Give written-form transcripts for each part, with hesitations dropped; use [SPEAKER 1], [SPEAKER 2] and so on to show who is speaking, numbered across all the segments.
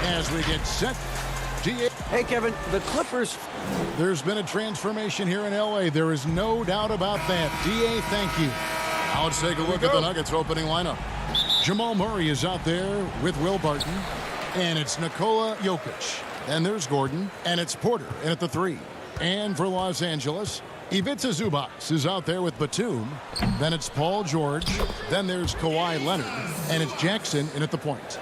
[SPEAKER 1] as we get set. GA.
[SPEAKER 2] Hey, Kevin, the Clippers.
[SPEAKER 1] There's been a transformation here in LA. There is no doubt about that. DA, thank you. Now let's take a look at the Nuggets opening lineup. Jamal Murray is out there with Will Barton. And it's Nikola Jokic. And there's Gordon. And it's Porter in at the 3. And for Los Angeles, Ivica Zubac is out there with Batum. Then it's Paul George. Then there's Kawhi Leonard. And it's Jackson in at the point.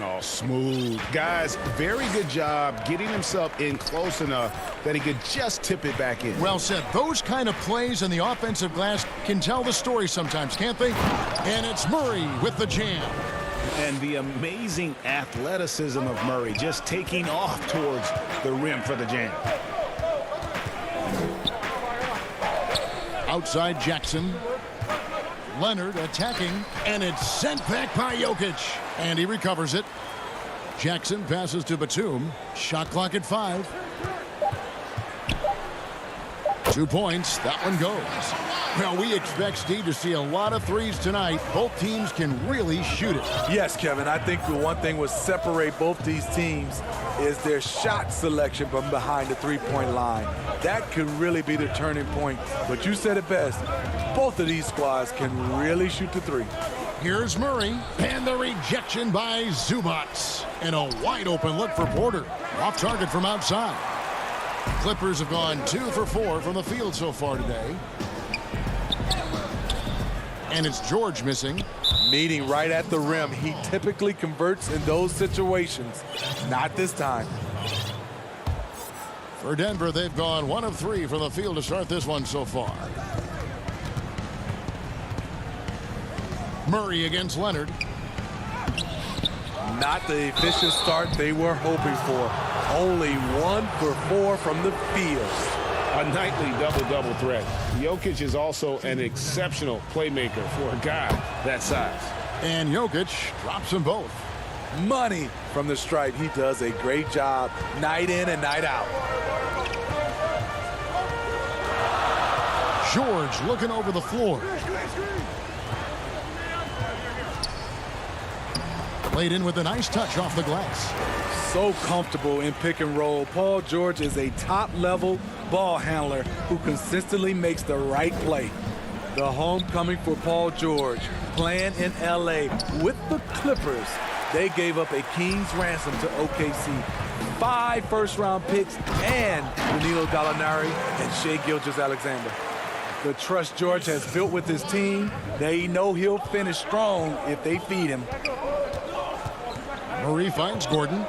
[SPEAKER 3] Oh, smooth. Guys, very good job getting himself in close enough that he could just tip it back in.
[SPEAKER 1] Well said. Those kind of plays in the offensive glass can tell the story sometimes, can't they? And it's Murray with the jam.
[SPEAKER 3] And the amazing athleticism of Murray just taking off towards the rim for the jam.
[SPEAKER 1] Outside Jackson. Leonard attacking, and it's sent back by Jokic. And he recovers it. Jackson passes to Batum. Shot clock at 5. 2 points. That one goes. Well, we expect Steve to see a lot of threes tonight. Both teams can really shoot it.
[SPEAKER 4] Yes, Kevin. I think the one thing will separate both these teams is their shot selection from behind the three-point line. That could really be the turning point. But you said it best. Both of these squads can really shoot the three.
[SPEAKER 1] Here's Murray, and the rejection by Zubac. And a wide-open look for Porter. Off target from outside. Clippers have gone 2 for 4 from the field so far today. And it's George missing.
[SPEAKER 4] Meeting right at the rim. He typically converts in those situations. Not this time.
[SPEAKER 1] For Denver, they've gone 1 of 3 from the field to start this one so far. Murray against Leonard.
[SPEAKER 4] Not the efficient start they were hoping for. Only 1 for 4 from the field.
[SPEAKER 3] A nightly double-double threat. Jokic is also an exceptional playmaker for a guy that size.
[SPEAKER 1] And Jokic drops them both.
[SPEAKER 4] Money from the stripe. He does a great job night in and night out.
[SPEAKER 1] George looking over the floor. Laid in with a nice touch off the glass.
[SPEAKER 4] So comfortable in pick and roll. Paul George is a top-level ball handler who consistently makes the right play. The homecoming for Paul George, playing in LA with the Clippers. They gave up a king's ransom to OKC. 5 first-round picks and Danilo Gallinari and Shai Gilgeous-Alexander. The trust George has built with his team, they know he'll finish strong if they feed him.
[SPEAKER 1] Murray finds Gordon.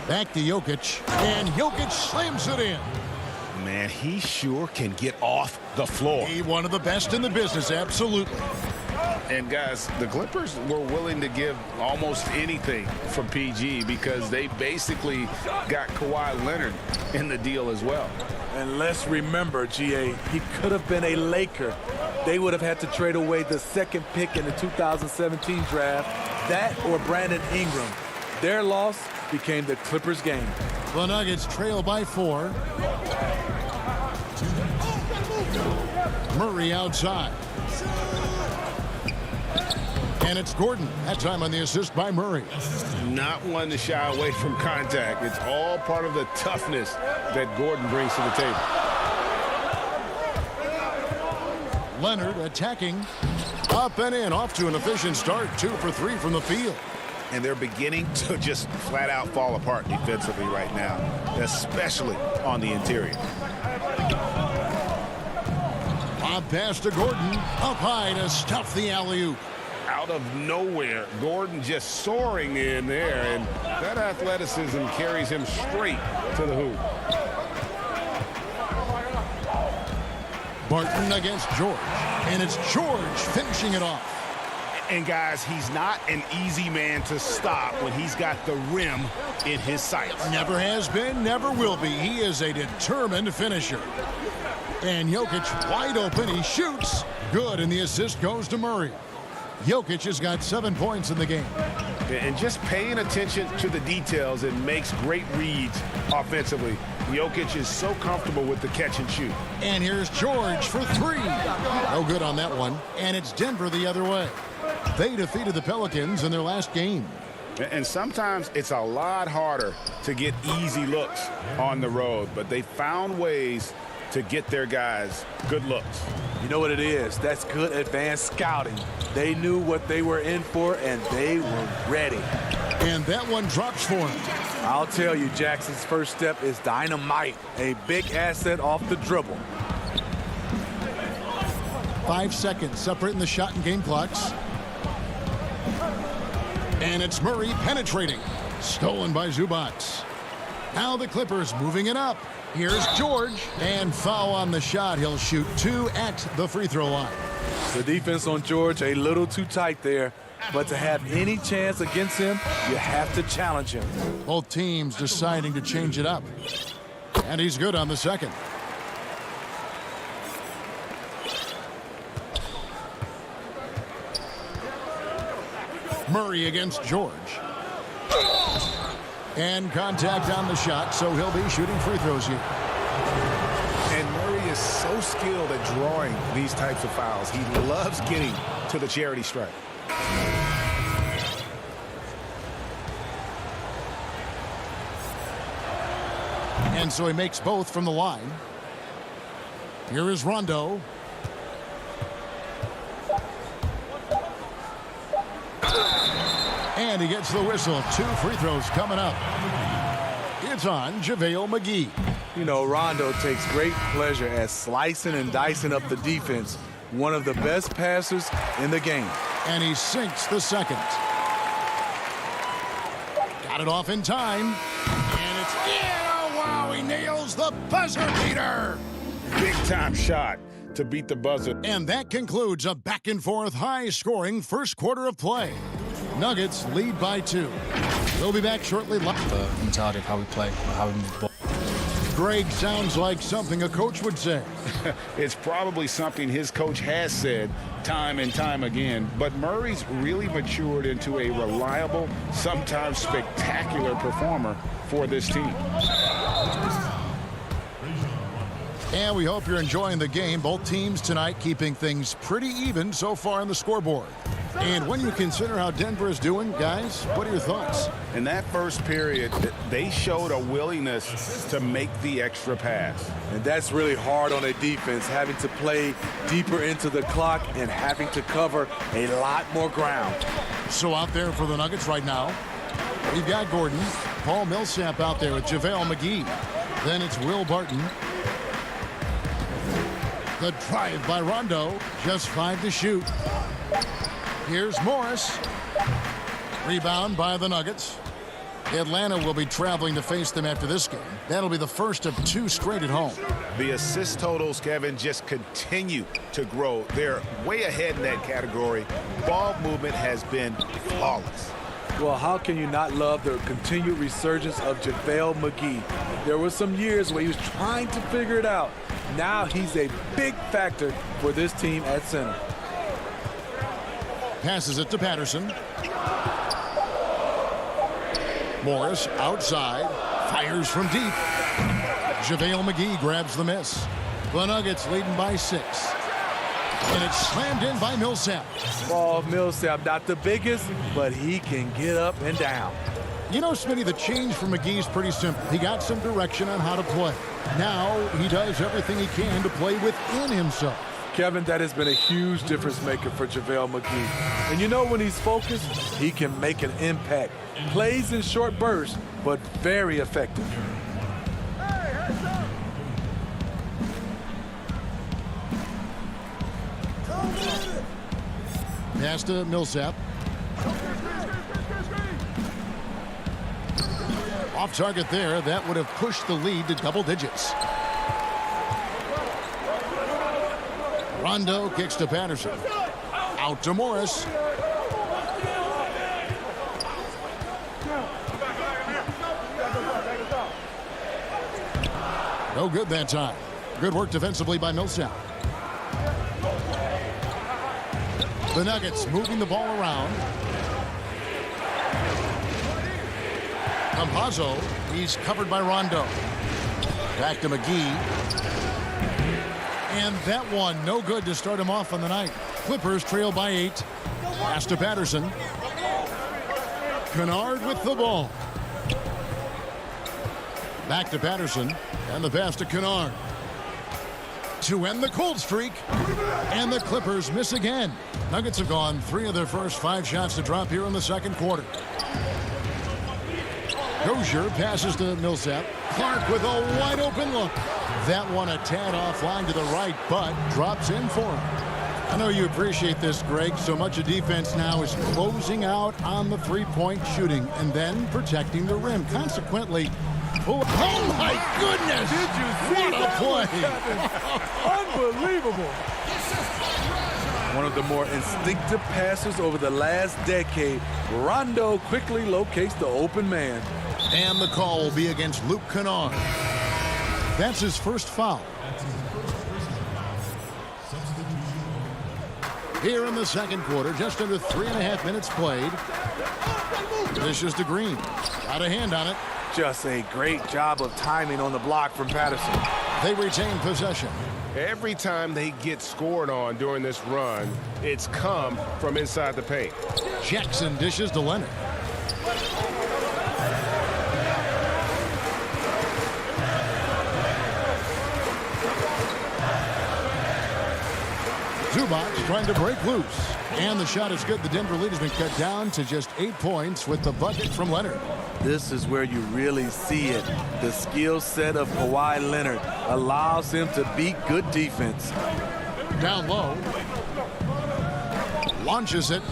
[SPEAKER 1] Back to Jokic, and Jokic slams it in.
[SPEAKER 3] Man, he sure can get off the floor.
[SPEAKER 1] He one of the best in the business, absolutely.
[SPEAKER 3] And guys, the Clippers were willing to give almost anything for PG because they basically got Kawhi Leonard in the deal as well.
[SPEAKER 4] And let's remember, GA, he could have been a Laker. They would have had to trade away the 2nd pick in the 2017 draft, that or Brandon Ingram. Their loss became the Clippers' game.
[SPEAKER 1] The Nuggets trail by 4. Murray outside. And it's Gordon. That time on the assist by Murray.
[SPEAKER 3] Not one to shy away from contact. It's all part of the toughness that Gordon brings to the table.
[SPEAKER 1] Leonard attacking. Up and in. Off to an efficient start. 2 for 3 from the field.
[SPEAKER 3] And they're beginning to just flat out fall apart defensively right now, especially on the interior.
[SPEAKER 1] Bob pass to Gordon. Up high to stuff the alley-oop.
[SPEAKER 3] Out of nowhere, Gordon just soaring in there, and that athleticism carries him straight to the hoop.
[SPEAKER 1] Barton against George. And it's George finishing it off.
[SPEAKER 3] And guys, he's not an easy man to stop when he's got the rim in his sights.
[SPEAKER 1] Never has been, never will be. He is a determined finisher. And Jokic wide open. He shoots. Good, and the assist goes to Murray. Jokic has got 7 points in the game.
[SPEAKER 3] And just paying attention to the details and makes great reads offensively. Jokic is so comfortable with the catch and shoot.
[SPEAKER 1] And here's George for 3. No good on that one. And it's Denver the other way. They defeated the Pelicans in their last game.
[SPEAKER 3] And sometimes it's a lot harder to get easy looks on the road, but they found ways to get their guys good looks.
[SPEAKER 4] You know what it is? That's good advanced scouting. They knew what they were in for, and they were ready.
[SPEAKER 1] And that one drops for him.
[SPEAKER 4] I'll tell you, Jackson's first step is dynamite, a big asset off the dribble.
[SPEAKER 1] 5 seconds separating the shot and game clocks. And it's Murray penetrating. Stolen by Zubac. Now the Clippers moving it up. Here's George. And foul on the shot. He'll shoot 2 at the free throw line.
[SPEAKER 4] The defense on George a little too tight there. But to have any chance against him, you have to challenge him.
[SPEAKER 1] Both teams deciding to change it up. And he's good on the second. Murray against George. And contact on the shot, so he'll be shooting free throws here.
[SPEAKER 3] And Murray is so skilled at drawing these types of fouls. He loves getting to the charity stripe.
[SPEAKER 1] And so he makes both from the line. Here is Rondo. And he gets the whistle. 2 free throws coming up. It's on JaVale McGee.
[SPEAKER 4] You know, Rondo takes great pleasure at slicing and dicing up the defense. One of the best passers in the game.
[SPEAKER 1] And he sinks the second. Got it off in time. And it's in. Oh, wow, he nails the buzzer beater.
[SPEAKER 3] Big time shot to beat the buzzer.
[SPEAKER 1] And that concludes a back-and-forth, high-scoring first quarter of play. Nuggets lead by 2. We'll be back shortly.
[SPEAKER 2] The mentality of how we play, how we move the ball.
[SPEAKER 1] Greg sounds like something a coach would say.
[SPEAKER 3] It's probably something his coach has said time and time again. But Murray's really matured into a reliable, sometimes spectacular performer for this team.
[SPEAKER 1] And we hope you're enjoying the game. Both teams tonight keeping things pretty even so far on the scoreboard. And when you consider how Denver is doing, guys, what are your thoughts?
[SPEAKER 3] In that first period, they showed a willingness to make the extra pass.
[SPEAKER 4] And that's really hard on a defense, having to play deeper into the clock and having to cover a lot more ground.
[SPEAKER 1] So out there for the Nuggets right now, we've got Gordon, Paul Millsap out there with JaVale McGee. Then it's Will Barton. The drive by Rondo, just 5 to shoot. Here's Morris. Rebound by the Nuggets. Atlanta will be traveling to face them after this game. That'll be the first of 2 straight at home.
[SPEAKER 3] The assist totals, Kevin, just continue to grow. They're way ahead in that category. Ball movement has been flawless.
[SPEAKER 4] Well, how can you not love the continued resurgence of JaVale McGee? There were some years where he was trying to figure it out. Now he's a big factor for this team at center.
[SPEAKER 1] Passes it to Patterson. Morris outside. Fires from deep. JaVale McGee grabs the miss. The Nuggets leading by 6. And it's slammed in by Millsap.
[SPEAKER 4] Ball Millsap, not the biggest, but he can get up and down.
[SPEAKER 1] You know, Smitty, the change for McGee is pretty simple. He got some direction on how to play. Now he does everything he can to play within himself.
[SPEAKER 4] Kevin, that has been a huge difference maker for JaVale McGee. And you know, when he's focused, he can make an impact. Plays in short bursts, but very effective.
[SPEAKER 1] Pass to Millsap. Off target there. That would have pushed the lead to double digits. Rondo kicks to Patterson. Out to Morris. No good that time. Good work defensively by Millsap. The Nuggets moving the ball around. Campazzo, he's covered by Rondo. Back to McGee. And that one, no good to start him off on the night. Clippers trail by 8. Pass to Patterson. Kennard with the ball. Back to Patterson. And the pass to Kennard. To end the cold streak. And the Clippers miss again. Nuggets have gone 3 of their first 5 shots to drop here in the second quarter. Dozier passes to Millsap. Clark with a wide open look. That one a tad offline to the right, but drops in for him. I know you appreciate this, Greg. So much of defense now is closing out on the three-point shooting and then protecting the rim. Consequently, oh my goodness!
[SPEAKER 4] Did you see
[SPEAKER 1] what
[SPEAKER 4] that
[SPEAKER 1] a play?
[SPEAKER 4] Unbelievable. One of the more instinctive passes over the last decade. Rondo quickly locates the open man.
[SPEAKER 1] And the call will be against Luke Kennard. That's his first foul. Here in the second quarter, just under 3.5 minutes played. Dishes to Green. Got a hand on it.
[SPEAKER 4] Just a great job of timing on the block from Patterson.
[SPEAKER 1] They retain possession.
[SPEAKER 5] Every time they get scored on during this run, it's come from inside the paint.
[SPEAKER 1] Jackson dishes to Leonard. Zubac trying to break loose. And the shot is good. The Denver lead has been cut down to just 8 points with the bucket from Leonard.
[SPEAKER 4] This is where you really see it. The skill set of Kawhi Leonard allows him to beat good defense.
[SPEAKER 1] Down low. Launches it.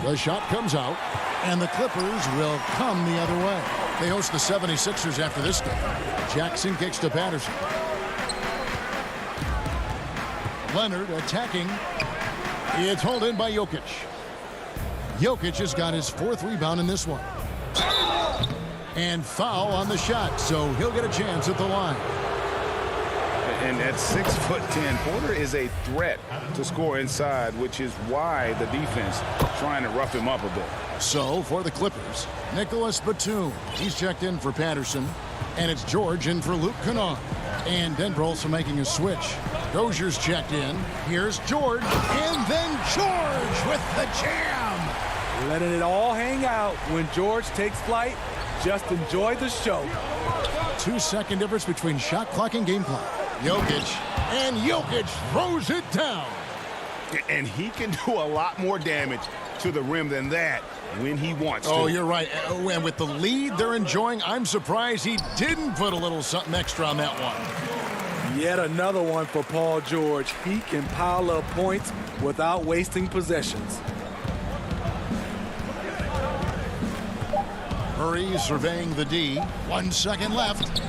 [SPEAKER 1] The shot comes out. And the Clippers will come the other way. They host the 76ers after this game. Jackson kicks to Patterson. Leonard attacking. It's hauled in by Jokic. Jokic has got his 4th rebound in this one. And foul on the shot, so he'll get a chance at the line.
[SPEAKER 3] And at 6'10", Porter is a threat to score inside, which is why the defense trying to rough him up a bit.
[SPEAKER 1] So for the Clippers, Nicholas Batum. He's checked in for Patterson. And it's George in for Luke Kennard. And Denver also making a switch. Dozier's checked in. Here's George. And then George with the jam.
[SPEAKER 4] Letting it all hang out when George takes flight. Just enjoy the show.
[SPEAKER 1] 2-second difference between shot clock and game clock. Jokic. And Jokic throws it down.
[SPEAKER 3] And he can do a lot more damage to the rim than that when he wants to.
[SPEAKER 1] Oh, you're right. And with the lead they're enjoying, I'm surprised he didn't put a little something extra on that one.
[SPEAKER 4] Yet another one for Paul George. He can pile up points without wasting possessions.
[SPEAKER 1] Murray surveying the D. 1 second left.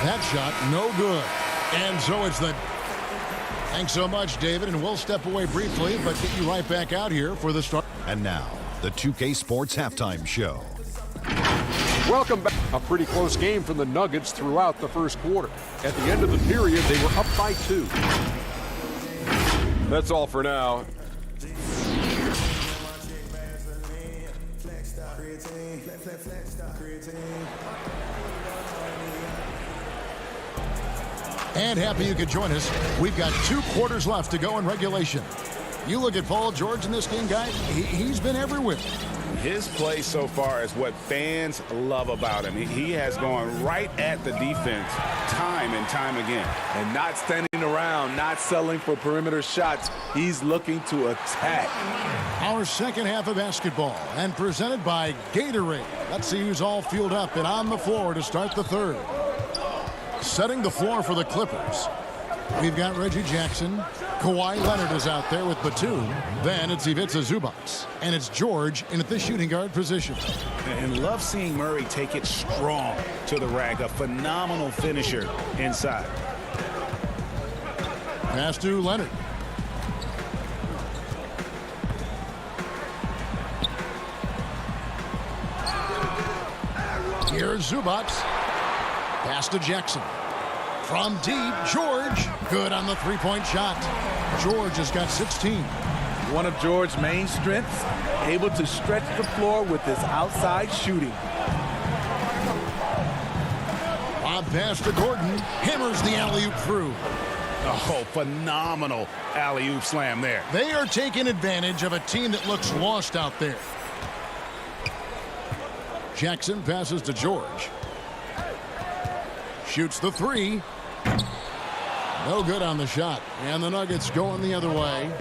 [SPEAKER 1] That shot, no good. And so it's the... Thanks so much, David, and we'll step away briefly, but get you right back out here for the start.
[SPEAKER 6] And now, the 2K Sports Halftime Show.
[SPEAKER 7] Welcome back. A pretty close game from the Nuggets throughout the first quarter. At the end of the period, they were up by 2. That's all for now.
[SPEAKER 1] And happy you could join us. We've got 2 quarters left to go in regulation. You look at Paul George in this game, guys, he's been everywhere.
[SPEAKER 3] His play so far is what fans love about him. He has gone right at the defense time and time again.
[SPEAKER 4] And not standing around, not settling for perimeter shots. He's looking to attack.
[SPEAKER 1] Our second half of basketball and presented by Gatorade. Let's see who's all fueled up and on the floor to start the third. Setting the floor for the Clippers. We've got Reggie Jackson. Kawhi Leonard is out there with Batum. Then it's Ivica Zubac. And it's George in at the shooting guard position.
[SPEAKER 3] And love seeing Murray take it strong to the rack. A phenomenal finisher inside.
[SPEAKER 1] Pass to Leonard. Here's Zubac. Pass to Jackson. From deep, George. Good on the three-point shot. George has got 16.
[SPEAKER 4] One of George's main strengths, able to stretch the floor with his outside shooting.
[SPEAKER 1] Bob pass to Gordon. Hammers the alley-oop through.
[SPEAKER 3] Oh, phenomenal alley-oop slam there.
[SPEAKER 1] They are taking advantage of a team that looks lost out there. Jackson passes to George. Shoots the three. No good on the shot. And the Nuggets going the other way.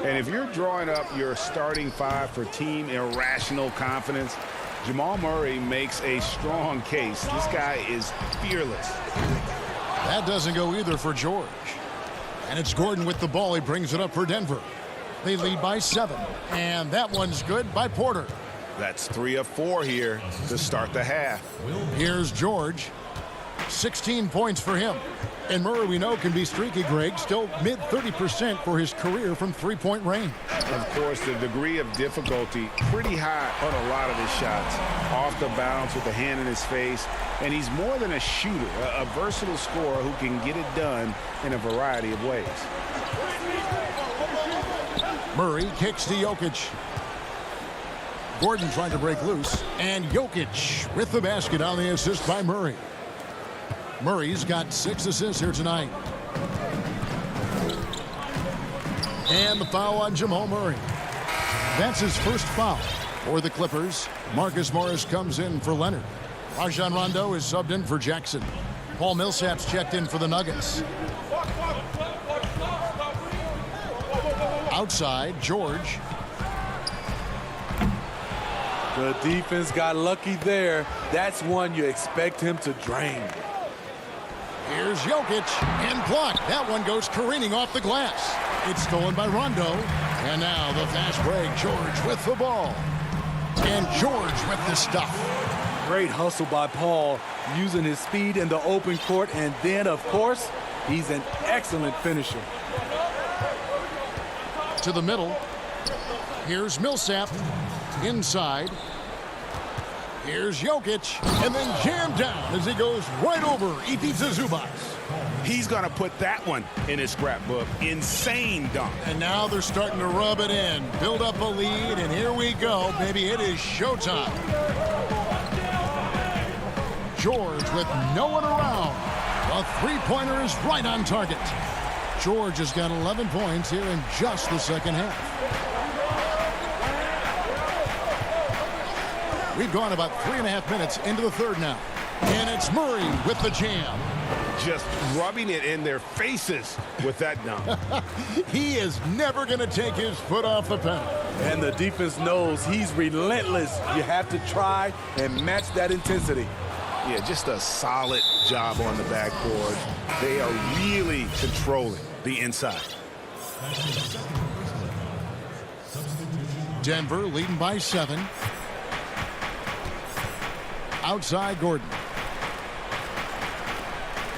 [SPEAKER 3] And if you're drawing up your starting five for team irrational confidence, Jamal Murray makes a strong case. This guy is fearless.
[SPEAKER 1] That doesn't go either for George. And it's Gordon with the ball. He brings it up for Denver. They lead by 7. And that one's good by Porter.
[SPEAKER 3] That's 3 of 4 here to start the half.
[SPEAKER 1] Here's George. 16 points for him. And Murray, we know, can be streaky, Greg. Still mid-30% for his career from three-point range.
[SPEAKER 3] Of course, the degree of difficulty pretty high on a lot of his shots. Off the bounce with a hand in his face. And he's more than a shooter, a versatile scorer who can get it done in a variety of ways.
[SPEAKER 1] Murray kicks to Jokic. Gordon trying to break loose. And Jokic with the basket on the assist by Murray. Murray's got 6 assists here tonight. And the foul on Jamal Murray. That's his first foul for the Clippers. Marcus Morris comes in for Leonard. Rajon Rondo is subbed in for Jackson. Paul Millsap's checked in for the Nuggets. Outside, George.
[SPEAKER 4] The defense got lucky there. That's one you expect him to drain.
[SPEAKER 1] Here's Jokic and blocked. That one goes careening off the glass. It's stolen by Rondo. And now the fast break. George with the ball. And George with the stuff.
[SPEAKER 4] Great hustle by Paul, using his speed in the open court. And then, of course, he's an excellent finisher.
[SPEAKER 1] To the middle. Here's Millsap. Inside. Here's Jokic, and then jammed down as he goes right over Ivica Zubac.
[SPEAKER 3] He's going to put that one in his scrapbook. Insane dunk.
[SPEAKER 1] And now they're starting to rub it in, build up a lead, and here we go, baby. It is showtime. George with no one around. A three-pointer is right on target. George has got 11 points here in just the second half. We've gone about 3.5 minutes into the third now. And it's Murray with the jam.
[SPEAKER 3] Just rubbing it in their faces with that dunk.
[SPEAKER 1] He is never going to take his foot off the pedal.
[SPEAKER 4] And the defense knows he's relentless. You have to try and match that intensity.
[SPEAKER 3] Yeah, just a solid job on the backboard. They are really controlling the inside.
[SPEAKER 1] Denver leading by 7. Outside Gordon.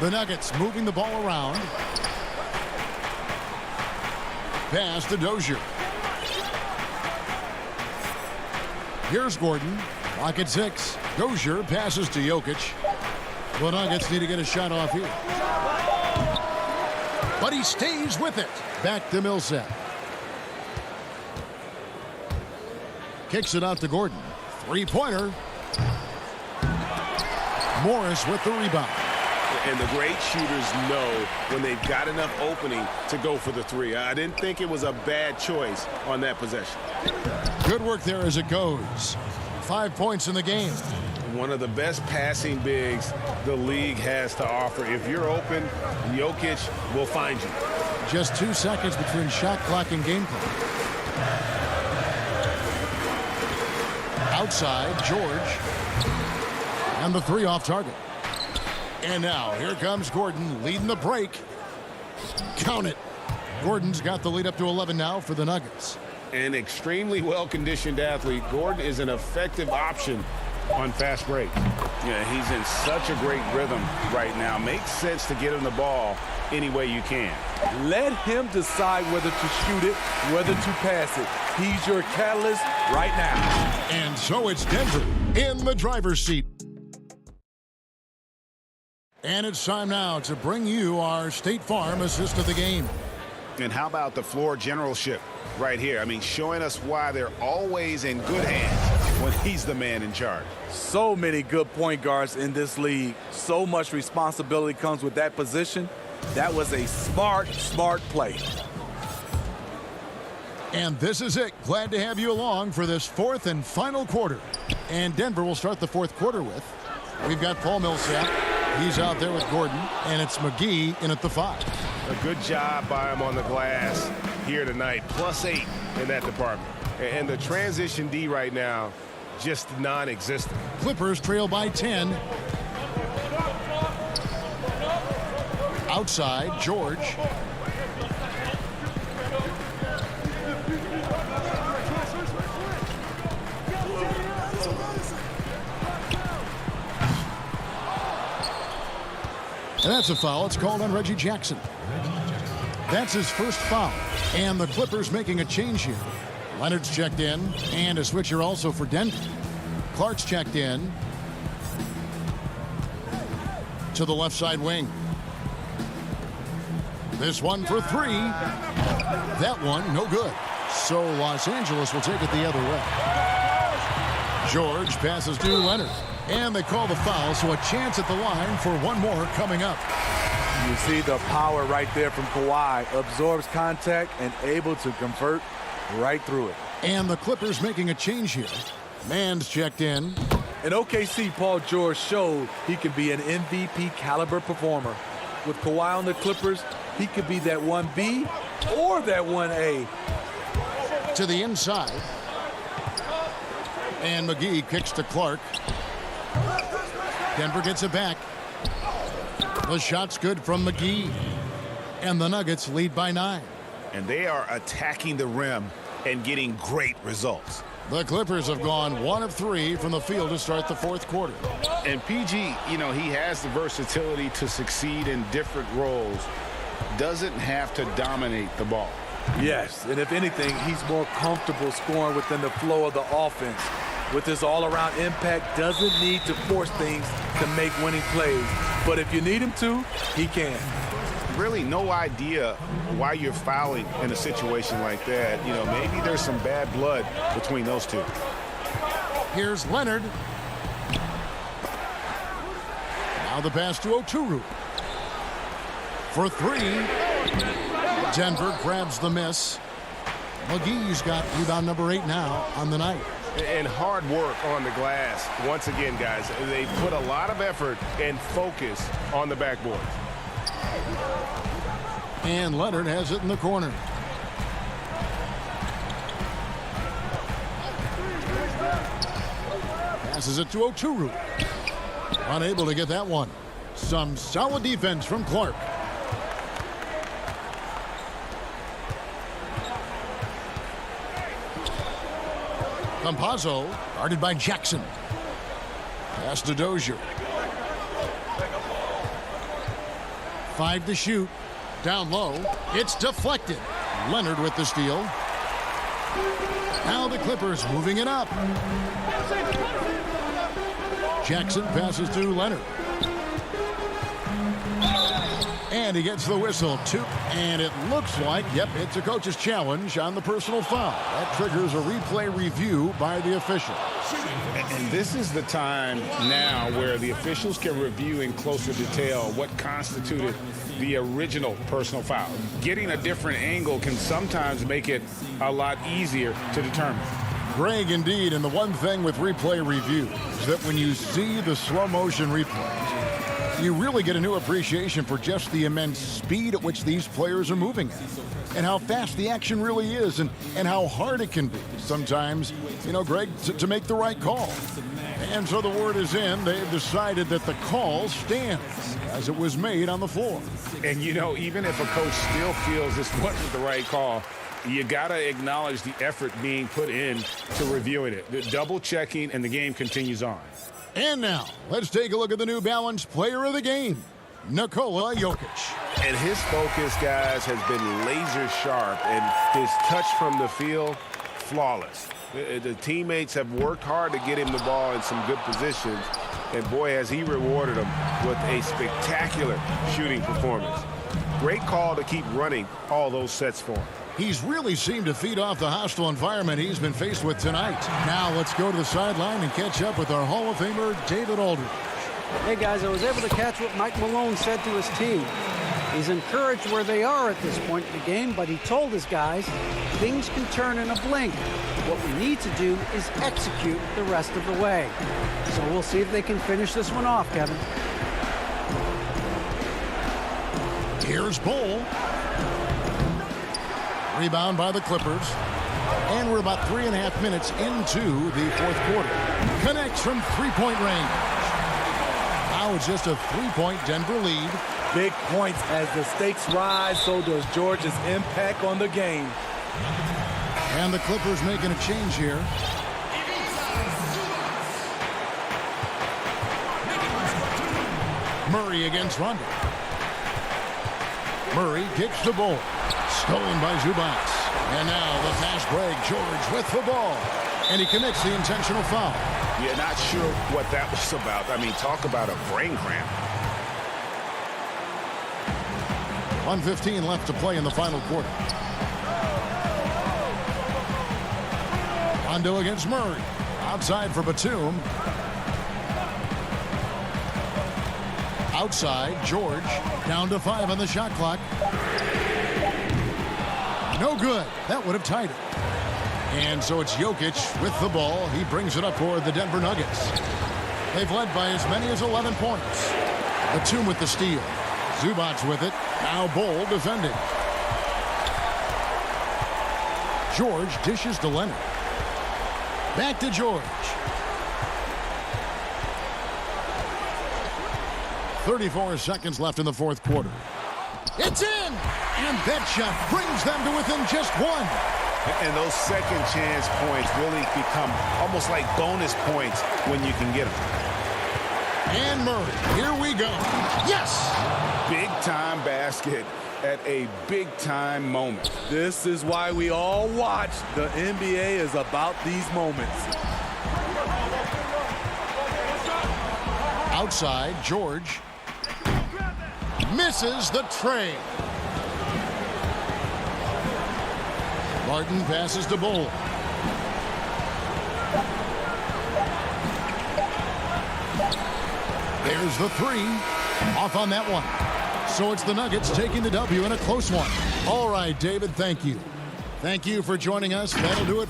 [SPEAKER 1] The Nuggets moving the ball around. Pass to Dozier. Here's Gordon. Clock at 6. Dozier passes to Jokic. The Nuggets need to get a shot off here. But he stays with it. Back to Millsap. Kicks it out to Gordon. Three-pointer. Morris with the rebound.
[SPEAKER 5] And the great shooters know when they've got enough opening to go for the three. I didn't think it was a bad choice on that possession.
[SPEAKER 1] Good work there as it goes. 5 points in the game.
[SPEAKER 3] One of the best passing bigs the league has to offer. If you're open, Jokic will find you.
[SPEAKER 1] Just 2 seconds between shot clock and game clock. Outside, George. And the three off target. And now, here comes Gordon leading the break. Count it. Gordon's got the lead up to 11 now for the Nuggets.
[SPEAKER 3] An extremely well-conditioned athlete. Gordon is an effective option on fast break. Yeah, he's in such a great rhythm right now. Makes sense to get him the ball any way you can.
[SPEAKER 4] Let him decide whether to shoot it, whether to pass it. He's your catalyst right now.
[SPEAKER 1] And so it's Denver in the driver's seat. And it's time now to bring you our State Farm assist of the game.
[SPEAKER 3] And how about the floor generalship right here? I mean, showing us why they're always in good hands when he's the man in charge.
[SPEAKER 4] So many good point guards in this league. So much responsibility comes with that position. That was a smart play.
[SPEAKER 1] And this is it. Glad to have you along for this fourth and final quarter. And Denver will start the fourth quarter with. We've got Paul Millsap. He's out there with Gordon. And it's McGee in at the 5.
[SPEAKER 5] A good job by him on the glass here tonight. +8 in that department. And the transition D right now, just non-existent.
[SPEAKER 1] Clippers trail by 10. Outside, George. And that's a foul. It's called on Reggie Jackson. That's his first foul. And the Clippers making a change here. Leonard's checked in. And a switcher also for Denver. Clark's checked in. To the left side wing. This one for 3. That one, no good. So Los Angeles will take it the other way. George passes to Leonard. And they call the foul, so a chance at the line for one more coming up.
[SPEAKER 4] You see the power right there from Kawhi. Absorbs contact and able to convert right through it.
[SPEAKER 1] And the Clippers making a change here. Mann's checked in.
[SPEAKER 4] In OKC, Paul George showed he could be an MVP caliber performer. With Kawhi on the Clippers, he could be that 1B or that 1A.
[SPEAKER 1] To the inside. And McGee kicks to Clark. Denver gets it back. The shot's good from McGee. And the Nuggets lead by 9.
[SPEAKER 3] And they are attacking the rim and getting great results.
[SPEAKER 1] The Clippers have gone 1 of 3 from the field to start the fourth quarter.
[SPEAKER 3] And PG, you know, he has the versatility to succeed in different roles. Doesn't have to dominate the ball.
[SPEAKER 4] Yes, and if anything, he's more comfortable scoring within the flow of the offense. With his all-around impact, doesn't need to force things to make winning plays. But if you need him to, he can.
[SPEAKER 3] Really no idea why you're fouling in a situation like that. You know, maybe there's some bad blood between those two.
[SPEAKER 1] Here's Leonard. Now the pass to Oturu. For 3. Denver grabs the miss. McGee's got rebound number 8 now on the night.
[SPEAKER 5] And hard work on the glass. Once again, guys, they put a lot of effort and focus on the backboard.
[SPEAKER 1] And Leonard has it in the corner. Passes it to Oturu. Unable to get that one. Some solid defense from Clark. Campazzo, guarded by Jackson. Pass to Dozier. 5 to shoot. Down low. It's deflected. Leonard with the steal. Now the Clippers moving it up. Jackson passes to Leonard. And he gets the whistle, 2. And it looks like, yep, it's a coach's challenge on the personal foul. That triggers a replay review by the official.
[SPEAKER 3] And this is the time now where the officials can review in closer detail what constituted the original personal foul. Getting a different angle can sometimes make it a lot easier to determine.
[SPEAKER 1] Greg, indeed, and the one thing with replay review is that when you see the slow motion replays, you really get a new appreciation for just the immense speed at which these players are moving at, and how fast the action really is, and how hard it can be sometimes, you know, Greg, to make the right call. And so the word is in. They've decided that the call stands as it was made on the floor.
[SPEAKER 3] And, you know, even if a coach still feels this wasn't the right call, you got to acknowledge the effort being put in to reviewing it. The double checking, and the game continues on.
[SPEAKER 1] And now, let's take a look at the New Balance player of the game, Nikola Jokic.
[SPEAKER 5] And his focus, guys, has been laser sharp, and his touch from the field, flawless. The teammates have worked hard to get him the ball in some good positions, and boy, has he rewarded them with a spectacular shooting performance. Great call to keep running all those sets for him.
[SPEAKER 1] He's really seemed to feed off the hostile environment he's been faced with tonight. Now let's go to the sideline and catch up with our Hall of Famer, David Aldridge.
[SPEAKER 8] Hey, guys, I was able to catch what Mike Malone said to his team. He's encouraged where they are at this point in the game, but he told his guys things can turn in a blink. What we need to do is execute the rest of the way. So we'll see if they can finish this one off, Kevin.
[SPEAKER 1] Here's Bull. Rebound by the Clippers. And we're about 3.5 minutes into the fourth quarter. Connects from three-point range. Now it's just a three-point Denver lead.
[SPEAKER 4] Big points as the stakes rise, so does George's impact on the game.
[SPEAKER 1] And the Clippers making a change here. Murray against Rondo. Murray kicks the ball. Stolen by Zubac. And now the fast break. George with the ball. And he commits the intentional foul.
[SPEAKER 3] Yeah, not sure what that was about. I mean, talk about a brain cramp.
[SPEAKER 1] 1:15 left to play in the final quarter. Rondo against Murray. Outside for Batum. Outside, George. Down to 5 on the shot clock. No good. That would have tied it. And so it's Jokic with the ball. He brings it up for the Denver Nuggets. They've led by as many as 11 points. Batum with the steal. Zubac with it. Now Bull defending. George dishes to Leonard. Back to George. 34 seconds left in the fourth quarter. It's in! And that shot brings them to within just one.
[SPEAKER 3] And those second chance points really become almost like bonus points when you can get them.
[SPEAKER 1] And Murray, here we go. Yes!
[SPEAKER 3] Big time basket at a big time moment.
[SPEAKER 4] This is why we all watch. The NBA is about these moments.
[SPEAKER 1] Outside, George misses the tray. Martin passes to Bull. There's the three. Off on that one. So it's the Nuggets taking the W in a close one. All right, David, thank you. Thank you for joining us. That'll do it.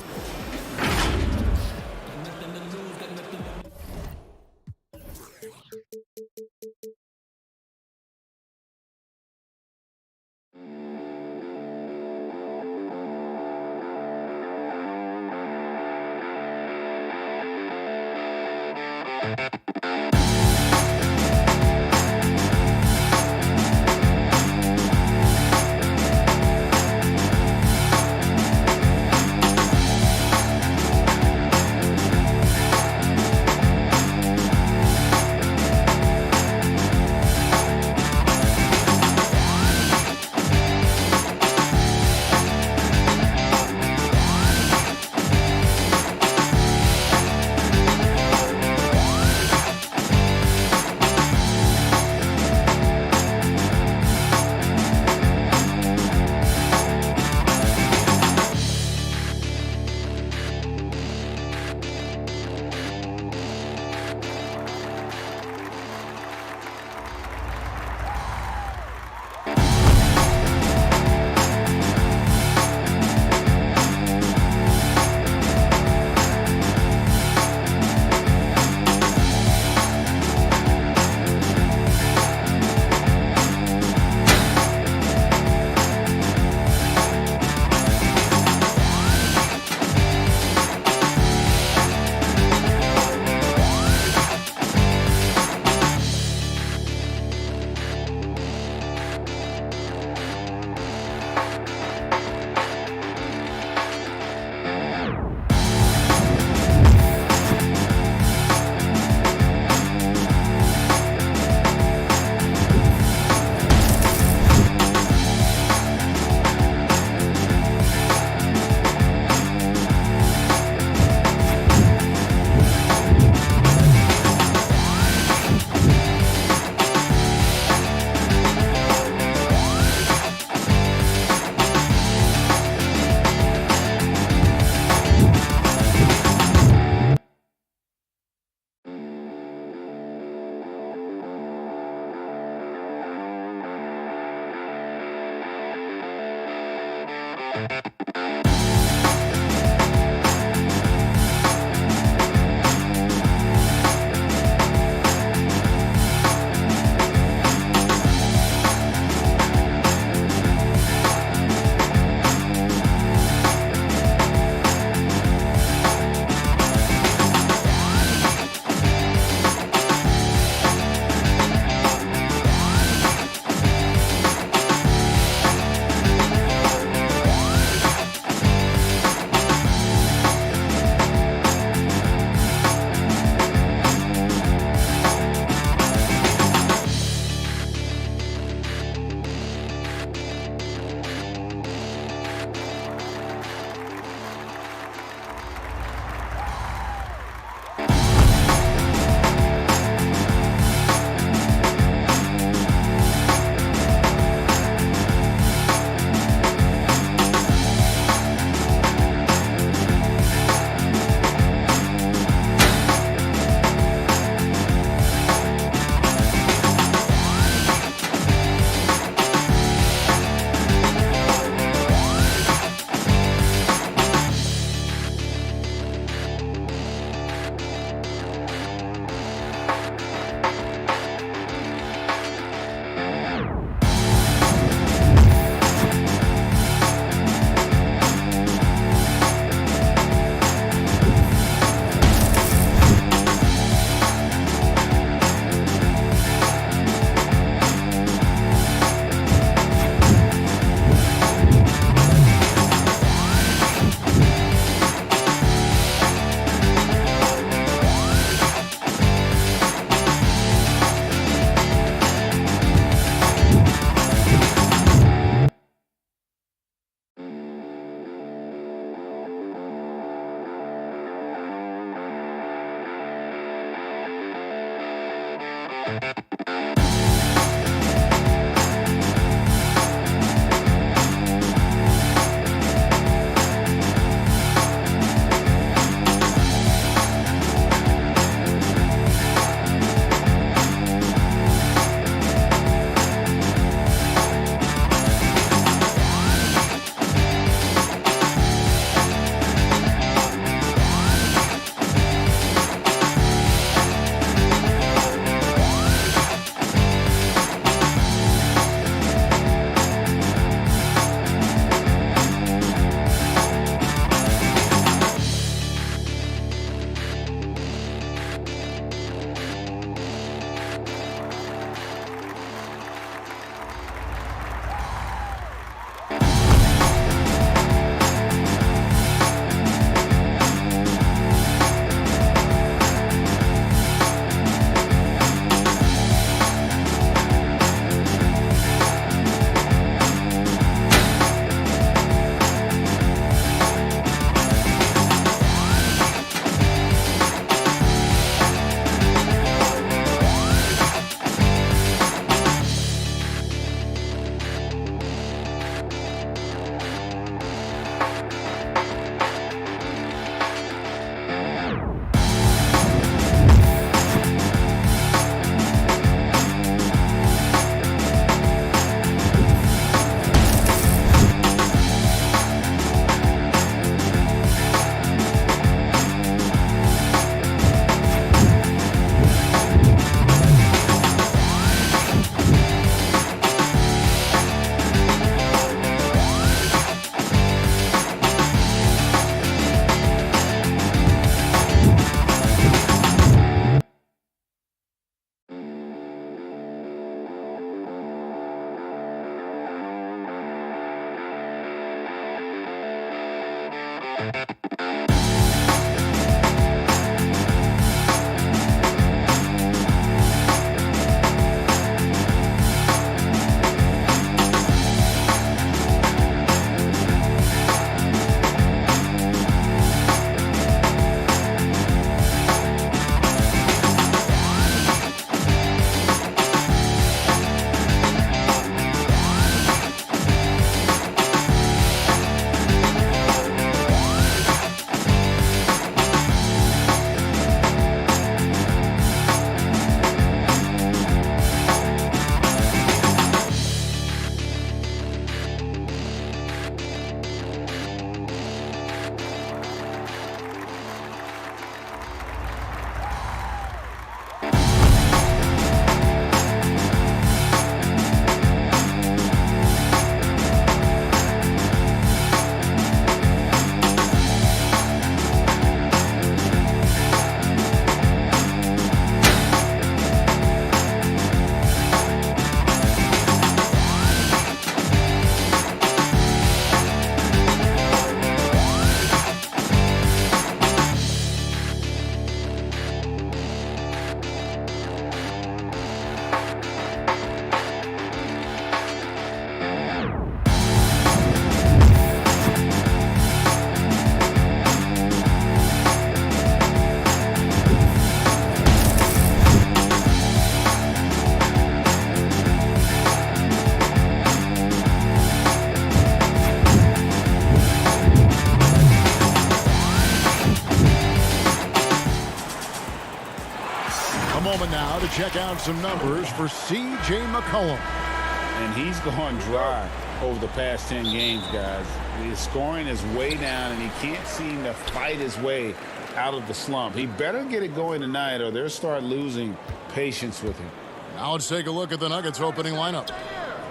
[SPEAKER 1] check out some numbers for C.J. McCollum.
[SPEAKER 3] And he's gone dry over the past 10 games, guys. His scoring is way down, and he can't seem to fight his way out of the slump. He better get it going tonight, or they'll start losing patience with him.
[SPEAKER 1] Now let's take a look at the Nuggets opening lineup.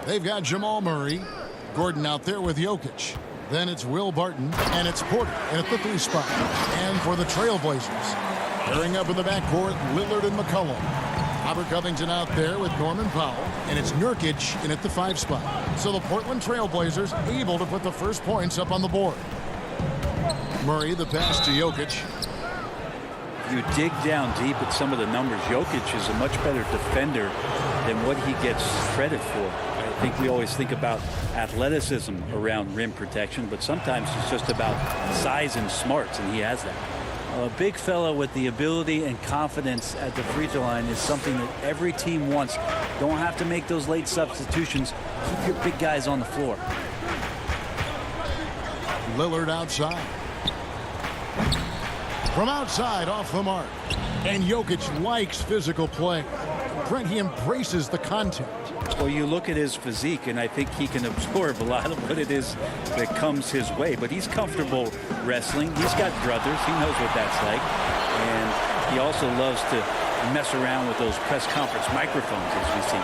[SPEAKER 1] They've got Jamal Murray, Gordon out there with Jokic. Then it's Will Barton, and it's Porter in at the 3 spot. And for the Trailblazers, pairing up in the backcourt, Lillard and McCollum. Robert Covington out there with Norman Powell, and it's Nurkic in at the 5 spot. So the Portland Trailblazers able to put the first points up on the board. Murray, the pass to Jokic.
[SPEAKER 9] If you dig down deep at some of the numbers, Jokic is a much better defender than what he gets credit for. I think we always think about athleticism around rim protection, but sometimes it's just about size and smarts, and he has that. A big fella with the ability and confidence at the free throw line is something that every team wants. Don't have to make those late substitutions. Keep your big guys on the floor.
[SPEAKER 1] Lillard outside. From outside, off the mark. And Jokic likes physical play. Brent, he embraces the contact.
[SPEAKER 9] Well, you look at his physique, and I think he can absorb a lot of what it is that comes his way. But he's comfortable wrestling. He's got brothers. He knows what that's like. And he also loves to mess around with those press conference microphones, as we see.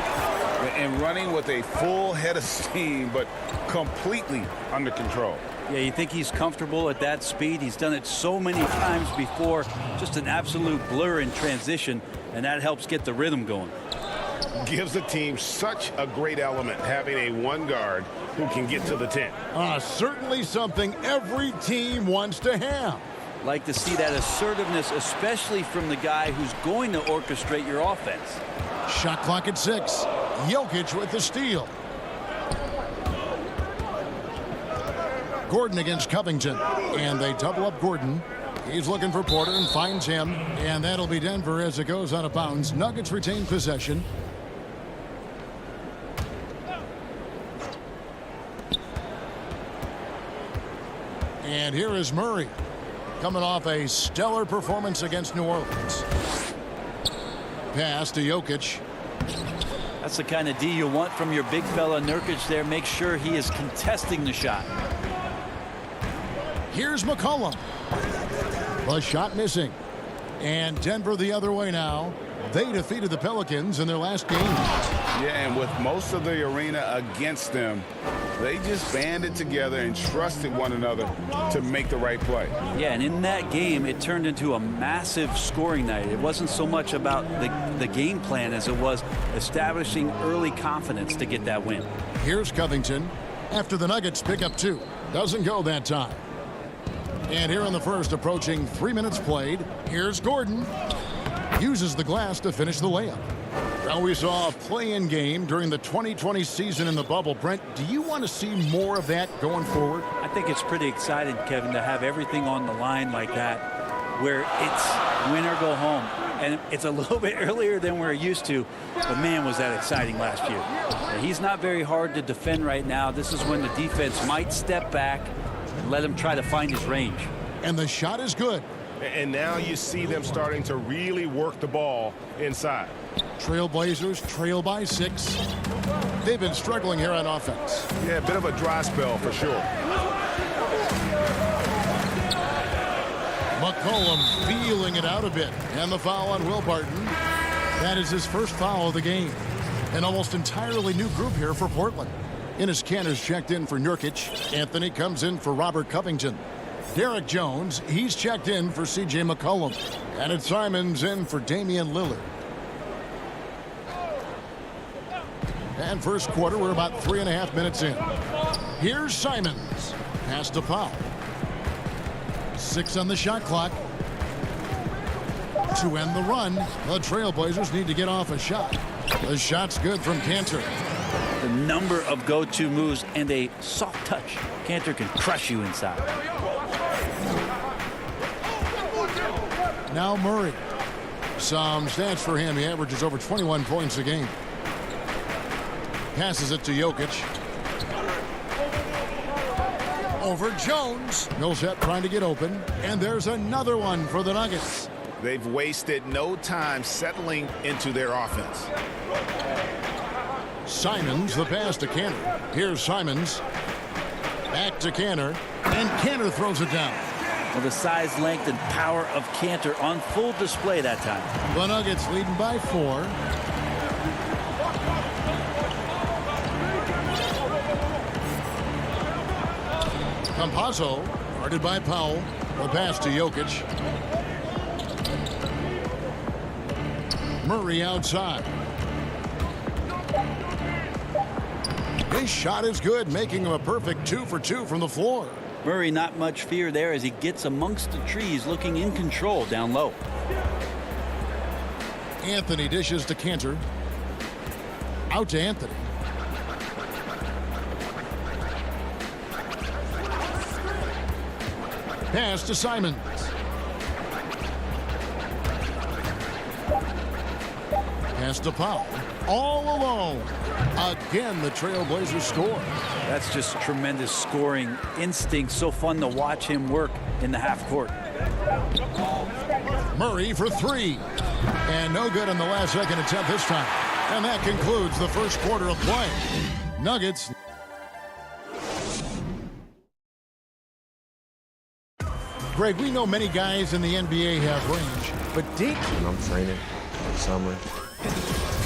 [SPEAKER 3] And running with a full head of steam, but completely under control.
[SPEAKER 9] Yeah, you think he's comfortable at that speed? He's done it so many times before. Just an absolute blur in transition, and that helps get the rhythm going.
[SPEAKER 5] Gives the team such a great element, having a one guard who can get to the 10.
[SPEAKER 1] Certainly something every team wants to have.
[SPEAKER 9] Like to see that assertiveness, especially from the guy who's going to orchestrate your offense.
[SPEAKER 1] Shot clock at 6. Jokic with the steal. Gordon against Covington, and they double up Gordon. He's looking for Porter and finds him, and that'll be Denver as it goes out of bounds. Nuggets retain possession. And here is Murray, coming off a stellar performance against New Orleans. Pass to Jokic.
[SPEAKER 9] That's the kind of D you want from your big fella Nurkic there. Make sure he is contesting the shot.
[SPEAKER 1] Here's McCollum. The shot missing. And Denver the other way now. They defeated the Pelicans in their last game.
[SPEAKER 3] Yeah, and with most of the arena against them, they just banded together and trusted one another to make the right play.
[SPEAKER 9] Yeah, and in that game, it turned into a massive scoring night. It wasn't so much about the game plan as it was establishing early confidence to get that win.
[SPEAKER 1] Here's Covington after the Nuggets pick up 2. Doesn't go that time. And here in the first, approaching 3 minutes played, here's Gordon. Uses the glass to finish the layup. Well, we saw a play-in game during the 2020 season in the bubble. Brent, do you want to see more of that going forward?
[SPEAKER 9] I think it's pretty exciting, Kevin, to have everything on the line like that, where it's win or go home. And it's a little bit earlier than we're used to, but man, was that exciting last year. And he's not very hard to defend right now. This is when the defense might step back and let him try to find his range.
[SPEAKER 1] And the shot is good.
[SPEAKER 5] And now you see them starting to really work the ball inside.
[SPEAKER 1] Trailblazers trail by 6. They've been struggling here on offense.
[SPEAKER 5] Yeah, a bit of a dry spell for sure.
[SPEAKER 1] McCollum feeling it out a bit. And the foul on Will Barton. That is his first foul of the game. An almost entirely new group here for Portland. Enes Kanter's checked in for Nurkic. Anthony comes in for Robert Covington. Derek Jones, he's checked in for C.J. McCollum. And it's Simons in for Damian Lillard. And first quarter, we're about 3.5 minutes in. Here's Simons. Pass to Powell. 6 on the shot clock. To end the run, the Trailblazers need to get off a shot. The shot's good from Kanter.
[SPEAKER 9] The number of go-to moves and a soft touch. Kanter can crush you inside.
[SPEAKER 1] Now Murray. Some stats for him. He averages over 21 points a game. Passes it to Jokic. Over Jones. Millsap trying to get open. And there's another one for the Nuggets.
[SPEAKER 3] They've wasted no time settling into their offense.
[SPEAKER 1] Simons, the pass to Cantor. Here's Simons. Back to Cantor. And Cantor throws it down.
[SPEAKER 9] Well, the size, length, and power of Cantor on full display that time.
[SPEAKER 1] The Nuggets leading by 4. Campazzo, guarded by Powell. The pass to Jokic. Murray outside. His shot is good, making him a perfect 2 for 2 from the floor.
[SPEAKER 9] Murray, not much fear there as he gets amongst the trees, looking in control down low.
[SPEAKER 1] Anthony dishes to Cantor. Out to Anthony. Pass to Simons. Pass to Powell. All alone. Again, the Trailblazers score.
[SPEAKER 9] That's just tremendous scoring instinct. So fun to watch him work in the half court.
[SPEAKER 1] Murray for 3. And no good in the last second attempt this time. And that concludes the first quarter of play. Nuggets. Greg, we know many guys in the NBA have range, but deep.
[SPEAKER 10] I'm training all summer.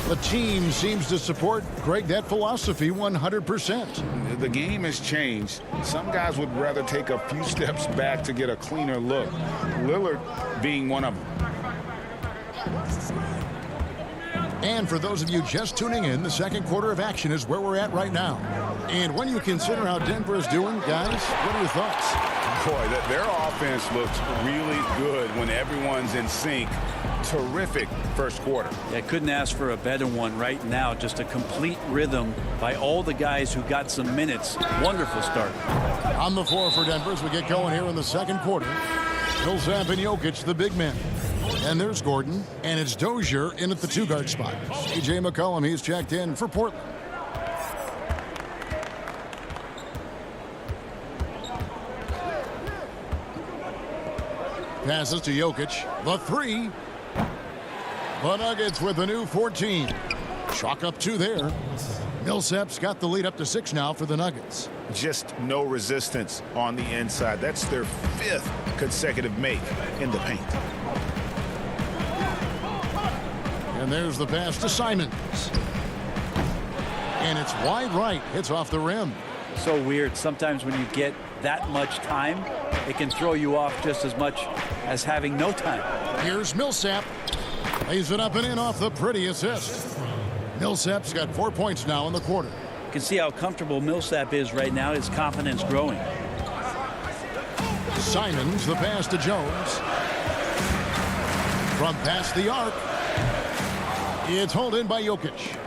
[SPEAKER 1] The team seems to support, Greg, that philosophy 100%.
[SPEAKER 3] The game has changed. Some guys would rather take a few steps back to get a cleaner look. Lillard being one of them.
[SPEAKER 1] And for those of you just tuning in, the second quarter of action is where we're at right now. And when you consider how Denver is doing, guys, what are your thoughts?
[SPEAKER 3] Boy, their offense looks really good when everyone's in sync. Terrific first quarter.
[SPEAKER 9] Yeah, couldn't ask for a better one right now. Just a complete rhythm by all the guys who got some minutes. Wonderful start.
[SPEAKER 1] On the floor for Denver as we get going here in the second quarter. Millsap and Jokic, the big men. And there's Gordon. And it's Dozier in at the 2-guard spot. C.J. McCollum, he's checked in for Portland. Passes to Jokic. The 3. The Nuggets with a new 14. Chalk up 2 there. Millsap's got the lead up to 6 now for the Nuggets.
[SPEAKER 3] Just no resistance on the inside. That's their 5th consecutive make in the paint.
[SPEAKER 1] And there's the pass to Simons. And it's wide right. Hits off the rim.
[SPEAKER 9] So weird. Sometimes when you get that much time, it can throw you off just as much as having no time.
[SPEAKER 1] Here's Millsap. Lays it up and in off the pretty assist. Millsap's got 4 points now in the quarter.
[SPEAKER 9] You can see how comfortable Millsap is right now. His confidence growing.
[SPEAKER 1] Simons, the pass to Jones. From past the arc. It's hauled in by Jokic.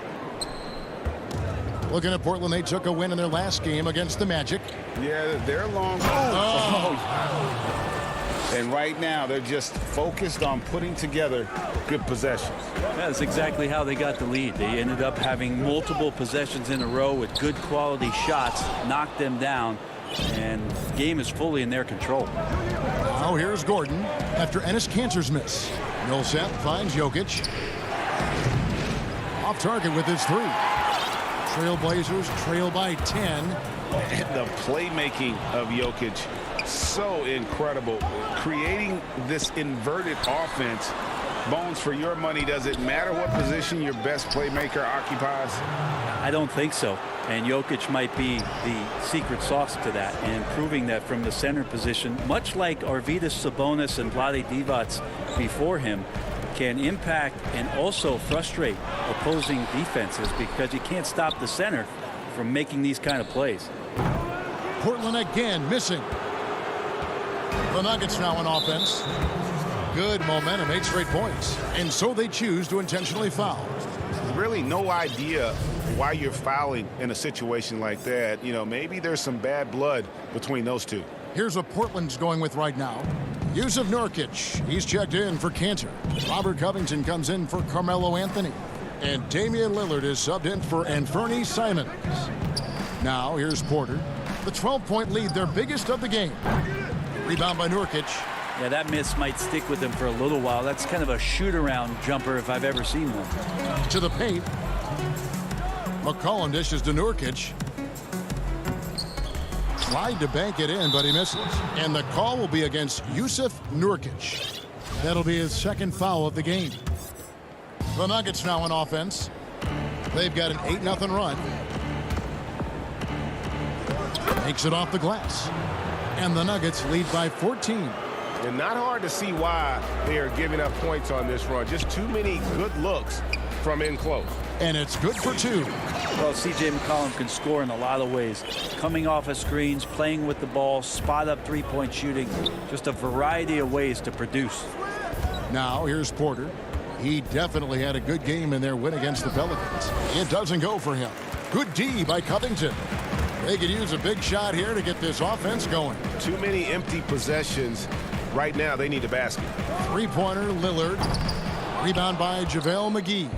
[SPEAKER 1] Looking at Portland, they took a win in their last game against the Magic.
[SPEAKER 3] Yeah, they're long. And right now, they're just focused on putting together good possessions.
[SPEAKER 9] That's exactly how they got the lead. They ended up having multiple possessions in a row with good quality shots, knocked them down, and the game is fully in their control.
[SPEAKER 1] Now here's Gordon after Enes Kanter's miss. Millsap finds Jokic. Off target with his 3. Trailblazers trail by 10.
[SPEAKER 3] And the playmaking of Jokic, so incredible. Creating this inverted offense. Bones, for your money, does it matter what position your best playmaker occupies?
[SPEAKER 9] I don't think so. And Jokic might be the secret sauce to that, and proving that from the center position, much like Arvydas Sabonis and Vlade Divac before him, can impact and also frustrate opposing defenses because you can't stop the center from making these kind of plays.
[SPEAKER 1] Portland again missing. The Nuggets now in offense. Good momentum, 8 straight points. And so they choose to intentionally foul.
[SPEAKER 3] Really no idea why you're fouling in a situation like that. You know, maybe there's some bad blood between those two.
[SPEAKER 1] Here's what Portland's going with right now. Yusuf Nurkic, he's checked in for Cantor. Robert Covington comes in for Carmelo Anthony. And Damian Lillard is subbed in for Anthony Simons. Now here's Porter. The 12-point lead, their biggest of the game. Rebound by Nurkic.
[SPEAKER 9] Yeah, that miss might stick with him for a little while. That's kind of a shoot-around jumper if I've ever seen one.
[SPEAKER 1] To the paint. McCollum dishes to Nurkic. Tried to bank it in, but he misses. And the call will be against Yusuf Nurkic. That'll be his second foul of the game. The Nuggets now on offense. They've got an 8-0 run. Makes it off the glass. And the Nuggets lead by 14.
[SPEAKER 5] And not hard to see why they are giving up points on this run. Just too many good looks from in close.
[SPEAKER 1] And it's good for 2.
[SPEAKER 9] Well, C.J. McCollum can score in a lot of ways. Coming off of screens, playing with the ball, spot-up three-point shooting. Just a variety of ways to produce.
[SPEAKER 1] Now, here's Porter. He definitely had a good game in their win against the Pelicans. It doesn't go for him. Good D by Covington. They could use a big shot here to get this offense going.
[SPEAKER 5] Too many empty possessions. Right now, they need a basket.
[SPEAKER 1] Three-pointer, Lillard. Rebound by JaVale McGee.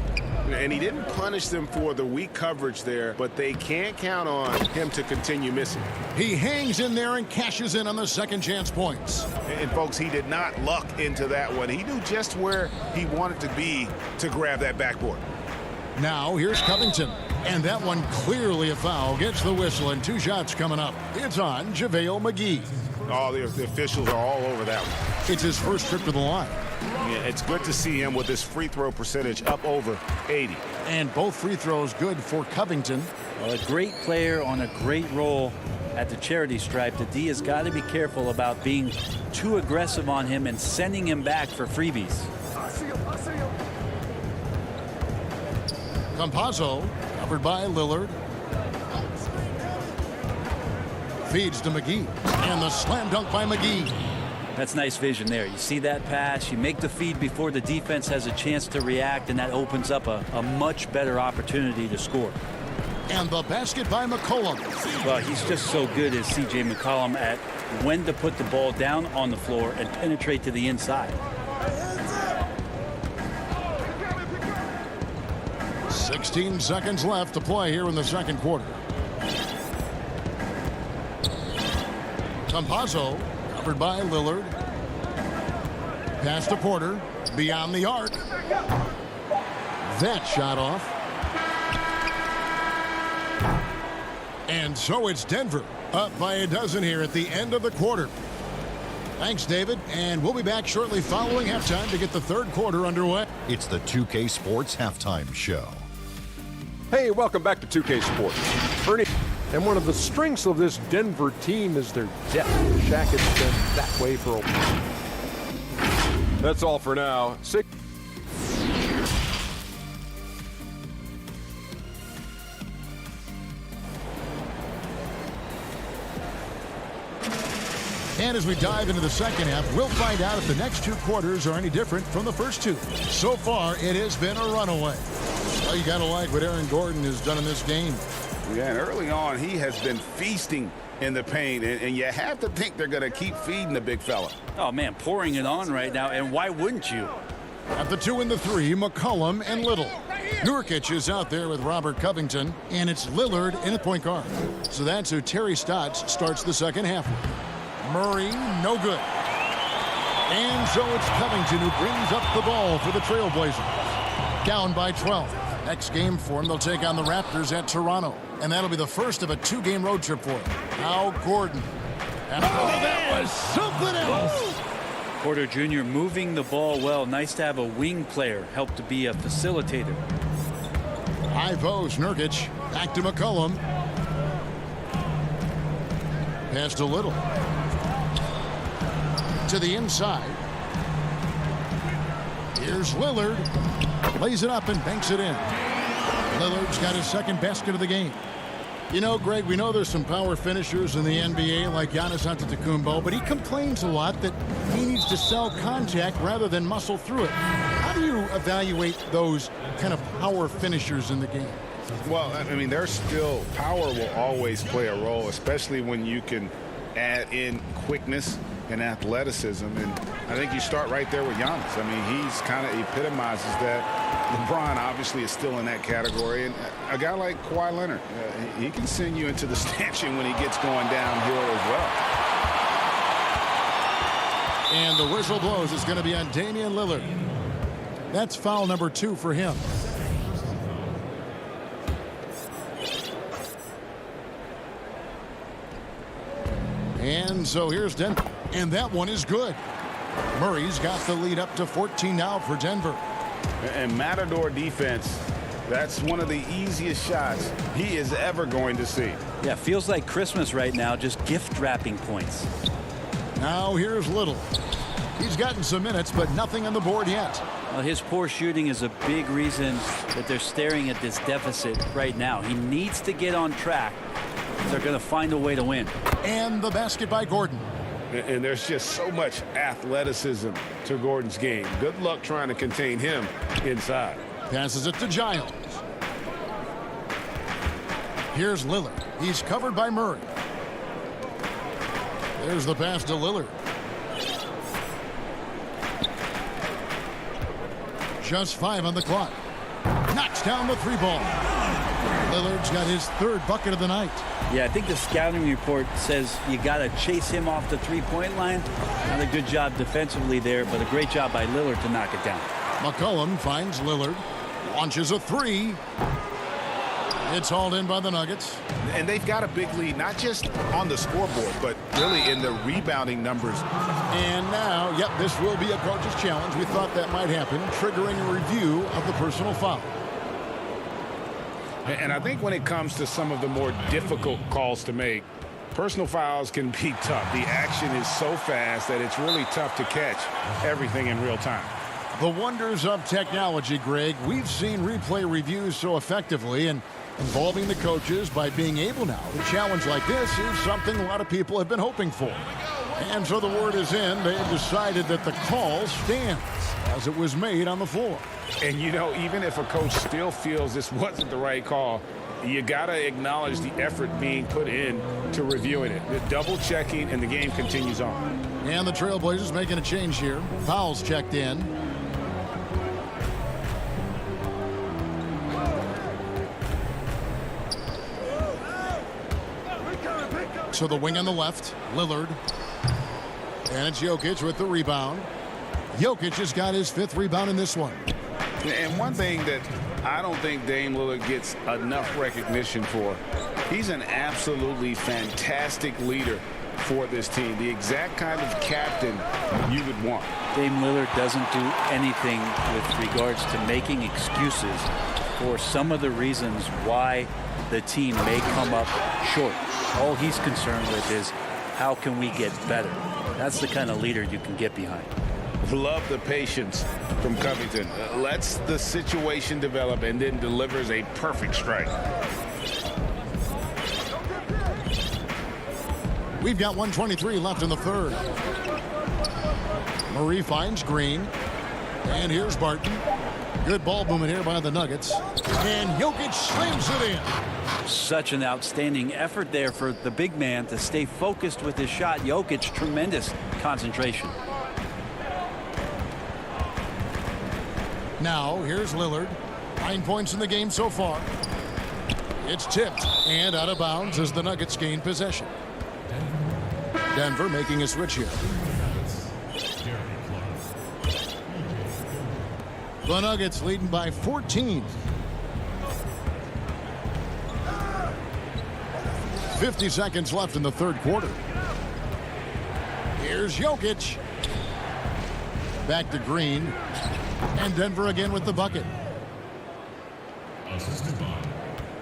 [SPEAKER 5] And he didn't punish them for the weak coverage there, but they can't count on him to continue missing.
[SPEAKER 1] He hangs in there and cashes in on the second chance points.
[SPEAKER 5] And folks, he did not luck into that one. He knew just where he wanted to be to grab that backboard.
[SPEAKER 1] Now here's Covington. And that one clearly a foul. Gets the whistle and 2 shots coming up. It's on JaVale McGee.
[SPEAKER 5] Oh, the officials are all over that one.
[SPEAKER 1] It's his first trip to the line.
[SPEAKER 5] Yeah, it's good to see him with his free throw percentage up over 80.
[SPEAKER 1] And both free throws good for Covington.
[SPEAKER 9] Well, a great player on a great role at the charity stripe. The D has got to be careful about being too aggressive on him and sending him back for freebies.
[SPEAKER 1] Campazzo, covered by Lillard. Feeds to McGee. And the slam dunk by McGee.
[SPEAKER 9] That's nice vision there. You see that pass, you make the feed before the defense has a chance to react, and that opens up a much better opportunity to score.
[SPEAKER 1] And the basket by McCollum.
[SPEAKER 9] Well, he's just so good as C.J. McCollum at when to put the ball down on the floor and penetrate to the inside.
[SPEAKER 1] 16 seconds left to play here in the second quarter. Campazzo, covered by Lillard. Pass to Porter, beyond the arc. That shot off. And so it's Denver, up by a dozen here at the end of the quarter. Thanks, David, and we'll be back shortly following halftime to get the third quarter underway.
[SPEAKER 6] It's the 2K Sports Halftime Show.
[SPEAKER 7] Hey, welcome back to 2K Sports. Ernie, and one of the strengths of this Denver team is their depth. Shaq has been that way for a while. That's all for now.
[SPEAKER 1] And as we dive into the second half, we'll find out if the next 2 quarters are any different from the first 2. So far, it has been a runaway. Well, you got to like what Aaron Gordon has done in this game.
[SPEAKER 3] Yeah, and early on, he has been feasting in the paint, and you have to think they're going to keep feeding the big fella.
[SPEAKER 9] Oh, man, pouring it on right now, and why wouldn't you?
[SPEAKER 1] At the 2 and the 3, McCollum and Little. Nurkic is out there with Robert Covington, and it's Lillard in at point guard. So that's who Terry Stotts starts the second half with. Murray, no good. And so it's Covington who brings up the ball for the Trailblazers. Down by 12. Next game for them, they'll take on the Raptors at Toronto. And that'll be the first of a 2-game road trip for them. Now Gordon. And that was something else.
[SPEAKER 9] Porter Jr. moving the ball well. Nice to have a wing player help to be a facilitator.
[SPEAKER 1] High post, Nurkic. Back to McCollum. Pass to Little. To the inside. Here's Lillard. Lays it up and banks it in. Lillard's got his second basket of the game. You know, Greg, we know there's some power finishers in the NBA like Giannis Antetokounmpo, but he complains a lot that he needs to sell contact rather than muscle through it. How do you evaluate those kind of power finishers in the game?
[SPEAKER 3] Well, I mean, there's still power will always play a role, especially when you can add in quickness and athleticism. And I think you start right there with Giannis. I mean, he's kind of epitomizes that. LeBron obviously is still in that category. And a guy like Kawhi Leonard, he can send you into the stanchion when he gets going downhill as well.
[SPEAKER 1] And the whistle blows. It's going to be on Damian Lillard. That's foul number 2 for him. And so here's Denver. And that one is good. Murray's got the lead up to 14 now for Denver.
[SPEAKER 3] And Matador defense, that's one of the easiest shots he is ever going to see.
[SPEAKER 9] Yeah, feels like Christmas right now, just gift wrapping points.
[SPEAKER 1] Now here's Little. He's gotten some minutes, but nothing on the board yet.
[SPEAKER 9] Well, his poor shooting is a big reason that they're staring at this deficit right now. He needs to get on track if they're going to find a way to win.
[SPEAKER 1] And the basket by Gordon.
[SPEAKER 3] And there's just so much athleticism to Gordon's game. Good luck trying to contain him inside.
[SPEAKER 1] Passes it to Giles. Here's Lillard. He's covered by Murray. There's the pass to Lillard. Just 5 on the clock. Knocks down the 3-ball. Lillard's got his 3rd bucket of the night.
[SPEAKER 9] Yeah, I think the scouting report says you got to chase him off the 3-point line. Not a good job defensively there, but a great job by Lillard to knock it down.
[SPEAKER 1] McCollum finds Lillard. Launches a 3. It's hauled in by the Nuggets.
[SPEAKER 3] And they've got a big lead, not just on the scoreboard, but really in the rebounding numbers.
[SPEAKER 1] And now, yep, this will be a coach's challenge. We thought that might happen, triggering a review of the personal foul.
[SPEAKER 3] And I think when it comes to some of the more difficult calls to make, personal fouls can be tough. The action is so fast that it's really tough to catch everything in real time.
[SPEAKER 1] The wonders of technology, Greg. We've seen replay reviews so effectively, and involving the coaches by being able now to challenge like this is something a lot of people have been hoping for. And so the word is in. They have decided that the call stands as it was made on the floor.
[SPEAKER 3] And, you know, even if a coach still feels this wasn't the right call, you got to acknowledge the effort being put in to reviewing it. The double checking, and the game continues on.
[SPEAKER 1] And the Trailblazers making a change here. Fouls checked in. So the wing on the left, Lillard. And it's Jokic with the rebound. Jokic has got his 5th rebound in this one.
[SPEAKER 3] And one thing that I don't think Dame Lillard gets enough recognition for, he's an absolutely fantastic leader for this team. The exact kind of captain you would want.
[SPEAKER 9] Dame Lillard doesn't do anything with regards to making excuses for some of the reasons why the team may come up short. All he's concerned with is how can we get better. That's the kind of leader you can get behind.
[SPEAKER 3] Love the patience from Covington. Lets the situation develop and then delivers a perfect strike.
[SPEAKER 1] We've got 1:23 left in the 3rd. Murray finds Green. And here's Barton. Good ball movement here by the Nuggets. And Jokic slams it in.
[SPEAKER 9] Such an outstanding effort there for the big man to stay focused with his shot. Jokic, tremendous concentration.
[SPEAKER 1] Now, here's Lillard. 9 points in the game so far. It's tipped and out of bounds as the Nuggets gain possession. Denver making a switch here. The Nuggets leading by 14. 50 seconds left in the 3rd quarter. Here's Jokic. Back to Green. And Denver again with the bucket.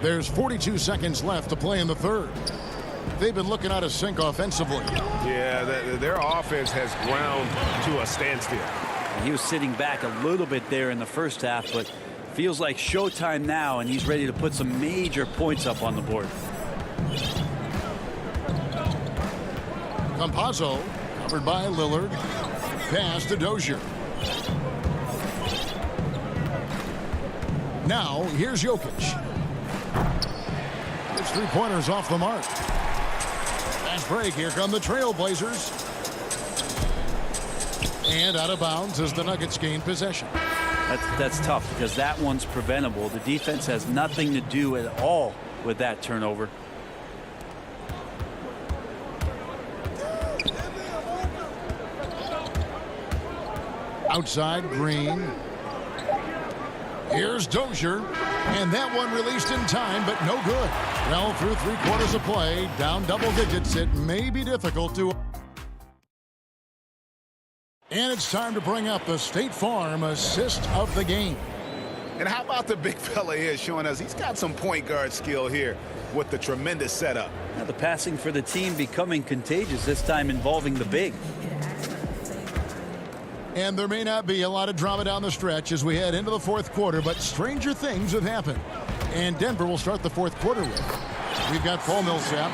[SPEAKER 1] There's 42 seconds left to play in the 3rd. They've been looking out of sync offensively.
[SPEAKER 5] Yeah, their offense has ground to a standstill.
[SPEAKER 9] He was sitting back a little bit there in the first half, but feels like showtime now, and he's ready to put some major points up on the board.
[SPEAKER 1] Campazzo covered by Lillard. Pass to Dozier. Now, here's Jokic. His 3-pointers off the mark. Fast break. Here come the Trailblazers. And out of bounds as the Nuggets gain possession.
[SPEAKER 9] That's tough because that one's preventable. The defense has nothing to do at all with that turnover.
[SPEAKER 1] Outside, Green. Here's Dozier. And that one released in time, but no good. Well, through 3/4 of play, down double digits, it may be difficult to... And it's time to bring up the State Farm assist of the game.
[SPEAKER 3] And how about the big fella here showing us he's got some point guard skill here with the tremendous setup.
[SPEAKER 9] Now the passing for the team becoming contagious, this time involving the big.
[SPEAKER 1] And there may not be a lot of drama down the stretch as we head into the fourth quarter, but stranger things have happened. And Denver will start the fourth quarter with. We've got Paul Millsap.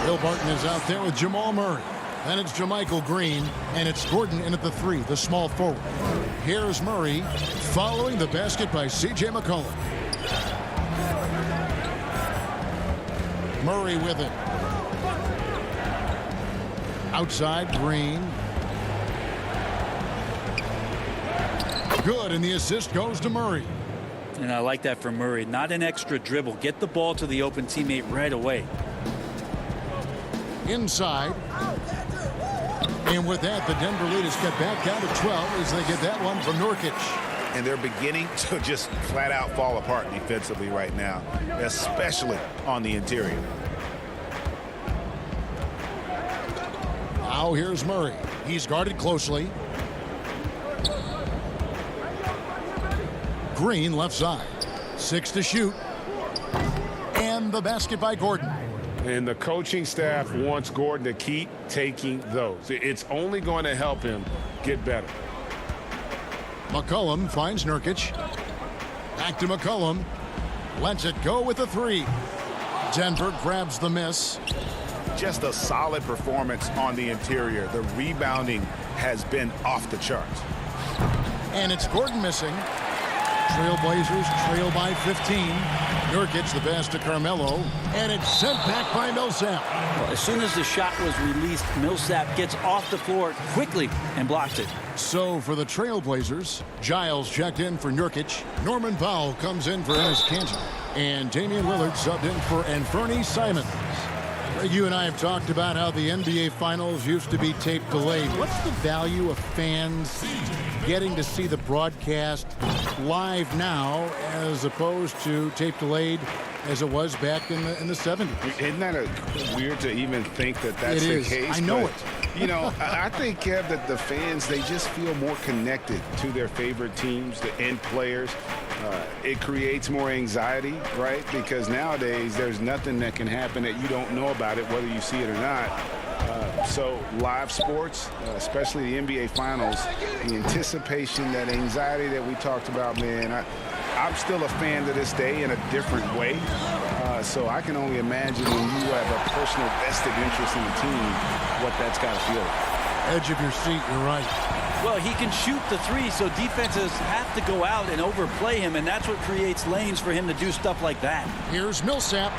[SPEAKER 1] Will Barton is out there with Jamal Murray. Then it's JaMychal Green, and it's Gordon in at the 3, the small forward. Here's Murray following the basket by C.J. McCollum. Murray with it. Outside, Green. Good, and the assist goes to Murray.
[SPEAKER 9] And I like that from Murray. Not an extra dribble. Get the ball to the open teammate right away.
[SPEAKER 1] Inside. And with that, the Denver lead is cut back down to 12 as they get that one from Nurkic.
[SPEAKER 3] And they're beginning to just flat out fall apart defensively right now, especially on the interior.
[SPEAKER 1] Now here's Murray. He's guarded closely. Green left side. 6 to shoot. And the basket by Gordon.
[SPEAKER 5] And the coaching staff wants Gordon to keep taking those. It's only going to help him get better.
[SPEAKER 1] McCollum finds Nurkic. Back to McCollum. Lets it go with the 3. Denver grabs the miss.
[SPEAKER 3] Just a solid performance on the interior. The rebounding has been off the charts.
[SPEAKER 1] And it's Gordon missing. Trailblazers trail by 15. Nurkic the pass to Carmelo, and it's sent back by Millsap.
[SPEAKER 9] Well, as soon as the shot was released, Millsap gets off the floor quickly and blocks it.
[SPEAKER 1] So for the Trailblazers, Giles checked in for Nurkic. Norman Powell comes in for Enes Kanter. And Damian Lillard subbed in for Anthony Simons. Greg, you and I have talked about how the NBA Finals used to be tape delayed. What's the value of fans getting to see the broadcast live now as opposed to tape delayed as it was back in the 70s?
[SPEAKER 3] Isn't that weird to even think that that's the case?
[SPEAKER 1] I know it.
[SPEAKER 3] You know, I think, Kev, that the fans, they just feel more connected to their favorite teams, the end players. It creates more anxiety, right? Because nowadays there's nothing that can happen that you don't know about it, whether you see it or not. So live sports, especially the NBA Finals, the anticipation, that anxiety that we talked about, man, I'm still a fan to this day in a different way. So I can only imagine when you have a personal vested interest in the team, what that's got to feel like.
[SPEAKER 1] Edge of your seat, you're right.
[SPEAKER 9] Well, he can shoot the 3, so defenses have to go out and overplay him, and that's what creates lanes for him to do stuff like that.
[SPEAKER 1] Here's Millsap.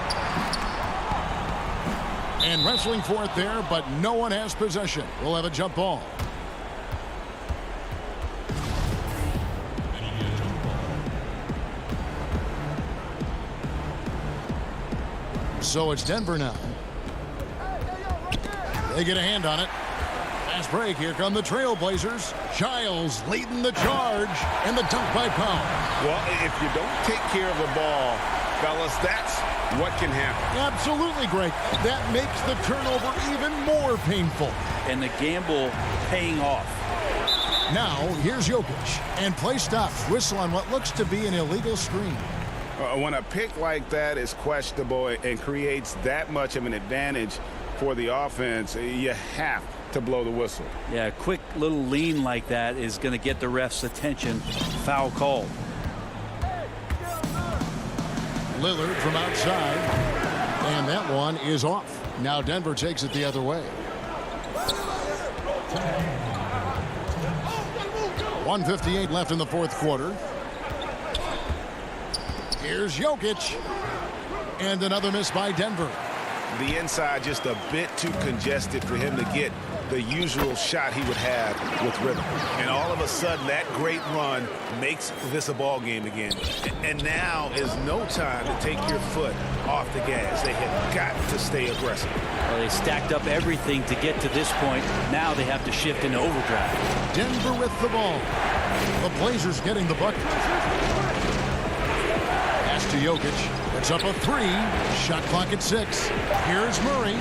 [SPEAKER 1] And wrestling for it there, but no one has possession. We'll have a jump ball. So it's Denver now. They get a hand on it. Fast break. Here come the Trailblazers. Giles leading the charge. And the dunk by Powell.
[SPEAKER 3] Well, if you don't take care of the ball, fellas, that's what can happen.
[SPEAKER 1] Absolutely, Greg. That makes the turnover even more painful.
[SPEAKER 9] And the gamble paying off.
[SPEAKER 1] Now, here's Jokic. And play stops. Whistle on what looks to be an illegal screen.
[SPEAKER 3] When a pick like that is questionable and creates that much of an advantage for the offense, you have to blow the whistle.
[SPEAKER 9] Yeah, a quick little lean like that is going to get the ref's attention. Foul called.
[SPEAKER 1] Lillard from outside. And that one is off. Now Denver takes it the other way. 1:58 left in the fourth quarter. Here's Jokic. And another miss by Denver.
[SPEAKER 3] The inside just a bit too congested for him to get
[SPEAKER 5] the usual shot he would have with rhythm. And all of a sudden, that great run makes this a ball game again. And now is no time to take your foot off the gas. They have got to stay aggressive.
[SPEAKER 9] Well, they stacked up everything to get to this point. Now they have to shift into overdrive.
[SPEAKER 1] Denver with the ball. The Blazers getting the bucket. Pass to Jokic. It's up a 3. Shot clock at 6. Here's Murray.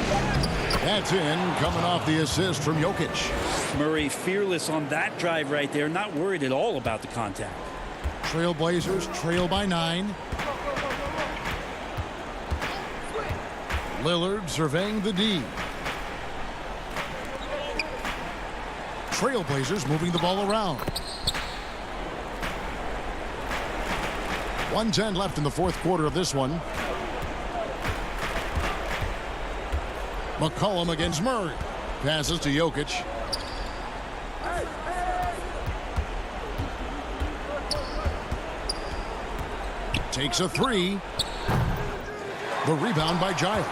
[SPEAKER 1] That's in, coming off the assist from Jokic.
[SPEAKER 9] Murray fearless on that drive right there, not worried at all about the contact.
[SPEAKER 1] Trailblazers trail by 9. Lillard surveying the D. Trailblazers moving the ball around. 1:10 left in the fourth quarter of this one. McCollum against Murray. Passes to Jokic. Takes a 3. The rebound by Giles.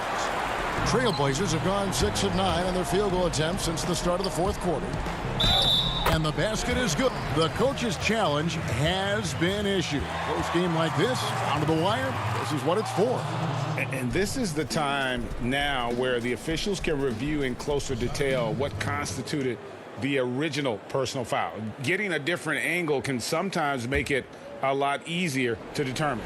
[SPEAKER 1] Trailblazers have gone 6 of 9 on their field goal attempts since the start of the fourth quarter. And the basket is good. The coach's challenge has been issued. Close game like this, down to the wire, this is what it's for.
[SPEAKER 3] And this is the time now where the officials can review in closer detail what constituted the original personal foul. Getting a different angle can sometimes make it a lot easier to determine.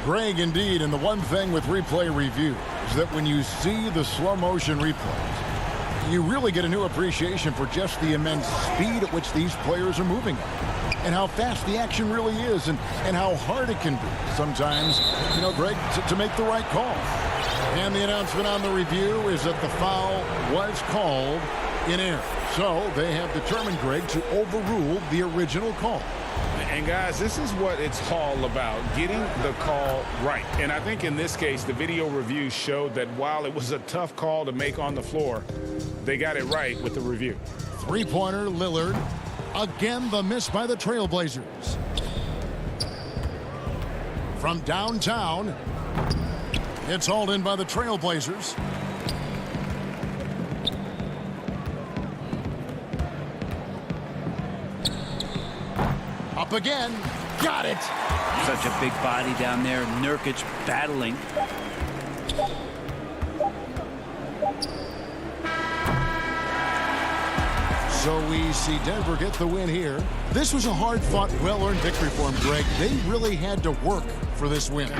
[SPEAKER 1] Greg, indeed, and the one thing with replay review is that when you see the slow motion replays, you really get a new appreciation for just the immense speed at which these players are moving and how fast the action really is and how hard it can be sometimes, you know, Greg, to make the right call. And the announcement on the review is that the foul was called in error. So they have determined, Greg, to overrule the original call.
[SPEAKER 3] And guys, this is what it's all about, getting the call right. And I think in this case, the video review showed that while it was a tough call to make on the floor, they got it right with the review.
[SPEAKER 1] Three-pointer, Lillard. Again, the miss by the Trailblazers. From downtown, it's hauled in by the Trailblazers. Up again. Got it.
[SPEAKER 9] Such a big body down there. Nurkic battling.
[SPEAKER 1] So we see Denver get the win here. This was a hard-fought, well-earned victory for them, Greg. They really had to work for this win.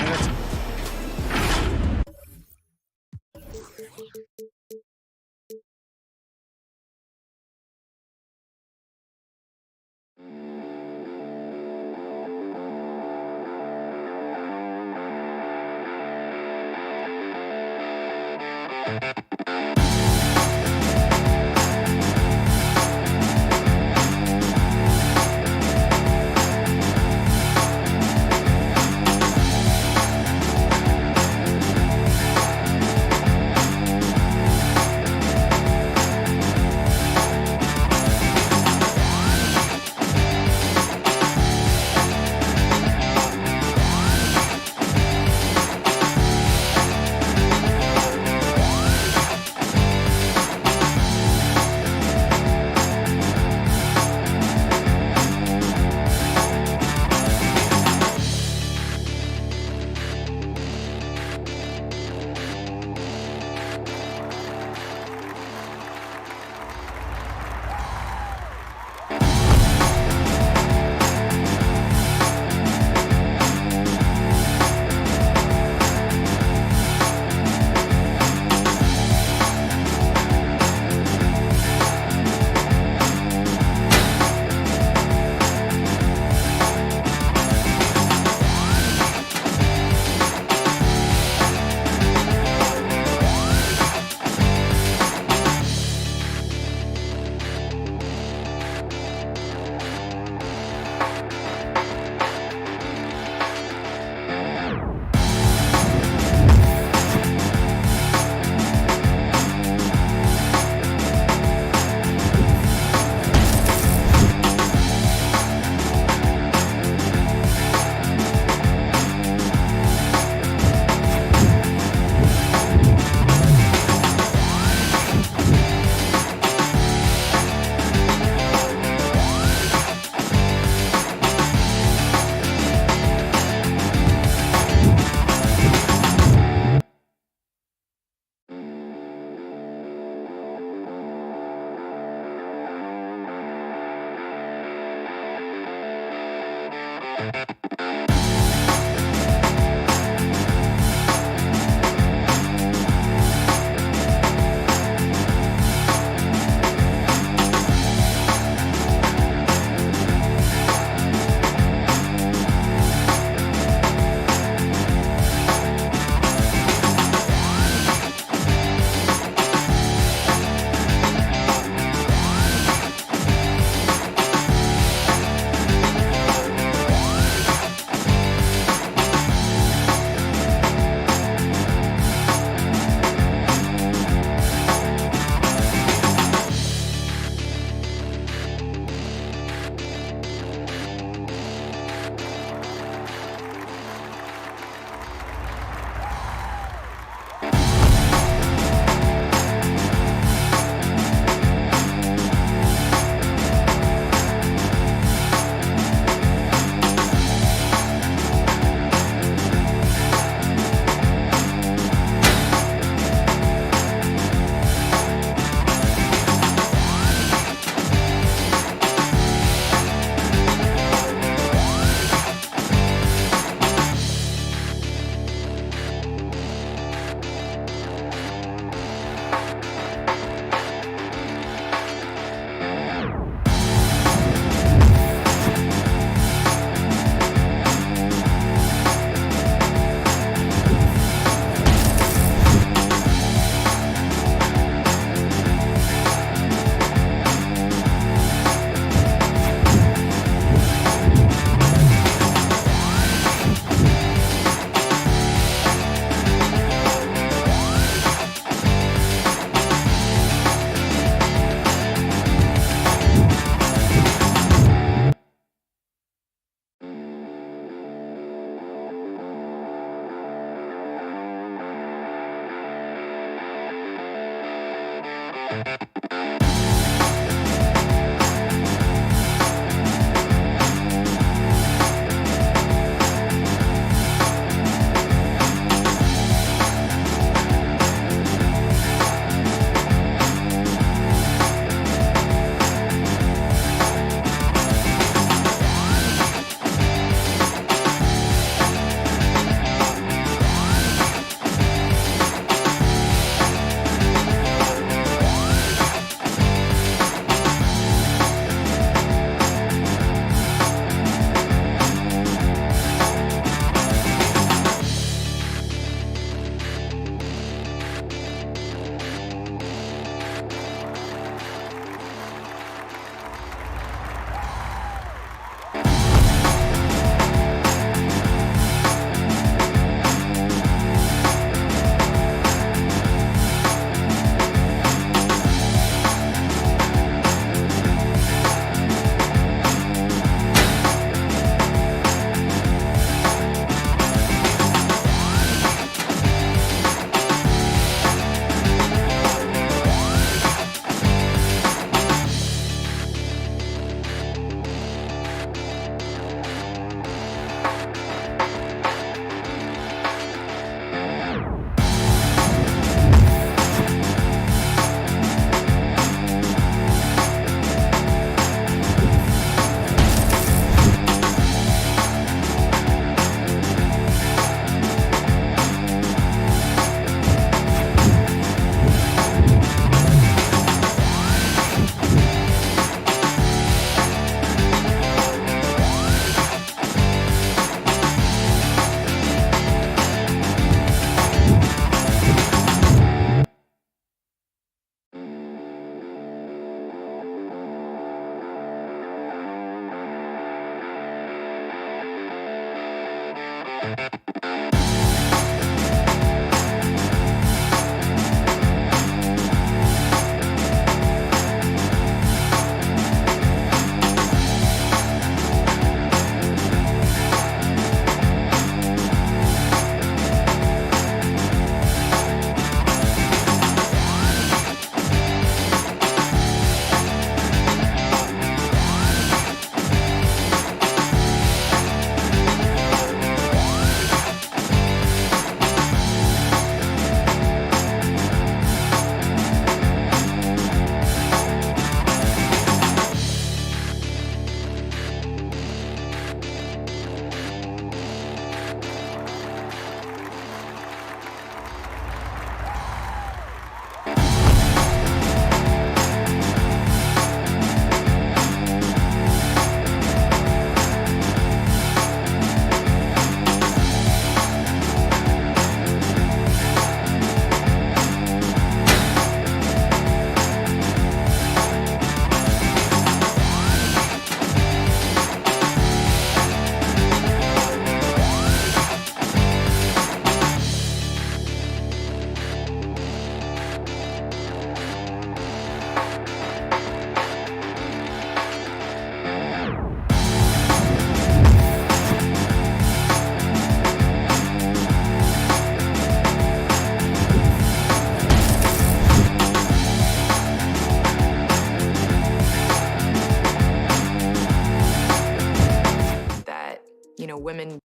[SPEAKER 11] women.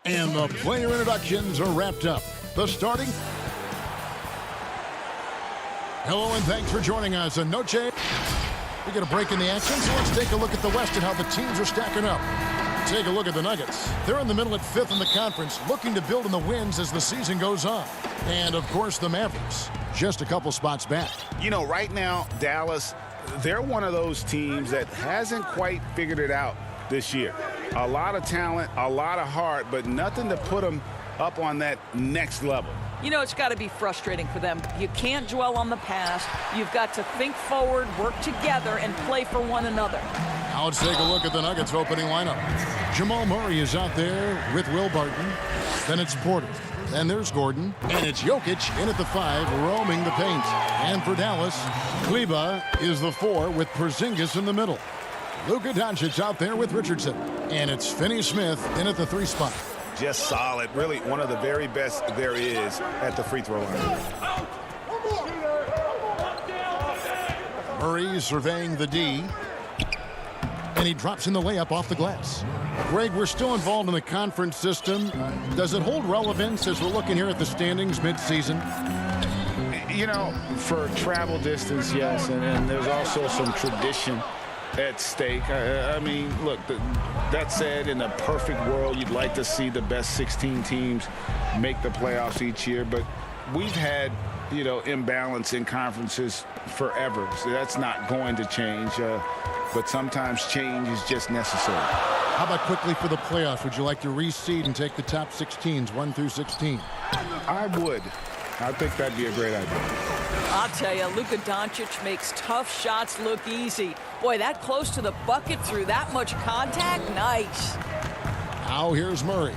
[SPEAKER 1] And the player introductions are wrapped up. The starting. Hello and thanks for joining us. Anoche. We get a break in the action, so let's take a look at the West and how the teams are stacking up. Take a look at the Nuggets. They're in the middle at 5th in the conference, looking to build on the wins as the season goes on. And, of course, the Mavericks, just a couple spots back.
[SPEAKER 3] You know, right now, Dallas, they're one of those teams that hasn't quite figured it out this year. A lot of talent, a lot of heart, but nothing to put them up on that next level.
[SPEAKER 12] You know, it's got to be frustrating for them. You can't dwell on the past. You've got to think forward, work together, and play for one another.
[SPEAKER 1] Now let's take a look at the Nuggets opening lineup. Jamal Murray is out there with Will Barton. Then it's Porter. Then there's Gordon. And it's Jokic in at the 5, roaming the paint. And for Dallas, Kleba is the 4 with Porzingis in the middle. Luka Doncic out there with Richardson. And it's Finney-Smith in at the 3 spot.
[SPEAKER 5] just solid. Really one of the very best there is at the free throw line.
[SPEAKER 1] Murray surveying the D. And he drops in the layup off the glass. Greg, we're still involved in the conference system. Does it hold relevance as we're looking here at the standings mid-season?
[SPEAKER 3] You know, for travel distance, yes, and there's also some tradition at stake. I mean, look, that said, in a perfect world, you'd like to see the best 16 teams make the playoffs each year, but we've had, you know, imbalance in conferences forever, so that's not going to change, but sometimes change is just necessary.
[SPEAKER 1] How about quickly for the playoffs? Would you like to reseed and take the top 16s, 1 through 16?
[SPEAKER 3] I would. I think that'd be a great idea.
[SPEAKER 12] I'll tell you, Luka Doncic makes tough shots look easy. Boy, that close to the bucket through that much contact, nice.
[SPEAKER 1] Now here's Murray,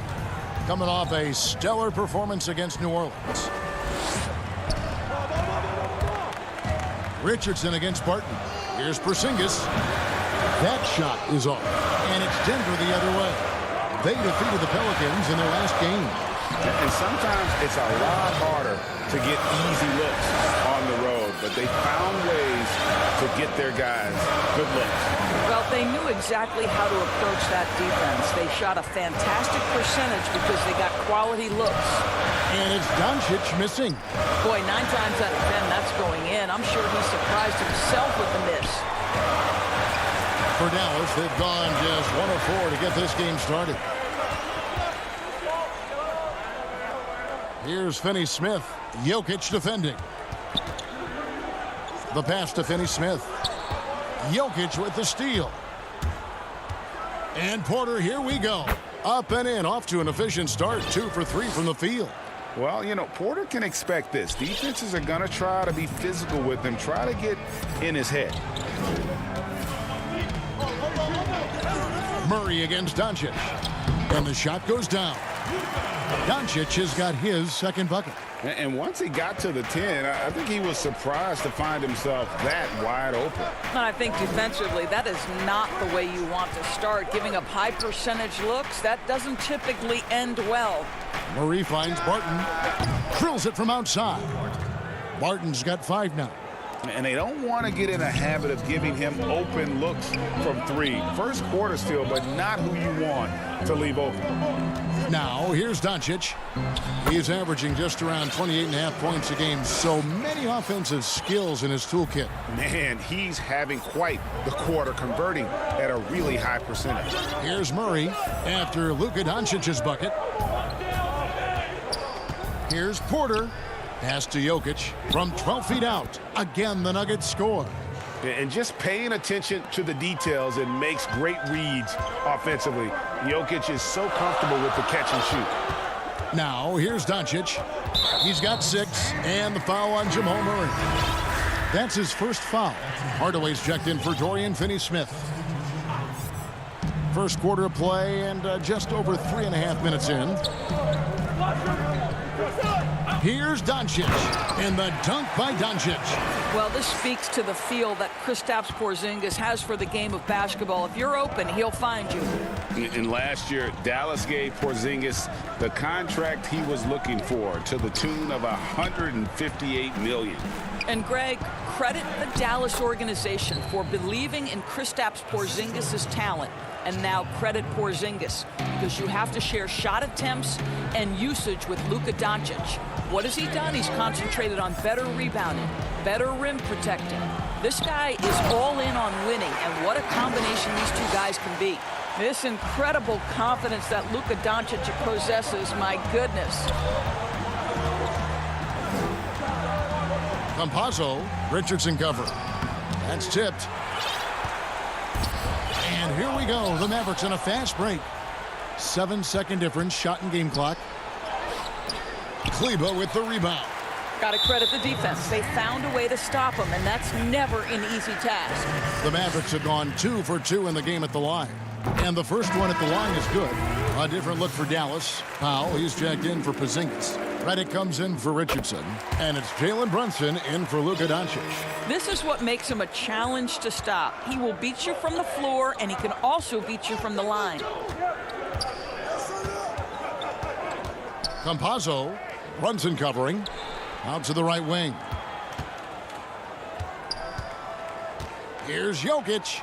[SPEAKER 1] coming off a stellar performance against New Orleans. Richardson against Barton. Here's Porzingis. That shot is off, and it's Denver the other way. They defeated the Pelicans in their last game.
[SPEAKER 3] And sometimes it's a lot harder to get easy looks on the road, but they found ways to get their guys good looks.
[SPEAKER 12] Well, they knew exactly how to approach that defense. They shot a fantastic percentage because they got quality looks.
[SPEAKER 1] And it's Doncic missing.
[SPEAKER 12] Boy, 9 times out of 10, that's going in. I'm sure he surprised himself with the miss.
[SPEAKER 1] For Dallas, they've gone just 1 of 4 to get this game started. Here's Finney-Smith. Jokic defending. The pass to Finney-Smith. Jokic with the steal. And Porter, here we go. Up and in, off to an efficient start. 2 for 3 from the field.
[SPEAKER 3] Well, you know, Porter can expect this. Defenses are going to try to be physical with him, try to get in his head.
[SPEAKER 1] Murray against Doncic. And the shot goes down. Doncic has got his second bucket.
[SPEAKER 3] And once he got to the 10, I think he was surprised to find himself that wide open.
[SPEAKER 12] And I think defensively, that is not the way you want to start. Giving up high percentage looks, that doesn't typically end well.
[SPEAKER 1] Murray finds Barton. Drills it from outside. Barton's got 5 now.
[SPEAKER 3] And they don't want to get in a habit of giving him open looks from 3. First quarter still, but not who you want to leave open.
[SPEAKER 1] Now, here's Doncic. He's averaging just around 28.5 points a game. So many offensive skills in his toolkit.
[SPEAKER 3] Man, he's having quite the quarter, converting at a really high percentage.
[SPEAKER 1] Here's Murray after Luka Doncic's bucket. Here's Porter. Pass to Jokic from 12 feet out. Again, the Nuggets score.
[SPEAKER 5] And just paying attention to the details and makes great reads offensively. Jokic is so comfortable with the catch and shoot.
[SPEAKER 1] Now, here's Doncic. He's got 6, and the foul on Jamal Murray. That's his first foul. Hardaway's checked in for Dorian Finney-Smith. First quarter of play and just over 3.5 minutes in. Here's Doncic, and the dunk by Doncic.
[SPEAKER 12] Well, this speaks to the feel that Kristaps Porzingis has for the game of basketball. If you're open, he'll find you.
[SPEAKER 3] And last year, Dallas gave Porzingis the contract he was looking for to the tune of $158 million.
[SPEAKER 12] And Greg, credit the Dallas organization for believing in Kristaps Porzingis' talent. And now credit Porzingis, because you have to share shot attempts and usage with Luka Doncic. What has he done? He's concentrated on better rebounding, better rim protecting. This guy is all in on winning, and what a combination these two guys can be. This incredible confidence that Luka Doncic possesses, my goodness.
[SPEAKER 1] Campazzo, Richardson cover. That's tipped. And here we go. The Mavericks on a fast break. 7-second difference, shot and game clock. Kleber with the rebound.
[SPEAKER 12] Got to credit the defense. They found a way to stop him, and that's never an easy task.
[SPEAKER 1] The Mavericks have gone 2 for 2 in the game at the line. And the first one at the line is good. A different look for Dallas. Powell, he's checked in for Porzingis. Reddick comes in for Richardson. And it's Jalen Brunson in for Luka Doncic.
[SPEAKER 12] This is what makes him a challenge to stop. He will beat you from the floor, and he can also beat you from the line.
[SPEAKER 1] Campazzo. Brunson covering. Out to the right wing. Here's Jokic.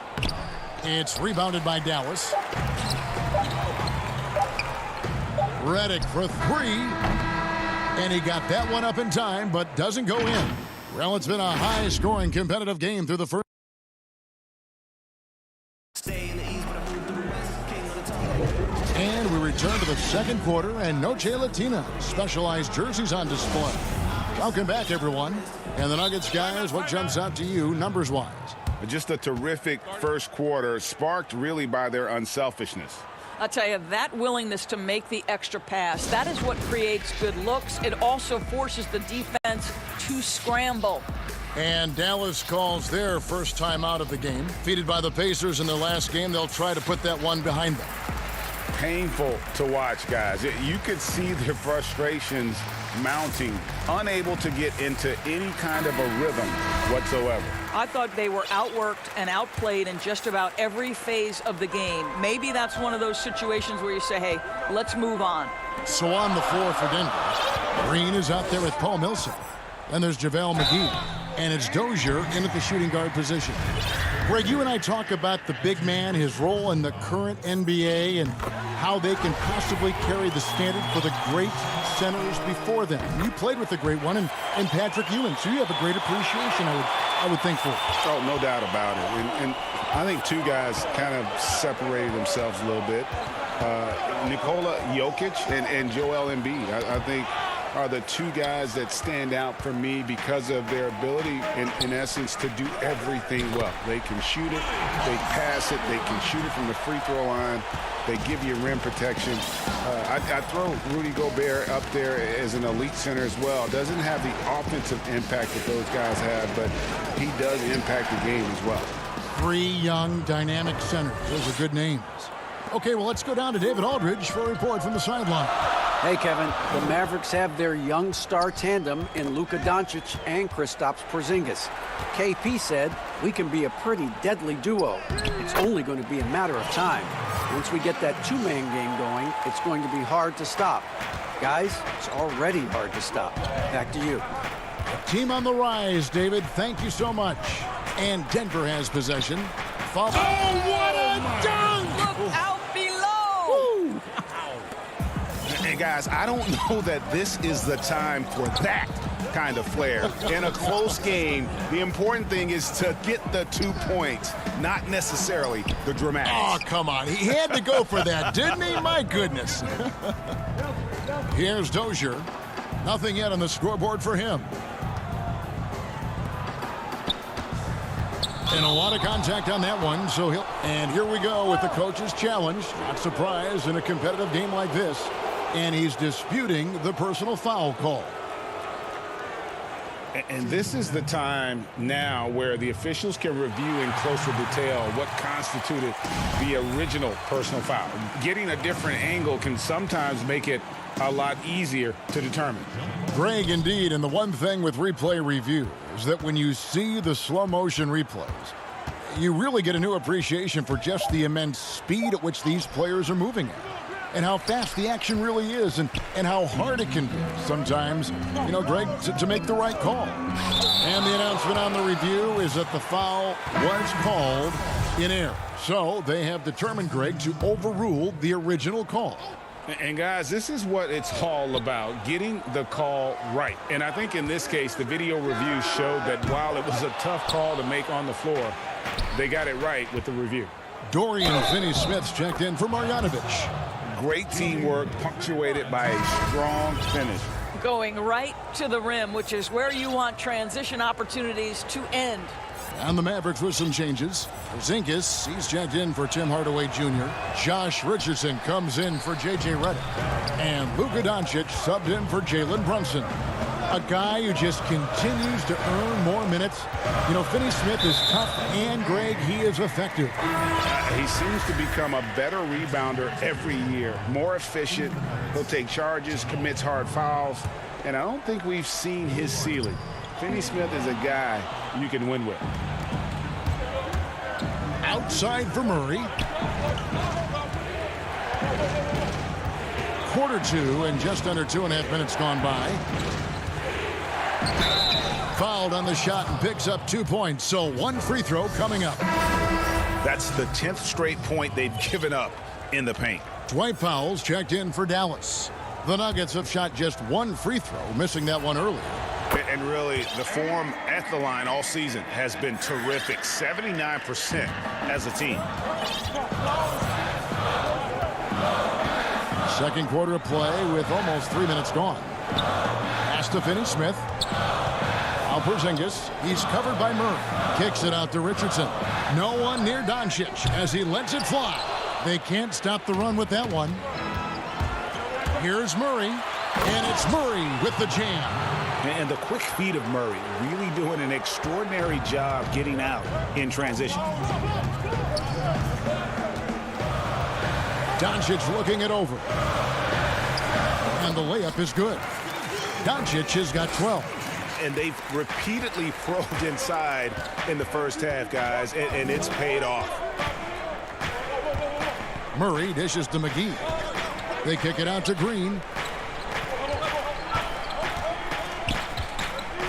[SPEAKER 1] It's rebounded by Dallas. Redick for three. And he got that one up in time, but doesn't go in. Well, it's been a high-scoring competitive game through the first. And we return to the second quarter, and Noche Latina. Specialized jerseys on display. Welcome back, everyone. And the Nuggets, guys, what jumps out to you numbers-wise?
[SPEAKER 3] Just a terrific first quarter, sparked really by their unselfishness.
[SPEAKER 12] I'll tell you, that willingness to make the extra pass, that is what creates good looks. It also forces the defense to scramble.
[SPEAKER 1] And Dallas calls their first time out of the game. Defeated by the Pacers in their last game, they'll try to put that one behind them.
[SPEAKER 3] Painful to watch, guys. You could see their frustrations mounting, unable to get into any kind of a rhythm whatsoever.
[SPEAKER 12] I thought they were outworked and outplayed in just about every phase of the game. Maybe that's one of those situations where you say, hey, let's move on.
[SPEAKER 1] So on the floor for Denver, Green is out there with Paul Millsap. Then there's JaVale McGee. And it's Dozier in at the shooting guard position. Greg, you and I talk about the big man, his role in the current NBA, and how they can possibly carry the standard for the great centers before them. You played with the great one in Patrick Ewing, so you have a great appreciation, I would think, for it.
[SPEAKER 3] Oh, no doubt about it. And I think two guys kind of separated themselves a little bit. Nikola Jokic and Joel Embiid, I think, are the two guys that stand out for me because of their ability, in essence, to do everything well. They can shoot it, they pass it, they can shoot it from the free throw line, they give you rim protection. I throw Rudy Gobert up there as an elite center as well. Doesn't have the offensive impact that those guys have, but he does impact the game as well.
[SPEAKER 1] Three young, dynamic centers. Those are good names. Okay, well, let's go down to David Aldridge for a report from the sideline.
[SPEAKER 8] Hey, Kevin, the Mavericks have their young star tandem in Luka Doncic and Kristaps Porzingis. KP said, we can be a pretty deadly duo. It's only going to be a matter of time. Once we get that two-man game going, it's going to be hard to stop. Guys, it's already hard to stop. Back to you.
[SPEAKER 1] Team on the rise, David. Thank you so much. And Denver has possession. Oh, what a dunk!
[SPEAKER 12] Look out below!
[SPEAKER 3] Hey, guys, I don't know that this is the time for that kind of flair. In a close game, the important thing is to get the 2 points, not necessarily the dramatics.
[SPEAKER 1] Oh, come on. He had to go for that, didn't he? My goodness. Here's Dozier. Nothing yet on the scoreboard for him. And a lot of contact on that one, so and here we go with the coach's challenge. Not surprised in a competitive game like this. And he's disputing the personal foul call.
[SPEAKER 3] And this is the time now where the officials can review in closer detail what constituted the original personal foul. Getting a different angle can sometimes make it a lot easier to determine.
[SPEAKER 1] Greg, indeed, and the one thing with replay review is that when you see the slow motion replays, you really get a new appreciation for just the immense speed at which these players are moving at. And how fast the action really is, and how hard it can be sometimes, you know, Greg, to make the right call. And the announcement on the review is that the foul was called in error. So they have determined, Greg, to overrule the original call.
[SPEAKER 3] And guys, this is what it's all about, getting the call right. And I think in this case, the video review showed that while it was a tough call to make on the floor, they got it right with the review.
[SPEAKER 1] Dorian Finney-Smith's checked in for Marjanovic.
[SPEAKER 3] Great teamwork, punctuated by a strong finish.
[SPEAKER 12] Going right to the rim, which is where you want transition opportunities to end.
[SPEAKER 1] And the Mavericks with some changes. Porzingis, he's checked in for Tim Hardaway Jr. Josh Richardson comes in for J.J. Redick. And Luka Doncic subbed in for Jalen Brunson. A guy who just continues to earn more minutes. You know, Finney-Smith is tough, and Greg, he is effective.
[SPEAKER 3] He seems to become a better rebounder every year. More efficient. He'll take charges, commits hard fouls. And I don't think we've seen his ceiling. Finney-Smith is a guy you can win with.
[SPEAKER 1] Outside for Murray. quarter two and just under 2.5 minutes gone by. Fouled on the shot and picks up 2 points. So 1 free throw coming up.
[SPEAKER 3] That's the 10th straight point they've given up in the paint.
[SPEAKER 1] Dwight Powell's checked in for Dallas. The Nuggets have shot just 1 free throw, missing that one earlier.
[SPEAKER 3] And really, the form at the line all season has been terrific. 79% as a team.
[SPEAKER 1] Second quarter of play with almost 3 minutes gone. Pass to Finney-Smith. Now Porzingis. He's covered by Murray. Kicks it out to Richardson. No one near Doncic as he lets it fly. They can't stop the run with that one. Here's Murray. And it's Murray with the jam.
[SPEAKER 3] And the quick feet of Murray really doing an extraordinary job getting out in transition.
[SPEAKER 1] Doncic looking it over. And the layup is good. Doncic has got 12.
[SPEAKER 3] And they've repeatedly probed inside in the first half, guys, and it's paid off.
[SPEAKER 1] Murray dishes to McGee. They kick it out to Green.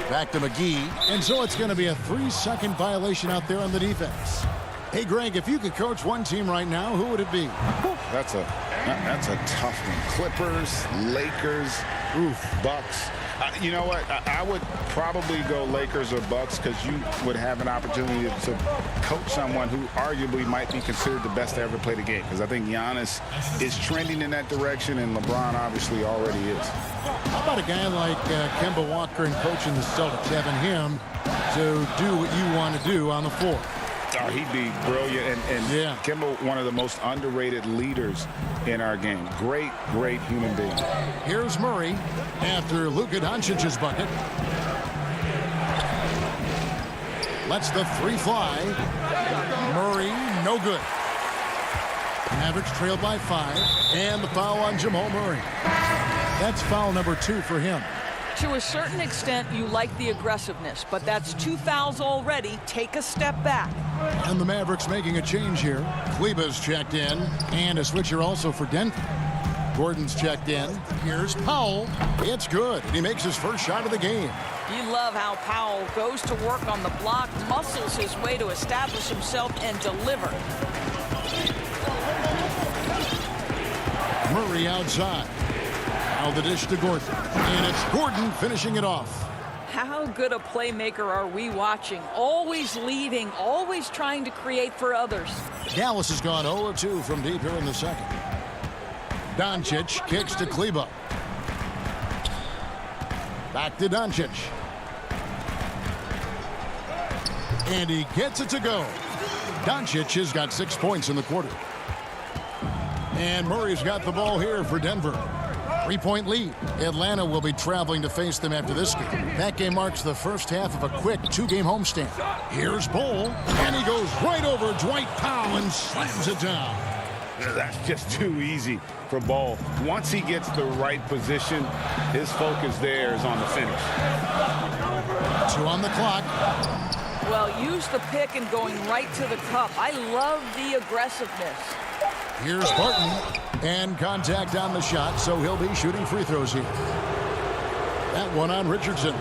[SPEAKER 1] Back to McGee. And so it's going to be a 3-second violation out there on the defense. Hey, Greg, if you could coach one team right now, who would it be?
[SPEAKER 3] That's a tough one. Clippers, Lakers, Bucks. You know what? I would probably go Lakers or Bucks because you would have an opportunity to coach someone who arguably might be considered the best to ever play the game. Because I think Giannis is trending in that direction, and LeBron obviously already is.
[SPEAKER 1] How about a guy like Kemba Walker and coaching the Celtics, having him to do what you want to do on the floor?
[SPEAKER 3] Oh, he'd be brilliant. And
[SPEAKER 1] yeah.
[SPEAKER 3] Kemba, one of the most underrated leaders in our game. Great, great human being.
[SPEAKER 1] Here's Murray after Luka Doncic's bucket. Lets the 3 fly. Murray, no good. Mavericks trailed by 5. And the foul on Jamal Murray. That's foul number 2 for him.
[SPEAKER 12] To a certain extent, you like the aggressiveness, but that's 2 fouls already. Take a step back.
[SPEAKER 1] And the Mavericks making a change here. Kleba's checked in, and a switcher also for Denver. Gordon's checked in. Here's Powell. It's good. He makes his first shot of the game.
[SPEAKER 12] You love how Powell goes to work on the block, muscles his way to establish himself and deliver.
[SPEAKER 1] Murray outside. Now the dish to Gordon. And it's Gordon finishing it off.
[SPEAKER 12] How good a playmaker are we watching? Always leading, always trying to create for others.
[SPEAKER 1] Dallas has gone 0-2 from deep here in the second. Doncic kicks to Kleba. Back to Doncic. And he gets it to go. Doncic has got 6 points in the quarter. And Murray's got the ball here for Denver. 3-point lead. Atlanta will be traveling to face them after this game. That game marks the first half of a quick 2-game homestand. Here's Bol, and he goes right over Dwight Powell and slams it down.
[SPEAKER 3] That's just too easy for Bol. Once he gets the right position, his focus there is on the finish.
[SPEAKER 1] 2 on the clock.
[SPEAKER 12] Well, use the pick and going right to the cup. I love the aggressiveness.
[SPEAKER 1] Here's Barton, and contact on the shot, so he'll be shooting free throws here. That one on Richardson.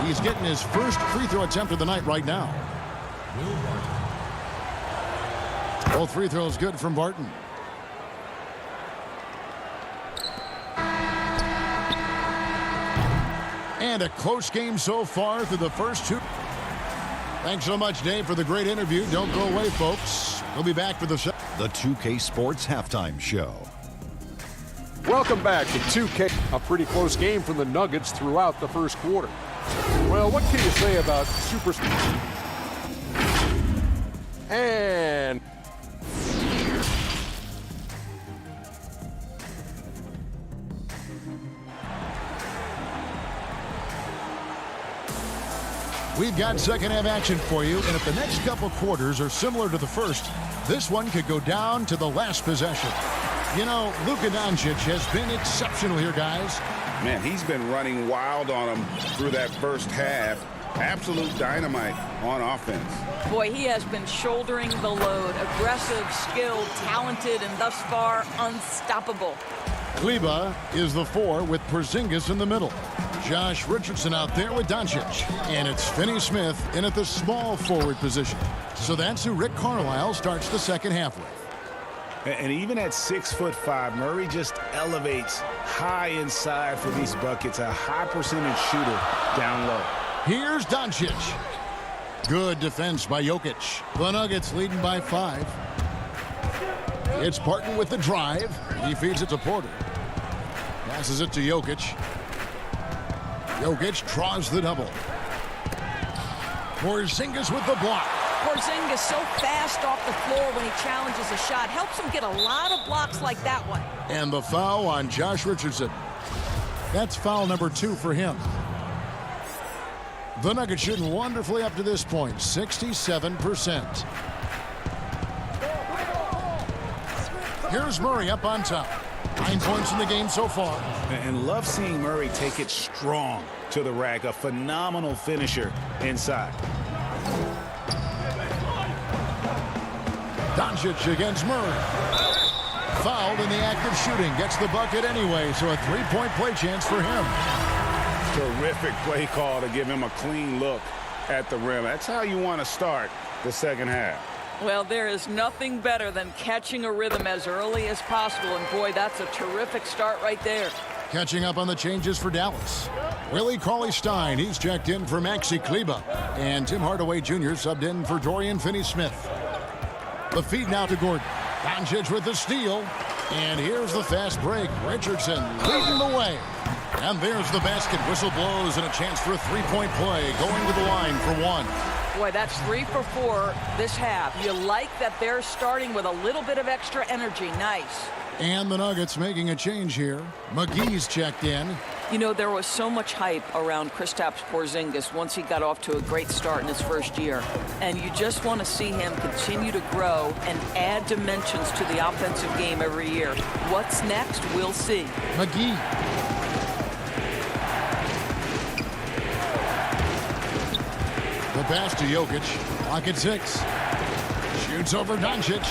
[SPEAKER 1] He's getting his first free throw attempt of the night right now. Both free throws good from Barton. And a close game so far through the first 2. Thanks so much, Dave, for the great interview. Don't go away, folks. We'll be back for the
[SPEAKER 6] 2K Sports Halftime Show.
[SPEAKER 7] Welcome back to 2K. A pretty close game from the Nuggets throughout the first quarter. Well, what can you say about super... And...
[SPEAKER 1] We've got second half action for you, and if the next couple quarters are similar to the first, this one could go down to the last possession. You know, Luka Doncic has been exceptional here, guys.
[SPEAKER 3] Man, he's been running wild on him through that first half. Absolute dynamite on offense.
[SPEAKER 12] Boy, he has been shouldering the load. Aggressive, skilled, talented, and thus far unstoppable.
[SPEAKER 1] Kleba is the 4 with Porzingis in the middle. Josh Richardson out there with Doncic. And it's Finney-Smith in at the small forward position. So that's who Rick Carlisle starts the second half with.
[SPEAKER 3] And even at 6'5", Murray just elevates high inside for these buckets. A high percentage shooter down low.
[SPEAKER 1] Here's Doncic. Good defense by Jokic. The Nuggets leading by 5. It's Barton with the drive. He feeds it to Porter. Passes it to Jokic. Jokic draws the double. Porzingis with the block.
[SPEAKER 12] Porzingis so fast off the floor when he challenges a shot. Helps him get a lot of blocks like that one.
[SPEAKER 1] And the foul on Josh Richardson. That's foul number 2 for him. The Nuggets shooting wonderfully up to this point, 67%. Here's Murray up on top. 9 points in the game so far.
[SPEAKER 3] And love seeing Murray take it strong to the rack. A phenomenal finisher inside.
[SPEAKER 1] Doncic against Murray. Fouled in the act of shooting. Gets the bucket anyway, so a 3-point play chance for him.
[SPEAKER 3] Terrific play call to give him a clean look at the rim. That's how you want to start the second half.
[SPEAKER 12] Well, there is nothing better than catching a rhythm as early as possible. And, boy, that's a terrific start right there.
[SPEAKER 1] Catching up on the changes for Dallas. Willie Cauley-Stein, he's checked in for Maxi Kleba. And Tim Hardaway Jr. subbed in for Dorian Finney-Smith. The feed now to Gordon. Doncic with the steal. And here's the fast break. Richardson leading the way. And there's the basket. Whistle blows and a chance for a 3-point play. Going to the line for 1.
[SPEAKER 12] Boy, that's 3 for 4 this half. You like that they're starting with a little bit of extra energy. Nice.
[SPEAKER 1] And the Nuggets making a change here. McGee's checked in.
[SPEAKER 12] You know, there was so much hype around Kristaps Porzingis once he got off to a great start in his first year. And you just want to see him continue to grow and add dimensions to the offensive game every year. What's next? We'll see.
[SPEAKER 1] McGee. The pass to Jokic. Lock at 6. Shoots over Doncic.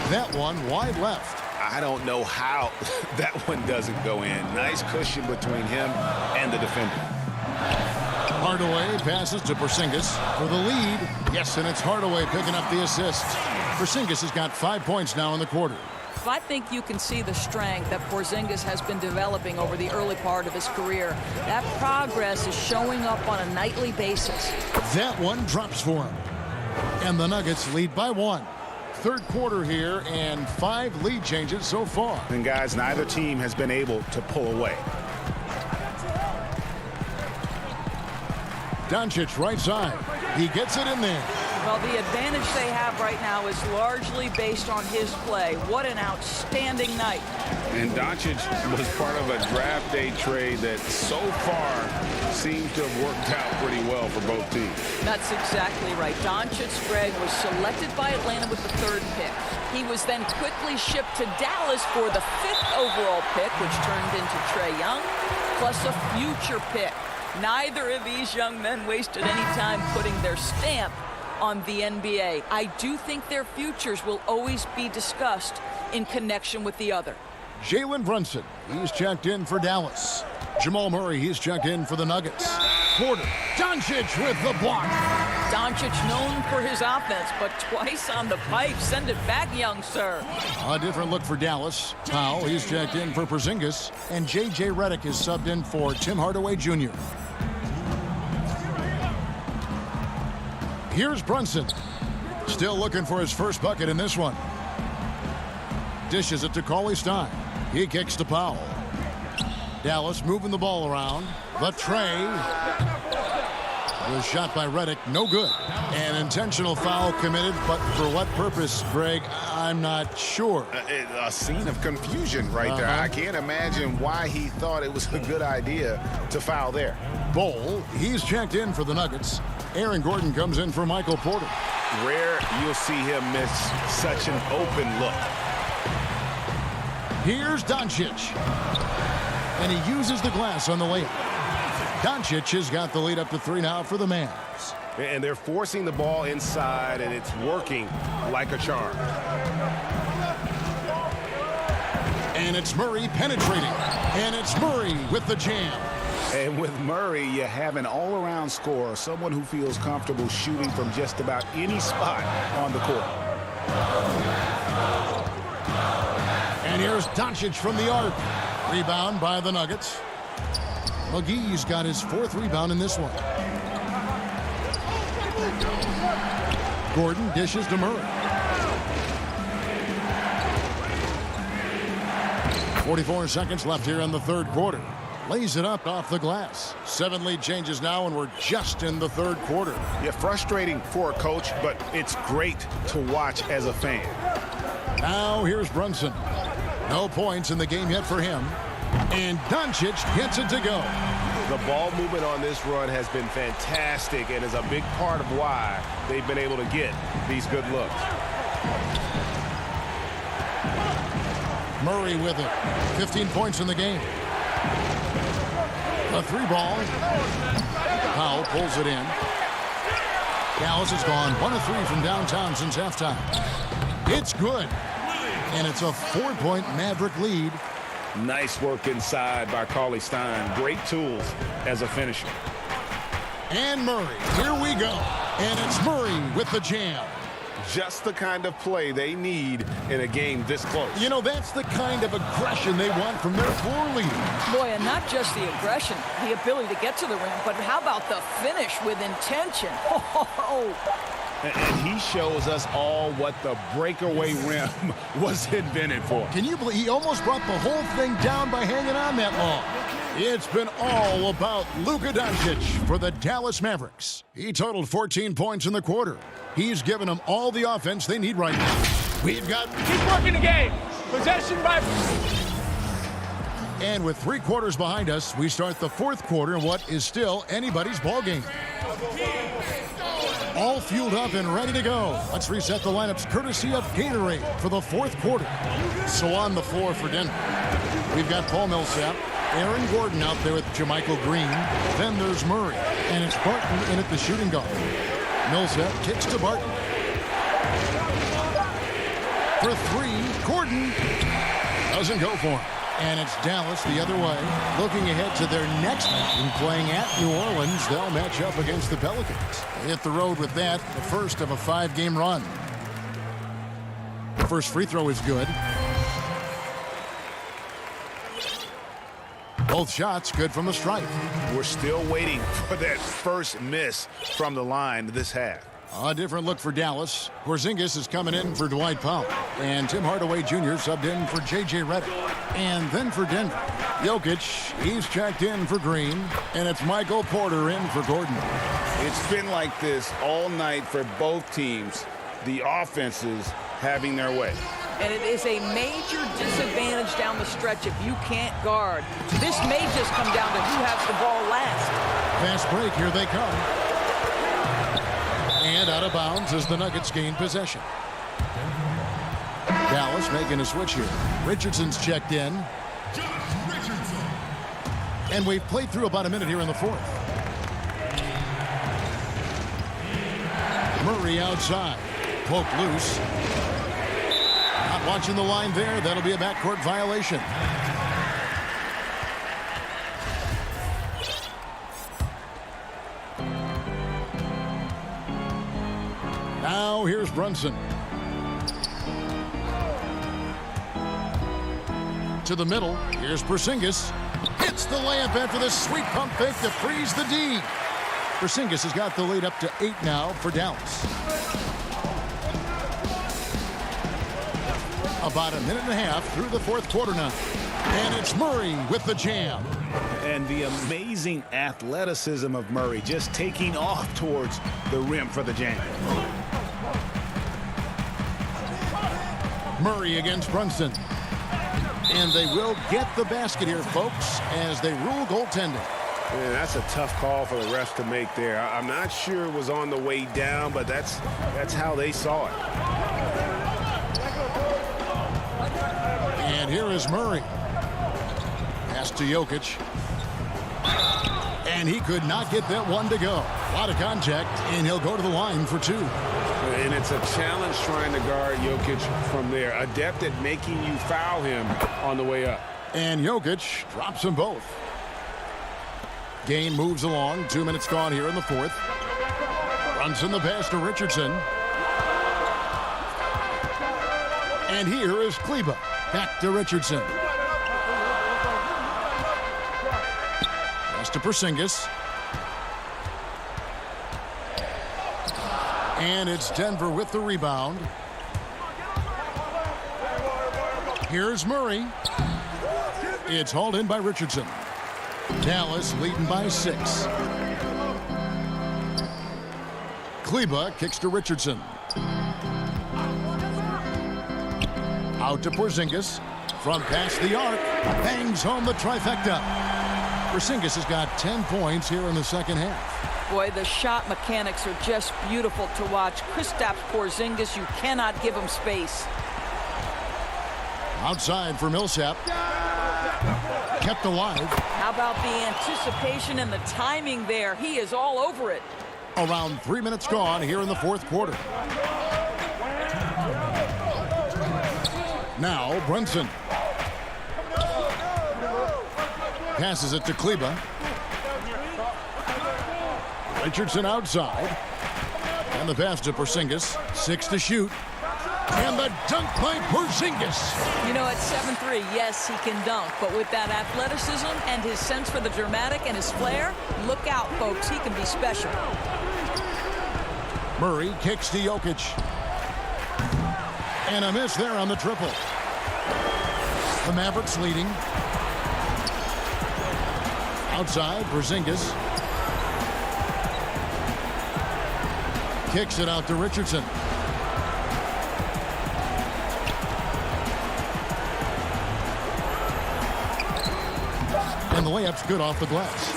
[SPEAKER 1] That one wide left.
[SPEAKER 3] I don't know how that one doesn't go in. Nice cushion between him and the defender.
[SPEAKER 1] Hardaway passes to Porzingis for the lead. Yes, and it's Hardaway picking up the assist. Porzingis has got 5 points now in the quarter.
[SPEAKER 12] I think you can see the strength that Porzingis has been developing over the early part of his career. That progress is showing up on a nightly basis.
[SPEAKER 1] That one drops for him. And the Nuggets lead by 1. Third quarter here and 5 lead changes so far.
[SPEAKER 3] And guys, neither team has been able to pull away.
[SPEAKER 1] Doncic right side. He gets it in there.
[SPEAKER 12] Well, the advantage they have right now is largely based on his play. What an outstanding night.
[SPEAKER 3] And Doncic was part of a draft day trade that so far seems to have worked out pretty well for both teams.
[SPEAKER 12] That's exactly right. Doncic, Greg, was selected by Atlanta with the 3rd pick. He was then quickly shipped to Dallas for the 5th overall pick, which turned into Trae Young, plus a future pick. Neither of these young men wasted any time putting their stamp on the NBA. I do think their futures will always be discussed in connection with the other.
[SPEAKER 1] Jalen Brunson, he's checked in for Dallas. Jamal Murray, he's checked in for the Nuggets. Porter, Doncic with the block.
[SPEAKER 12] Doncic known for his offense, but twice on the pipe. Send it back, young sir.
[SPEAKER 1] A different look for Dallas. Powell, he's checked in for Porzingis. And J.J. Redick is subbed in for Tim Hardaway Jr. Here's Brunson. Still looking for his first bucket in this one. Dishes it to Cauley-Stein. He kicks to Powell. Dallas moving the ball around. The tray was shot by Redick. No good. An intentional foul committed, but for what purpose, Greg? I'm not sure.
[SPEAKER 3] A scene of confusion right there. I can't imagine why he thought it was a good idea to foul there.
[SPEAKER 1] Bol, he's checked in for the Nuggets. Aaron Gordon comes in for Michael Porter.
[SPEAKER 3] Rare you'll see him miss such an open look.
[SPEAKER 1] Here's Doncic. And he uses the glass on the layup. Doncic has got the lead up to 3 now for the Mavs.
[SPEAKER 5] And they're forcing the ball inside, and it's working like a charm.
[SPEAKER 1] And it's Murray penetrating. And it's Murray with the jam.
[SPEAKER 3] And with Murray, you have an all-around scorer, someone who feels comfortable shooting from just about any spot on the court.
[SPEAKER 1] And here's Doncic from the arc. Rebound by the Nuggets. McGee's got his 4th rebound in this one. Gordon dishes to Murray. 44 seconds left here in the 3rd quarter. Lays it up off the glass. 7 lead changes now, and we're just in the 3rd quarter.
[SPEAKER 3] Yeah, frustrating for a coach, but it's great to watch as a fan.
[SPEAKER 1] Now here's Brunson. No points in the game yet for him. And Doncic gets it to go.
[SPEAKER 5] The ball movement on this run has been fantastic and is a big part of why they've been able to get these good looks.
[SPEAKER 1] Murray with it. 15 points in the game. A 3-ball. Powell pulls it in. Dallas has gone 1 of 3 from downtown since halftime. It's good. And it's a 4-point Maverick lead.
[SPEAKER 3] Nice work inside by Cauley Stein. Great tools as a finisher.
[SPEAKER 1] And Murray. Here we go. And it's Murray with the jam.
[SPEAKER 3] Just the kind of play they need in a game this close.
[SPEAKER 1] You know, that's the kind of aggression they want from their floor leader.
[SPEAKER 12] Boy, and not just the aggression, the ability to get to the rim, but how about the finish with intention?
[SPEAKER 3] And he shows us all what the breakaway rim was invented for.
[SPEAKER 1] Can you believe he almost brought the whole thing down by hanging on that long? It's been all about Luka Doncic for the Dallas Mavericks. He totaled 14 points in the quarter. He's given them all the offense they need right now. We've got...
[SPEAKER 11] Keep working the game. Possession by...
[SPEAKER 1] And with 3 quarters behind us, we start the 4th quarter in what is still anybody's ball game. All fueled up and ready to go. Let's reset the lineups courtesy of Gatorade for the 4th quarter. So on the floor for Denver, we've got Paul Millsap, Aaron Gordon out there with Jermichael Green. Then there's Murray, and it's Barton in at the shooting guard. Millsap kicks to Barton. For 3, Gordon doesn't go for him. And it's Dallas the other way, looking ahead to their next game, playing at New Orleans. They'll match up against the Pelicans. They hit the road with that, the first of a 5-game run. The first free throw is good. Both shots good from the stripe.
[SPEAKER 3] We're still waiting for that first miss from the line this half.
[SPEAKER 1] A different look for Dallas. Porzingis is coming in for Dwight Powell. And Tim Hardaway Jr. subbed in for J.J. Redick. And then for Denver, Jokic, he's checked in for Green. And it's Michael Porter in for Gordon.
[SPEAKER 3] It's been like this all night for both teams. The offenses having their way.
[SPEAKER 12] And it is a major disadvantage down the stretch if you can't guard. This may just come down to who has the ball last.
[SPEAKER 1] Fast break, here they come. And out of bounds as the Nuggets gain possession. Dallas making a switch here. Richardson's checked in. And we've played through about a minute here in the 4th. Murray outside. Poke loose. Not watching the line there. That'll be a backcourt violation. Now here's Brunson. To the middle. Here's Porzingis. Hits the layup after the sweet pump fake to freeze the D. Porzingis has got the lead up to 8 now for Dallas. About a minute and a half through the 4th quarter now. And it's Murray with the jam.
[SPEAKER 3] And the amazing athleticism of Murray just taking off towards the rim for the jam.
[SPEAKER 1] Murray against Brunson. And they will get the basket here, folks, as they rule goaltending.
[SPEAKER 5] Yeah, that's a tough call for the refs to make there. I'm not sure it was on the way down, but that's how they saw it.
[SPEAKER 1] And here is Murray. Pass to Jokic. And he could not get that one to go. A lot of contact, and he'll go to the line for 2.
[SPEAKER 5] And it's a challenge trying to guard Jokic from there. Adept at making you foul him on the way up.
[SPEAKER 1] And Jokic drops them both. Game moves along. 2 minutes gone here in the fourth. Brunson the pass to Richardson. And here is Kleba. Back to Richardson. Pass to Porzingis. And it's Denver with the rebound. Here's Murray. It's hauled in by Richardson. Dallas leading by 6. Kleba kicks to Richardson. Out to Porzingis. Front past the arc. Bangs home the trifecta. Porzingis has got 10 points here in the second half.
[SPEAKER 12] Boy, the shot mechanics are just beautiful to watch. Kristaps Porzingis, you cannot give him space.
[SPEAKER 1] Outside for Millsap. Kept alive.
[SPEAKER 12] How about the anticipation and the timing there? He is all over it.
[SPEAKER 1] Around 3 minutes gone here in the fourth quarter. Now Brunson. Passes it to Kleba. Richardson outside. And the pass to Porzingis. 6 to shoot. And the dunk by Porzingis.
[SPEAKER 12] You know, at 7'3", yes, he can dunk. But with that athleticism and his sense for the dramatic and his flair, look out, folks. He can be special.
[SPEAKER 1] Murray kicks to Jokic. And a miss there on the triple. The Mavericks leading. Outside, Porzingis. Kicks it out to Richardson. And the layup's good off the glass.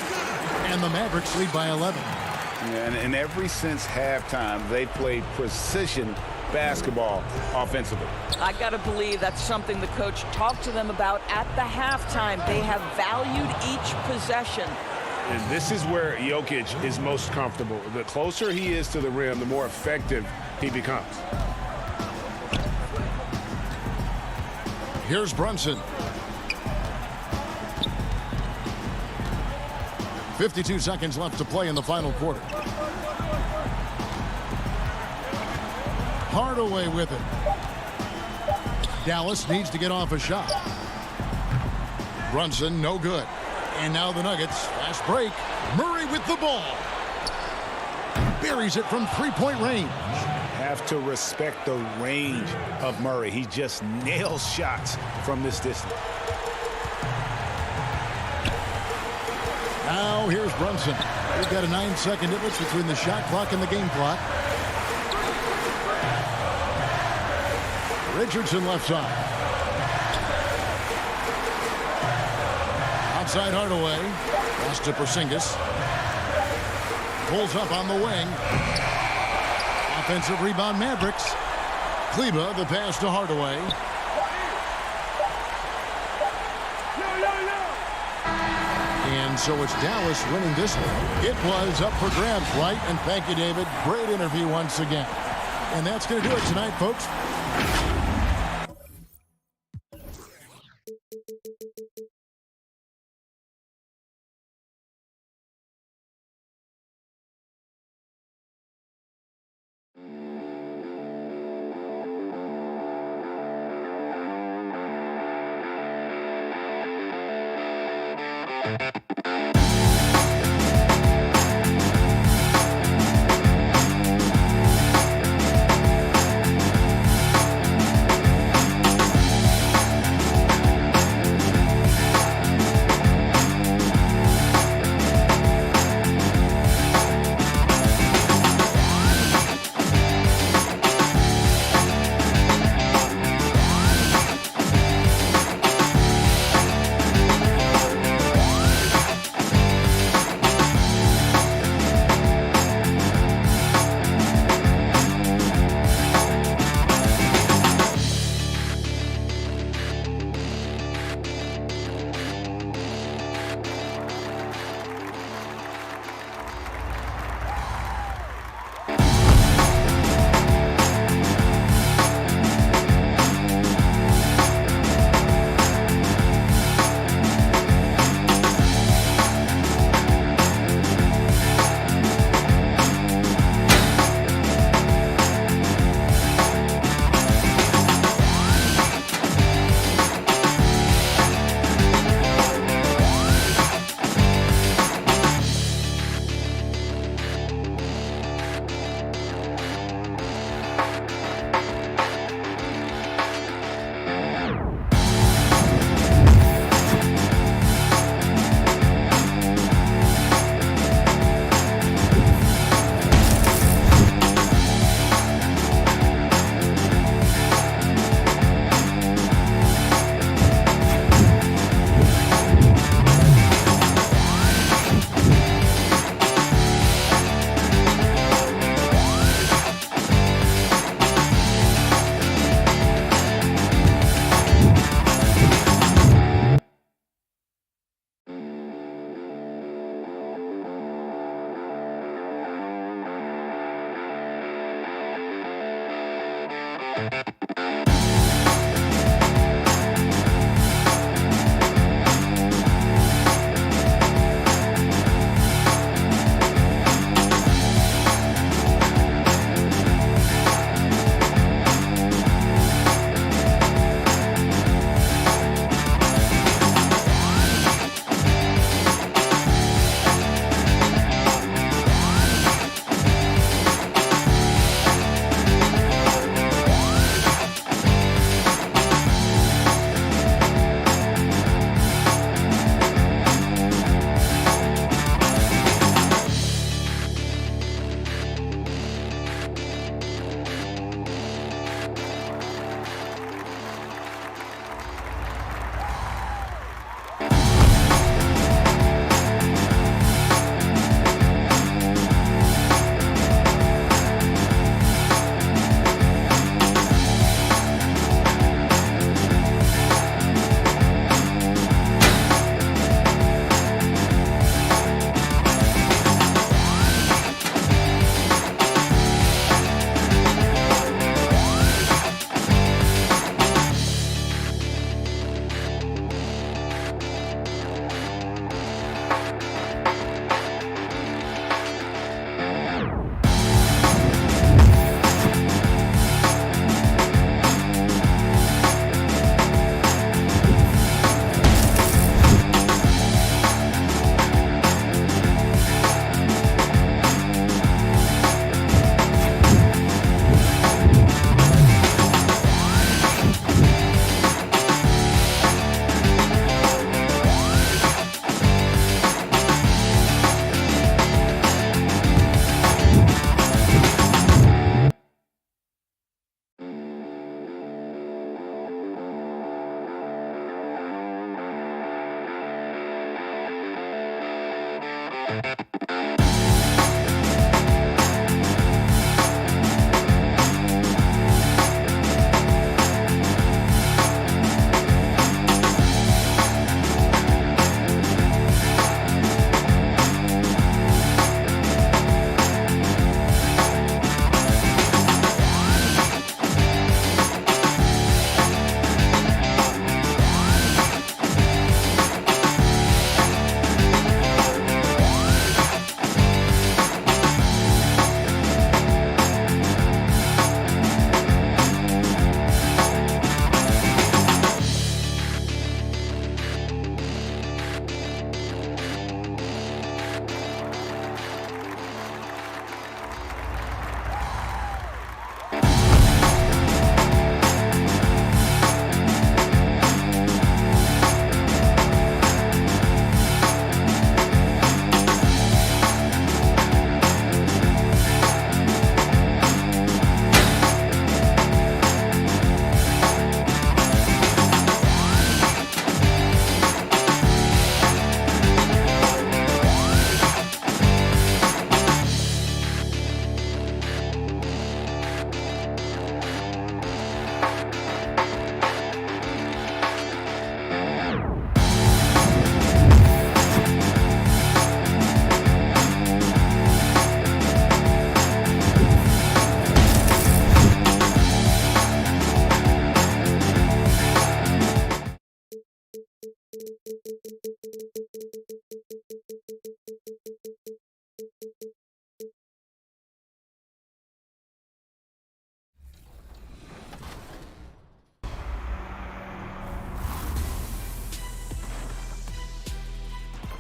[SPEAKER 1] And the Mavericks lead by 11.
[SPEAKER 3] Yeah, and ever since halftime, they played precision basketball offensively.
[SPEAKER 12] I got to believe that's something the coach talked to them about at the halftime. They have valued each possession.
[SPEAKER 5] And this is where Jokic is most comfortable. The closer he is to the rim, the more effective he becomes.
[SPEAKER 1] Here's Brunson. 52 seconds left to play in the final quarter. Hardaway with it. Dallas needs to get off a shot. Brunson, no good. And now the Nuggets, fast break. Murray with the ball. Buries it from three-point range.
[SPEAKER 3] Have to respect the range of Murray. He just nails shots from this distance.
[SPEAKER 1] Now here's Brunson. We've got a 9-second difference between the shot clock and the game clock. Richardson left side. Outside Hardaway. Pass to Porzingis. Pulls up on the wing. Offensive rebound Mavericks. Kleba the pass to Hardaway. And so it's Dallas winning this one. It was up for grabs, right? And thank you, David. Great interview once again. And that's going to do it tonight, folks.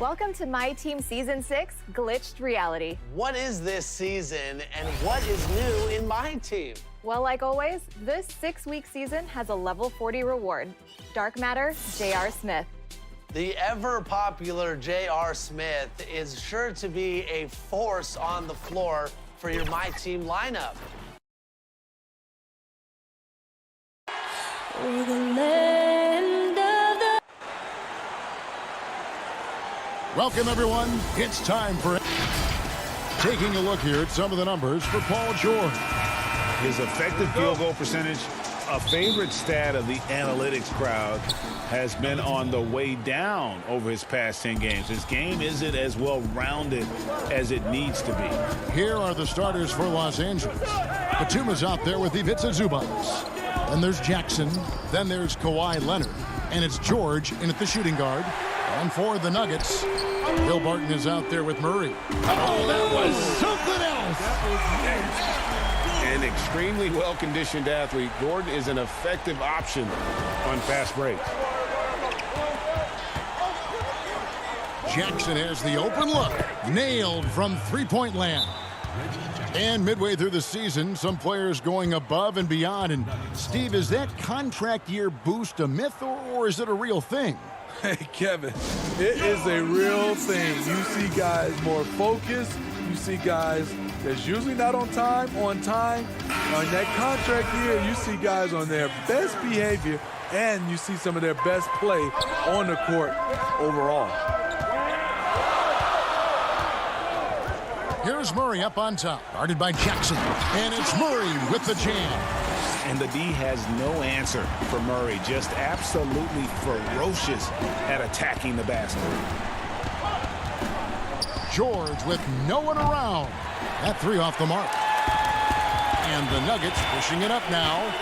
[SPEAKER 13] Welcome to My Team Season 6, Glitched Reality.
[SPEAKER 14] What is this season, and what is new in My Team?
[SPEAKER 13] Well, like always, this 6-week season has a level 40 reward. Dark Matter, J.R. Smith.
[SPEAKER 14] The ever-popular J.R. Smith is sure to be a force on the floor for your My Team lineup.
[SPEAKER 15] We're the land of the...
[SPEAKER 1] Welcome, everyone. It's time for taking a look here at some of the numbers for Paul George.
[SPEAKER 3] His effective field goal percentage A favorite stat of the analytics crowd has been on the way down over his past 10 games. His game isn't as well-rounded as it needs to be.
[SPEAKER 1] Here are the starters for Los Angeles. Batuma's out there with Ivica Zubats. Then there's Jackson. Then there's Kawhi Leonard. And it's George in at the shooting guard. And for the Nuggets, Will Barton is out there with Murray. Oh, that was something else.
[SPEAKER 3] An extremely well-conditioned athlete, Gordon is an effective option on fast breaks.
[SPEAKER 1] Jackson has the open look. Nailed from three-point land. And midway through the season, some players going above and beyond. And Steve, is that contract year boost a myth or is it a real thing?
[SPEAKER 4] Hey, Kevin, it is a real thing. You see guys more focused. You see guys that's usually not on time. On that contract year, you see guys on their best behavior, and you see some of their best play on the court overall.
[SPEAKER 1] Here's Murray up on top, guarded by Jackson. And it's Murray with the jam.
[SPEAKER 3] And the D has no answer for Murray, just absolutely ferocious at attacking the basket.
[SPEAKER 1] George with no one around. That three off the mark. And the Nuggets pushing it up now.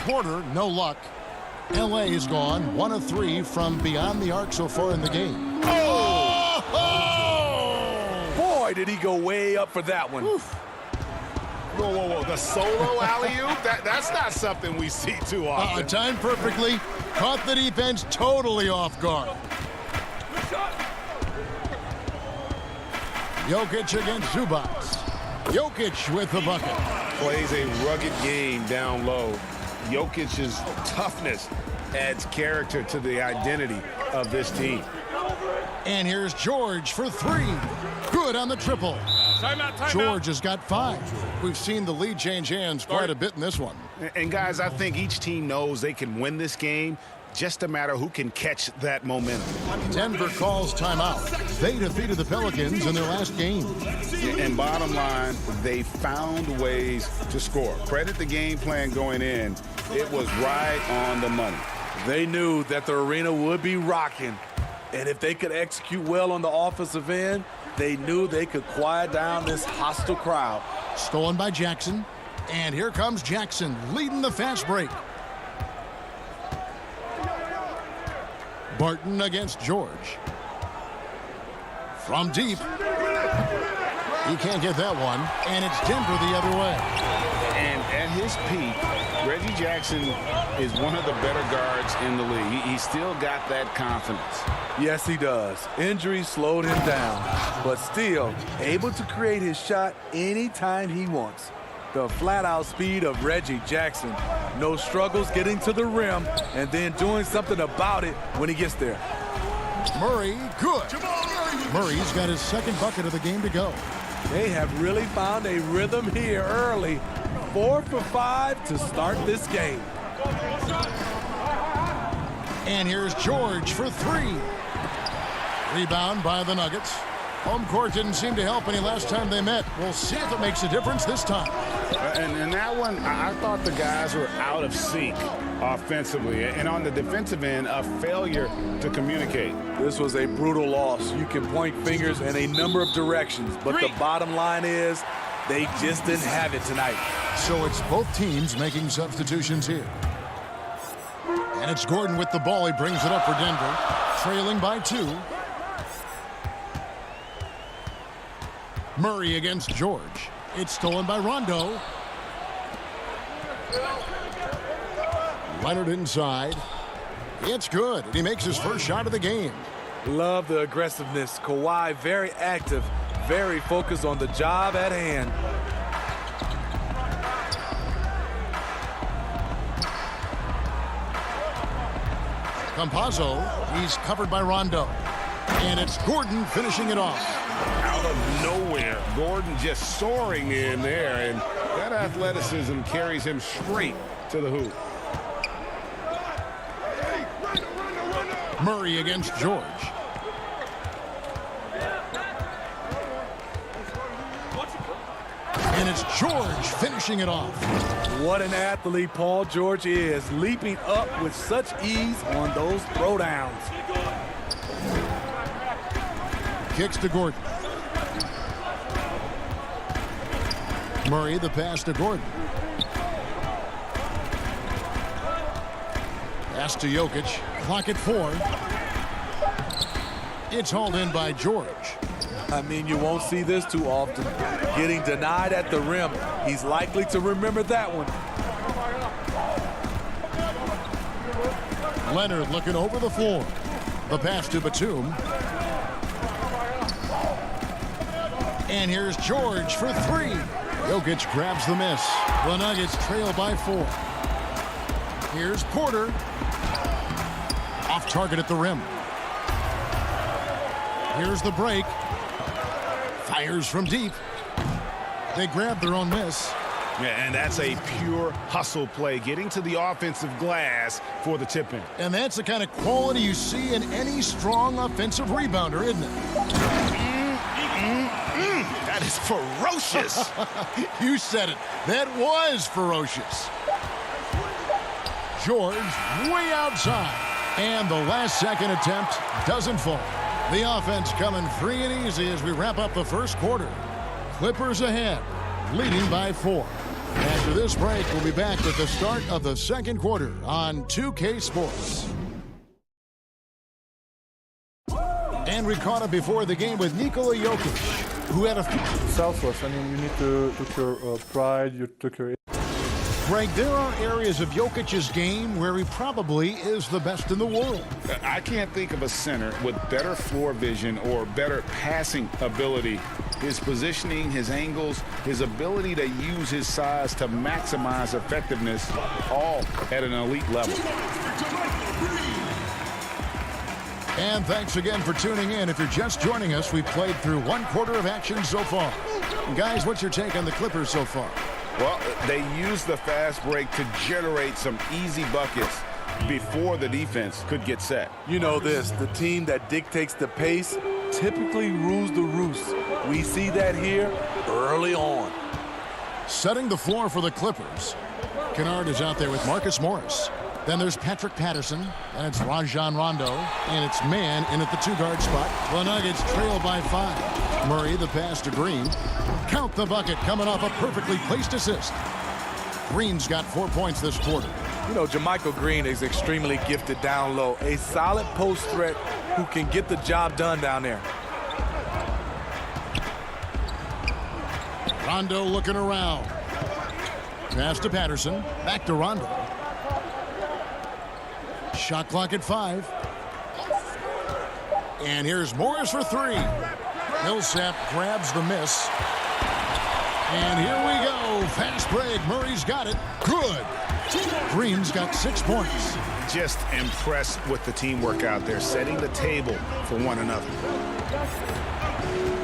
[SPEAKER 1] Porter, no luck. LA is gone 1 of 3 from beyond the arc so far in the game.
[SPEAKER 4] Oh! Boy, did he go way up for that one.
[SPEAKER 5] Whoa, whoa, whoa. The solo alley-oop? That's not something we see too often.
[SPEAKER 1] Timed perfectly. Caught the defense totally off guard. Jokic against Zubats. Jokic with the bucket.
[SPEAKER 5] Plays a rugged game down low. Jokic's toughness adds character to the identity of this team.
[SPEAKER 1] And here's George for 3. Good on the triple. George has got 5. We've seen the lead change hands quite a bit in this one.
[SPEAKER 3] And guys, I think each team knows they can win this game. Just a matter who can catch that momentum.
[SPEAKER 1] Denver calls timeout. They defeated the Pelicans in their last game.
[SPEAKER 3] And bottom line, they found ways to score. Credit the game plan going in. It was right on the money.
[SPEAKER 4] They knew that the arena would be rocking. And if they could execute well on the offensive end, they knew they could quiet down this hostile crowd.
[SPEAKER 1] Stolen by Jackson. And here comes Jackson leading the fast break. Barton against George. From deep. He can't get that one. And it's Denver the other way.
[SPEAKER 3] And at his peak, Reggie Jackson is one of the better guards in the league. He's still got that confidence.
[SPEAKER 4] Yes, he does. Injury slowed him down, but still able to create his shot anytime he wants. The flat-out speed of Reggie Jackson. No struggles getting to the rim and then doing something about it when he gets there.
[SPEAKER 1] Murray, good. Murray's got his second bucket of the game to go.
[SPEAKER 4] They have really found a rhythm here early. 4 for 5 to start this game.
[SPEAKER 1] And here's George for 3. Rebound by the Nuggets. Home court didn't seem to help any last time they met. We'll see if it makes a difference this time.
[SPEAKER 3] And that one, I thought the guys were out of sync offensively. And on the defensive end, a failure to communicate.
[SPEAKER 4] This was a brutal loss. You can point fingers in a number of directions, but the bottom line is they just didn't have it tonight.
[SPEAKER 1] So it's both teams making substitutions here. And it's Gordon with the ball. He brings it up for Denver, trailing by 2. Murray against George. It's stolen by Rondo. Leonard inside. It's good. And he makes his first shot of the game.
[SPEAKER 4] Love the aggressiveness. Kawhi very active, very focused on the job at hand.
[SPEAKER 1] Campazzo, he's covered by Rondo. And it's Gordon finishing it off.
[SPEAKER 3] Out of nowhere, Gordon just soaring in there, and that athleticism carries him straight to the hoop.
[SPEAKER 1] Murray against George. And it's George finishing it off.
[SPEAKER 4] What an athlete Paul George is, leaping up with such ease on those throwdowns.
[SPEAKER 1] Kicks to Gordon. Murray, the pass to Gordon. Pass to Jokic. Clock at 4. It's hauled in by George.
[SPEAKER 4] I mean, you won't see this too often. Getting denied at the rim. He's likely to remember that one.
[SPEAKER 1] Leonard looking over the floor. The pass to Batum. And here's George for 3. Jokic grabs the miss. The Nuggets trail by 4. Here's Porter. Off target at the rim. Here's the break. Fires from deep. They grab their own miss.
[SPEAKER 3] Yeah, and that's a pure hustle play, getting to the offensive glass for the tip-in.
[SPEAKER 1] And that's the kind of quality you see in any strong offensive rebounder, isn't it?
[SPEAKER 3] That is ferocious.
[SPEAKER 1] You said it. That was ferocious. George way outside. And the last second attempt doesn't fall. The offense coming free and easy as we wrap up the first quarter. Clippers ahead, leading by 4. After this break, we'll be back with the start of the second quarter on 2K Sports. And we caught up before the game with Nikola Jokic, who had a
[SPEAKER 16] selfless. I mean, you need to took your pride, you took your.
[SPEAKER 1] Greg, there are areas of Jokic's game where he probably is the best in the world.
[SPEAKER 3] I can't think of a center with better floor vision or better passing ability. His positioning, his angles, his ability to use his size to maximize effectiveness, all at an elite level.
[SPEAKER 1] And thanks again for tuning in. If you're just joining us, we've played through one quarter of action so far. And guys, what's your take on the Clippers so far?
[SPEAKER 3] Well, they used the fast break to generate some easy buckets before the defense could get set.
[SPEAKER 4] You know this, the team that dictates the pace typically rules the roost. We see that here early on.
[SPEAKER 1] Setting the floor for the Clippers. Kennard is out there with Marcus Morris. Then there's Patrick Patterson, and it's Rajon Rondo, and it's man in at the 2-guard spot. The Nuggets trail by 5. Murray, the pass to Green. Count the bucket coming off a perfectly placed assist. Green's got 4 points this quarter.
[SPEAKER 4] You know, JaMychal Green is extremely gifted down low. A solid post threat who can get the job done down there.
[SPEAKER 1] Rondo looking around. Pass to Patterson. Back to Rondo. Shot clock at 5. And here's Morris for 3. Millsap grabs the miss. And here we go. Fast break. Murray's got it. Good. Green's got 6 points.
[SPEAKER 3] Just impressed with the teamwork out there, setting the table for one another.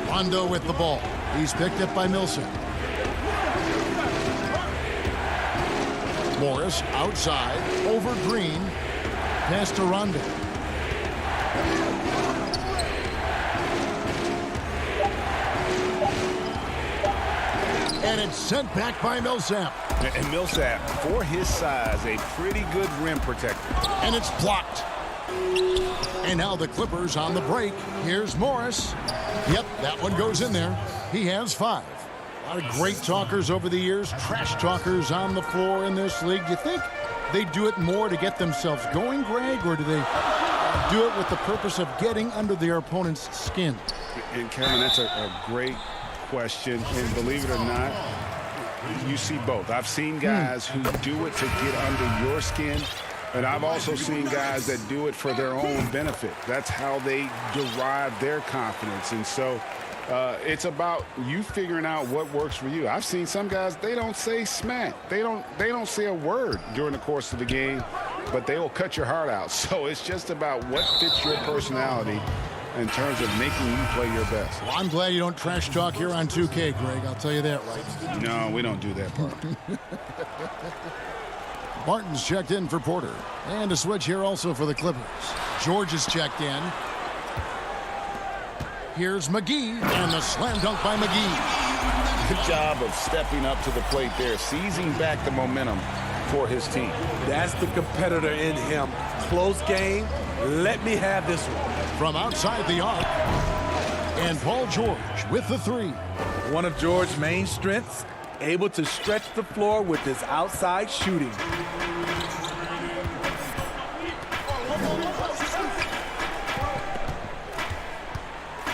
[SPEAKER 1] Rondo with the ball. He's picked up by Millsap. Morris outside. Over Green. Pass to Rondo. And it's sent back by Millsap.
[SPEAKER 3] And Millsap, for his size, a pretty good rim protector.
[SPEAKER 1] And it's blocked. And now the Clippers on the break. Here's Morris. Yep, that one goes in there. He has 5. A lot of great talkers over the years, trash talkers on the floor in this league. Do you think they do it more to get themselves going, Greg, or do they do it with the purpose of getting under their opponent's skin?
[SPEAKER 3] And Kevin, that's a great question. And believe it or not, you see both. I've seen guys who do it to get under your skin, and I've also seen guys that do it for their own benefit. That's how they derive their confidence. And so it's about you figuring out what works for you. I've seen some guys, they don't say smack. They don't say a word during the course of the game, but they will cut your heart out. So it's just about what fits your personality in terms of making you play your best.
[SPEAKER 1] Well, I'm glad you don't trash talk here on 2K, Greg. I'll tell you that right.
[SPEAKER 3] No, we don't do that part.
[SPEAKER 1] Martin's checked in for Porter. And a switch here also for the Clippers. George is checked in. Here's McGee, and the slam dunk by McGee.
[SPEAKER 3] Good job of stepping up to the plate there, seizing back the momentum for his team.
[SPEAKER 4] That's the competitor in him. Close game. Let me have this one.
[SPEAKER 1] From outside the arc. And Paul George with the 3.
[SPEAKER 4] One of George's main strengths, able to stretch the floor with his outside shooting.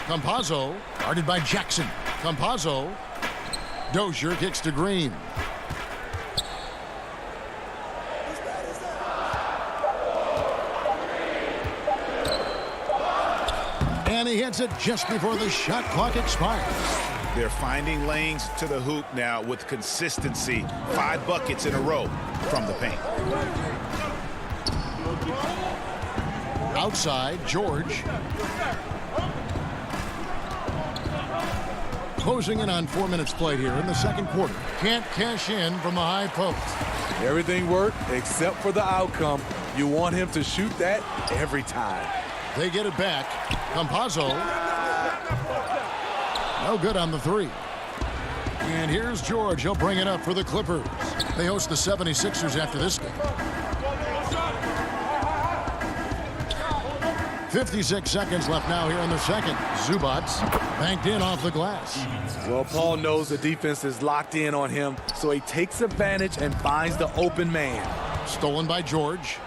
[SPEAKER 1] Campazzo, guarded by Jackson. Campazzo. Dozier kicks to Green. And he hits it just before the shot clock expires.
[SPEAKER 3] They're finding lanes to the hoop now with consistency. 5 buckets in a row from the paint.
[SPEAKER 1] Outside, George. Closing in on 4 minutes played here in the second quarter. Can't cash in from the high post.
[SPEAKER 4] Everything worked except for the outcome. You want him to shoot that every time.
[SPEAKER 1] They get it back. Campazzo. No good on the 3. And here's George. He'll bring it up for the Clippers. They host the 76ers after this game. 56 seconds left now here in the second. Zubats banked in off the glass.
[SPEAKER 4] Well, Paul knows the defense is locked in on him, so he takes advantage and finds the open man.
[SPEAKER 1] Stolen by George.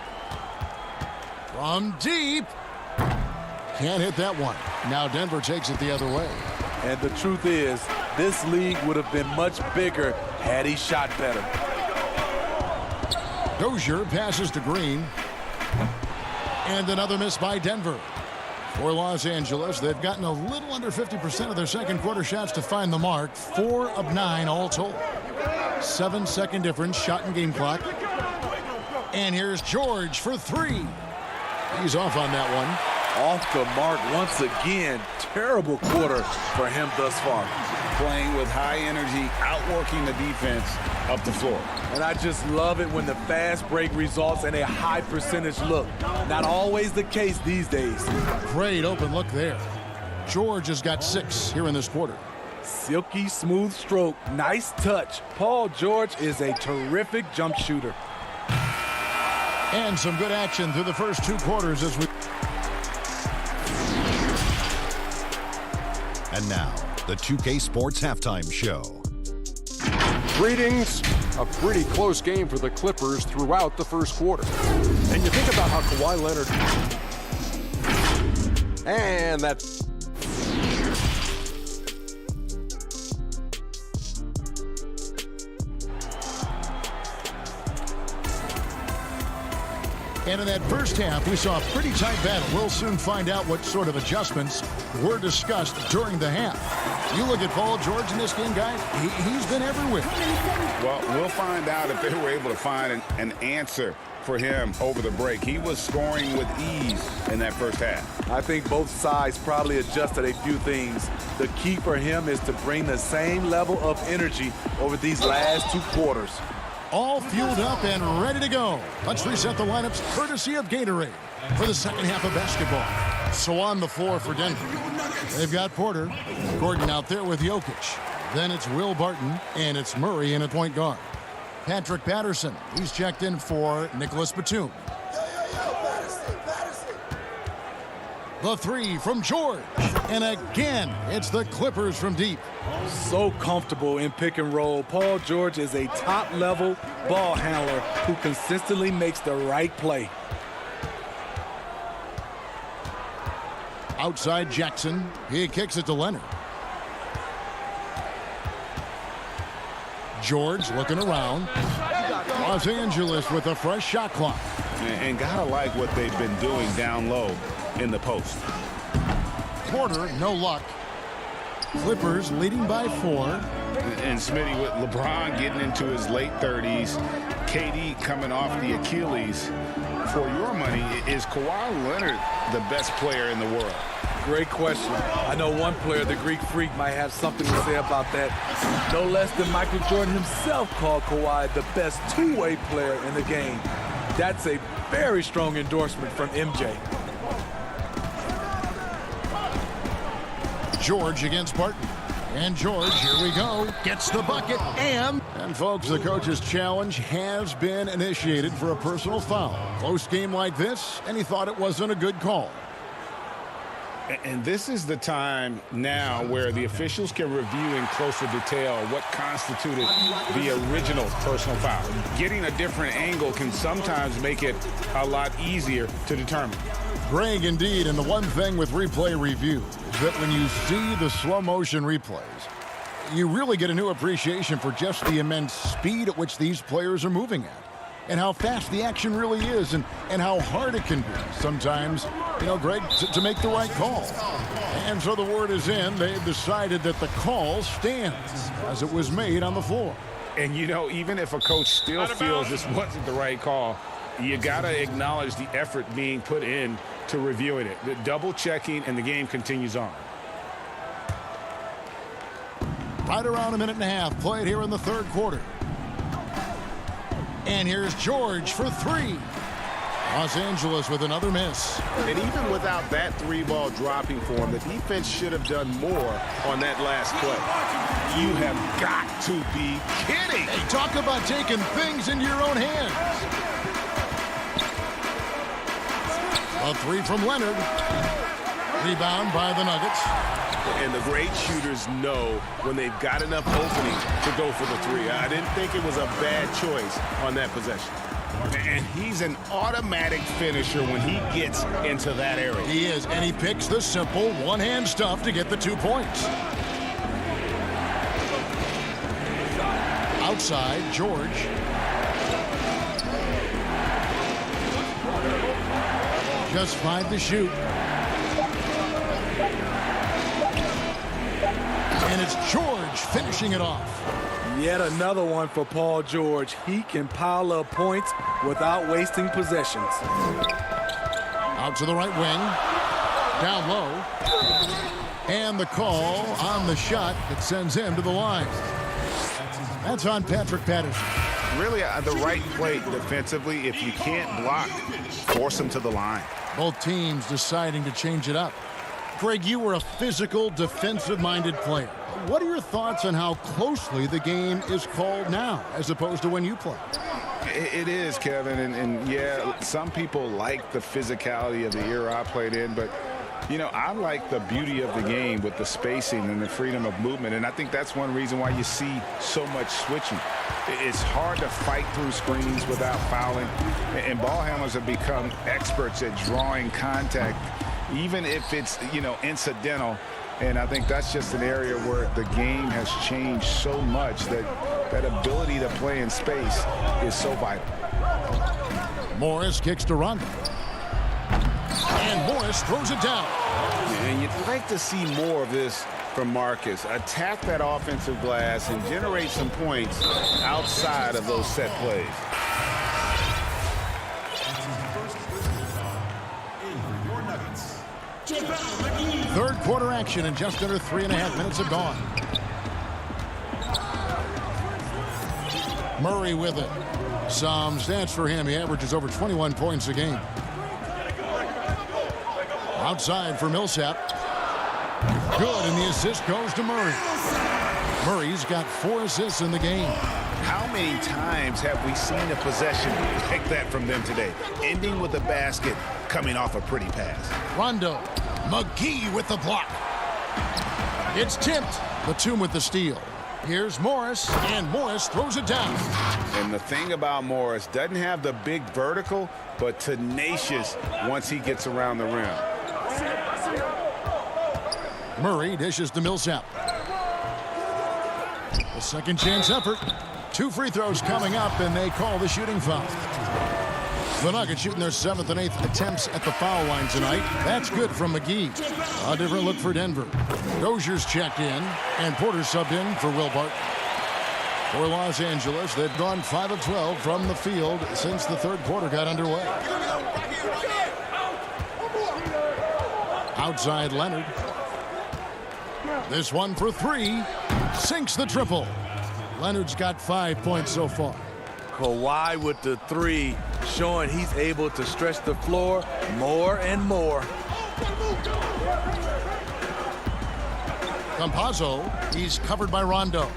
[SPEAKER 1] From deep. Can't hit that one. Now Denver takes it the other way.
[SPEAKER 4] And the truth is, this league would have been much bigger had he shot better.
[SPEAKER 1] Dozier passes to Green. And another miss by Denver. For Los Angeles, they've gotten a little under 50% of their second quarter shots to find the mark. 4 of 9 all told. 7-second difference, shot and game clock. And here's George for 3. He's off on that one.
[SPEAKER 4] Off the mark once again. Terrible quarter for him thus far.
[SPEAKER 3] Playing with high energy, outworking the defense up the floor.
[SPEAKER 4] And I just love it when the fast break results in a high percentage look. Not always the case these days.
[SPEAKER 1] Great open look there. George has got 6 here in this quarter.
[SPEAKER 4] Silky smooth stroke, nice touch. Paul George is a terrific jump shooter.
[SPEAKER 1] And some good action through the first 2 quarters as we...
[SPEAKER 6] And now, the 2K Sports Halftime Show.
[SPEAKER 7] Greetings. A pretty close game for the Clippers throughout the first quarter. And you think about how Kawhi Leonard... And that's...
[SPEAKER 1] And in that first half, we saw a pretty tight battle. We'll soon find out what sort of adjustments were discussed during the half. You look at Paul George in this game, guys, he's been everywhere.
[SPEAKER 3] Well, we'll find out if they were able to find an answer for him over the break. He was scoring with ease in that first half.
[SPEAKER 4] I think both sides probably adjusted a few things. The key for him is to bring the same level of energy over these last 2 quarters.
[SPEAKER 1] All fueled up and ready to go. Let's reset the lineups courtesy of Gatorade for the second half of basketball. So on the floor for Denver, they've got Porter, Gordon out there with Jokic. Then it's Will Barton, and it's Murray in at point guard. Patrick Patterson, he's checked in for Nicholas Batum. The 3 from George. And again, it's the Clippers from deep.
[SPEAKER 4] So comfortable in pick and roll. Paul George is a top-level ball handler who consistently makes the right play.
[SPEAKER 1] Outside Jackson. He kicks it to Leonard. George looking around. Los Angeles with a fresh shot clock.
[SPEAKER 3] And gotta like what they've been doing down low in the post.
[SPEAKER 1] Porter, no luck. Clippers leading by 4.
[SPEAKER 3] And Smitty with LeBron getting into his late 30s. KD coming off the Achilles. For your money, is Kawhi Leonard the best player in the world?
[SPEAKER 4] Great question. I know one player, the Greek Freak, might have something to say about that. No less than Michael Jordan himself called Kawhi the best 2-way player in the game. That's a very strong endorsement from MJ.
[SPEAKER 1] George against Barton. And George, here we go, gets the bucket, and folks, the coach's challenge has been initiated for a personal foul. Close game like this, and he thought it wasn't a good call.
[SPEAKER 3] And this is the time now where the officials can review in closer detail what constituted the original personal foul. Getting a different angle can sometimes make it a lot easier to determine.
[SPEAKER 1] Greg, indeed, and the one thing with replay review is that when you see the slow motion replays, you really get a new appreciation for just the immense speed at which these players are moving at, and how fast the action really is, and how hard it can be sometimes, you know, Greg, to make the right call. And so the word is in. They've decided that the call stands as it was made on the floor.
[SPEAKER 3] And, you know, even if a coach still feels this wasn't the right call, you got to acknowledge the effort being put in to reviewing it. The double checking, and the game continues on.
[SPEAKER 1] Right around a minute and a half played here in the third quarter. And here's George for three. Los Angeles with another miss.
[SPEAKER 5] And even without that three-ball dropping for him, the defense should have done more on that last play.
[SPEAKER 3] You have got to be kidding.
[SPEAKER 1] Hey, talk about taking things into your own hands. A three from Leonard. Rebound by the Nuggets.
[SPEAKER 5] And the great shooters know when they've got enough opening to go for the three. I didn't think it was a bad choice on that possession.
[SPEAKER 3] And he's an automatic finisher when he gets into that area.
[SPEAKER 1] He is, and he picks the simple one-hand stuff to get the 2 points. Outside, George. Just 5 to shoot. And it's George finishing it off.
[SPEAKER 4] Yet another one for Paul George. He can pile up points without wasting possessions.
[SPEAKER 1] Out to the right wing. Down low. And the call on the shot that sends him to the line. That's on Patrick Patterson.
[SPEAKER 3] Really the right play defensively. If you can't block, force him to the line.
[SPEAKER 1] Both teams deciding to change it up. Greg, you were a physical, defensive-minded player. What are your thoughts on how closely the game is called now as opposed to when you played?
[SPEAKER 3] It is, Kevin, and yeah, some people like the physicality of the era I played in, but you know, I like the beauty of the game with the spacing and the freedom of movement, and I think that's one reason why you see so much switching. It's hard to fight through screens without fouling, and ball handlers have become experts at drawing contact, even if it's, you know, incidental. And I think that's just an area where the game has changed so much that that ability to play in space is so vital.
[SPEAKER 1] Morris kicks to Rondo. And Morris throws it down.
[SPEAKER 5] And you'd like to see more of this from Marcus. Attack that offensive glass and generate some points outside of those set plays.
[SPEAKER 1] Third quarter action, and just under 3.5 minutes have gone. Murray with it. Some stats for him. He averages over 21 points a game. Outside for Millsap. Good, and the assist goes to Murray. Murray's got 4 assists in the game.
[SPEAKER 5] How many times have we seen a possession like that from them today? Ending with a basket, coming off a pretty pass.
[SPEAKER 1] Rondo. McGee with the block. It's tipped. Batum with the steal. Here's Morris, and Morris throws it down.
[SPEAKER 3] And the thing about Morris, doesn't have the big vertical, but tenacious once he gets around the rim.
[SPEAKER 1] Murray dishes to Millsap. A second chance effort. 2 free throws coming up, and they call the shooting foul. The Nuggets shooting their 7th and 8th attempts at the foul line tonight. That's good from McGee. A different look for Denver. Dozier's checked in, and Porter subbed in for Will Barton. For Los Angeles, they've gone 5 of 12 from the field since the third quarter got underway. Outside Leonard. This one for 3. Sinks the triple. Leonard's got 5 points so far.
[SPEAKER 4] Kawhi with the 3, showing he's able to stretch the floor more and more.
[SPEAKER 1] Campazzo, he's covered by Rondo.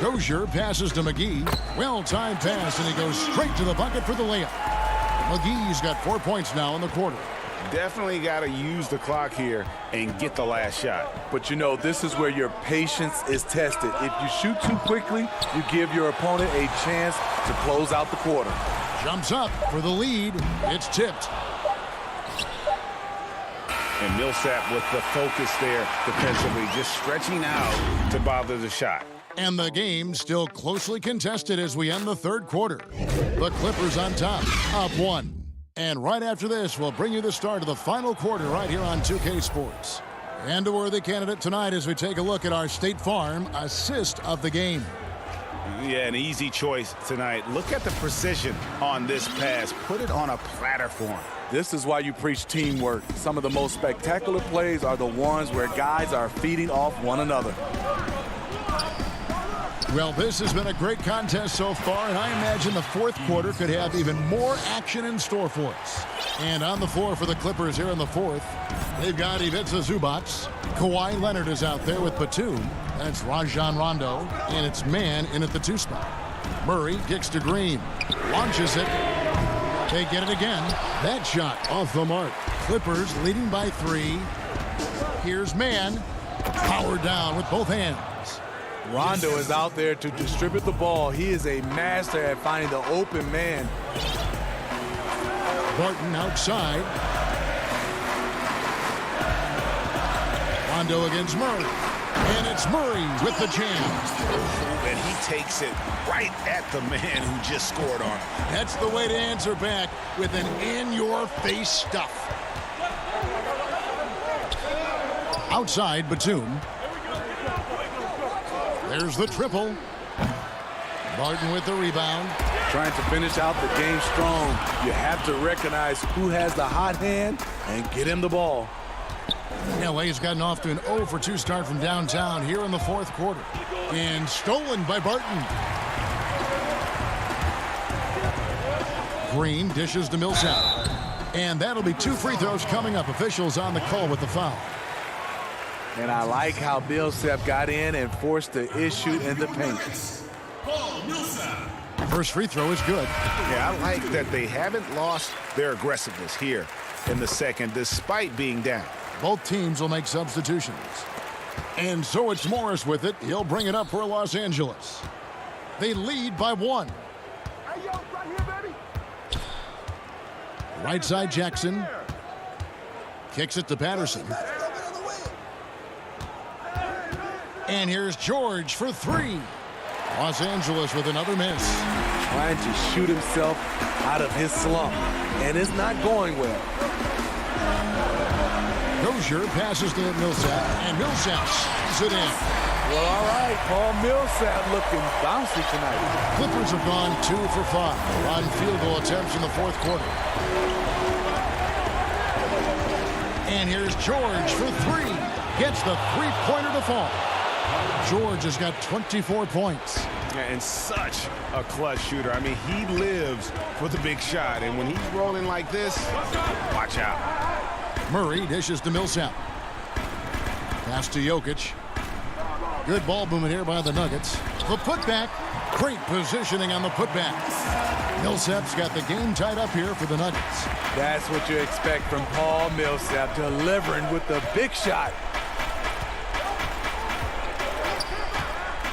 [SPEAKER 1] Dozier passes to McGee. Well-timed pass, and he goes straight to the bucket for the layup. McGee's got 4 points now in the quarter.
[SPEAKER 3] Definitely got to use the clock here and get the last shot.
[SPEAKER 4] But you know, this is where your patience is tested. If you shoot too quickly, you give your opponent a chance to close out the quarter.
[SPEAKER 1] Jumps up for the lead. It's tipped.
[SPEAKER 3] And Millsap with the focus there defensively, just stretching out to bother the shot.
[SPEAKER 1] And the game still closely contested as we end the third quarter. The Clippers on top, up 1. And right after this, we'll bring you the start of the final quarter right here on 2K Sports. And a worthy candidate tonight as we take a look at our State Farm assist of the game.
[SPEAKER 3] Yeah, an easy choice tonight. Look at the precision on this pass. Put it on a platter for him.
[SPEAKER 4] This is why you preach teamwork. Some of the most spectacular plays are the ones where guys are feeding off one another.
[SPEAKER 1] Well, this has been a great contest so far, and I imagine the fourth quarter could have even more action in store for us. And on the floor for the Clippers here in the fourth, they've got Ivica Zubac. Kawhi Leonard is out there with Batum. That's Rajon Rondo, and it's Man in at the 2 spot. Murray kicks to Green, launches it. They get it again. That shot off the mark. Clippers leading by 3. Here's Man, powered down with both hands.
[SPEAKER 4] Rondo is out there to distribute the ball. He is a master at finding the open man.
[SPEAKER 1] Barton outside. Rondo against Murray. And it's Murray with the jam.
[SPEAKER 3] And he takes it right at the man who just scored on him.
[SPEAKER 1] That's the way to answer back with an in-your-face stuff. Outside, Batum. There's the triple. Barton with the rebound.
[SPEAKER 4] Trying to finish out the game strong. You have to recognize who has the hot hand and get him the ball.
[SPEAKER 1] LA's gotten off to an 0 for 2 start from downtown here in the fourth quarter. And stolen by Barton. Green dishes to Millsap. And that'll be 2 free throws coming up. Officials on the call with the foul.
[SPEAKER 4] And I like how Millsap got in and forced the issue in the paint.
[SPEAKER 1] First free throw is good.
[SPEAKER 3] Yeah, I like that they haven't lost their aggressiveness here in the second, despite being down.
[SPEAKER 1] Both teams will make substitutions. And so it's Morris with it. He'll bring it up for Los Angeles. They lead by 1.
[SPEAKER 11] Hey, yo, right here, baby.
[SPEAKER 1] Right side Jackson. Kicks it to Patterson. And here's George for 3. Los Angeles with another miss.
[SPEAKER 4] Trying to shoot himself out of his slump. And it's not going well.
[SPEAKER 1] Dozier passes to Millsap. And Millsap shoots it in.
[SPEAKER 4] Well, all right. Paul Millsap looking bouncy tonight.
[SPEAKER 1] Clippers have gone 2 for 5 on field goal attempts in the fourth quarter. And here's George for 3. Gets the 3-pointer to fall. George has got 24 points.
[SPEAKER 3] And such a clutch shooter. I mean, he lives for the big shot. And when he's rolling like this, watch out.
[SPEAKER 1] Murray dishes to Millsap. Pass to Jokic. Good ball movement here by the Nuggets. The putback. Great positioning on the putback. Millsap's got the game tied up here for the Nuggets.
[SPEAKER 4] That's what you expect from Paul Millsap, delivering with the big shot.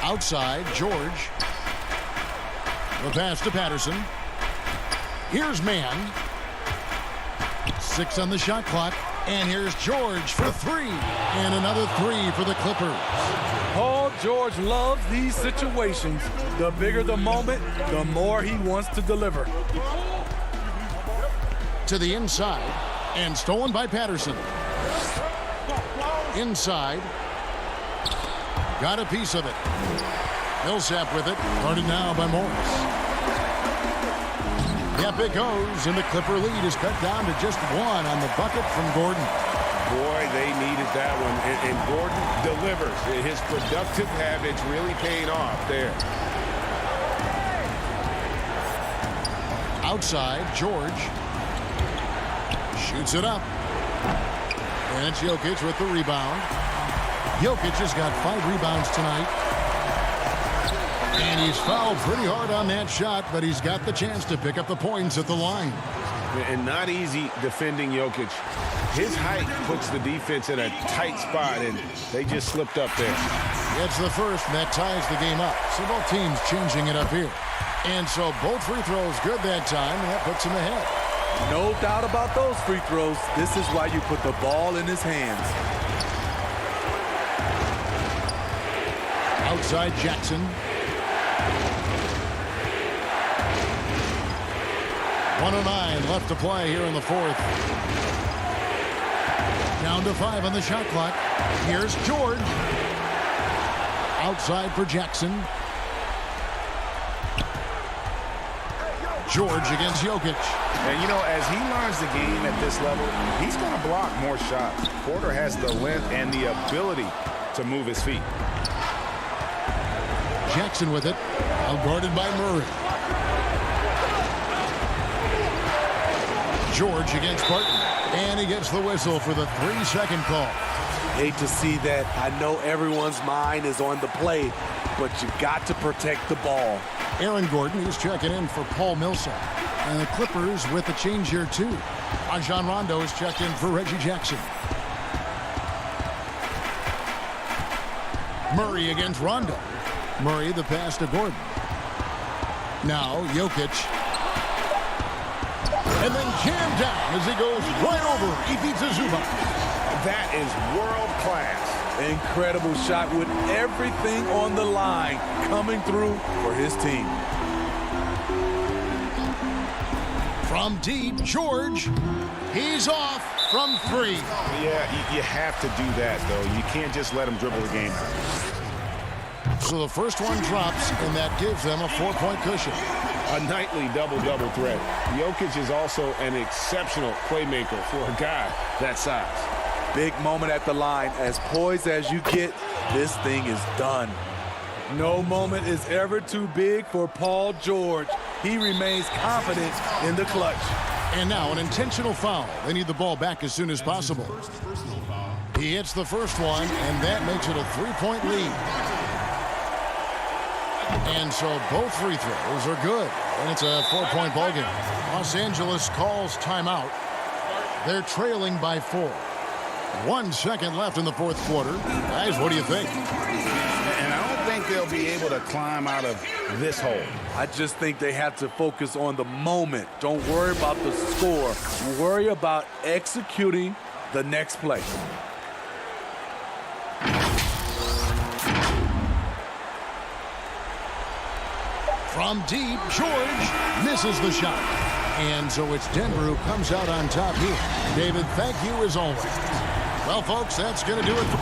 [SPEAKER 1] Outside, George. The pass to Patterson. Here's Man. 6 on the shot clock. And here's George for 3. And another 3 for the Clippers.
[SPEAKER 4] Paul George loves these situations. The bigger the moment, the more he wants to deliver.
[SPEAKER 1] To the inside. And stolen by Patterson. Inside. Got a piece of it. Millsap with it. Guarded now by Morris. Yep, it goes. And the Clipper lead is cut down to just 1 on the bucket from Gordon.
[SPEAKER 3] Boy, they needed that one. And Gordon delivers. His productive habits really paid off there.
[SPEAKER 1] Outside, George. Shoots it up. And it's Jokic with the rebound. Jokic has got 5 rebounds tonight. And he's fouled pretty hard on that shot, but he's got the chance to pick up the points at the line.
[SPEAKER 5] And not easy defending Jokic. His height puts the defense in a tight spot, and they just slipped up there.
[SPEAKER 1] It's the first, and that ties the game up. So both teams changing it up here. And so both free throws good that time, and that puts him ahead.
[SPEAKER 4] No doubt about those free throws. This is why you put the ball in his hands.
[SPEAKER 1] Outside Jackson. 1:09 left to play here in the fourth. Down to 5 on the shot clock. Here's George. Outside for Jackson. George against Jokic.
[SPEAKER 3] And, you know, as he learns the game at this level, he's going to block more shots. Porter has the length and the ability to move his feet.
[SPEAKER 1] Jackson with it. Outguarded by Murray. George against Barton. And he gets the whistle for the 3-second call.
[SPEAKER 4] Hate to see that. I know everyone's mind is on the play, but you got to protect the ball.
[SPEAKER 1] Aaron Gordon, he's checking in for Paul Millsap. And the Clippers with a change here, too. Rajon Rondo is checked in for Reggie Jackson. Murray against Rondo. Murray the pass to Gordon. Now Jokic. And then jammed down as he goes right over Ivica Zubac.
[SPEAKER 3] That is world class.
[SPEAKER 4] Incredible shot with everything on the line coming through for his team.
[SPEAKER 1] From deep, George. He's off from 3.
[SPEAKER 3] Yeah, you have to do that, though. You can't just let him dribble the game out.
[SPEAKER 1] So the first one drops, and that gives them a 4-point cushion.
[SPEAKER 3] A nightly double-double threat. Jokic is also an exceptional playmaker for a guy that size.
[SPEAKER 4] Big moment at the line. As poised as you get, this thing is done. No moment is ever too big for Paul George. He remains confident in the clutch.
[SPEAKER 1] And now an intentional foul. They need the ball back as soon as possible. He hits the first one, and that makes it a 3-point lead. And so both free throws are good. And it's a 4-point ball game. Los Angeles calls timeout. They're trailing by 4. 1 second left in the fourth quarter. Guys, what do you think?
[SPEAKER 3] And I don't think they'll be able to climb out of this hole.
[SPEAKER 4] I just think they have to focus on the moment. Don't worry about the score. Worry about executing the next play.
[SPEAKER 1] From deep, George misses the shot. And so it's Denver who comes out on top here. David, thank you as always. Well, folks, that's going to do it for...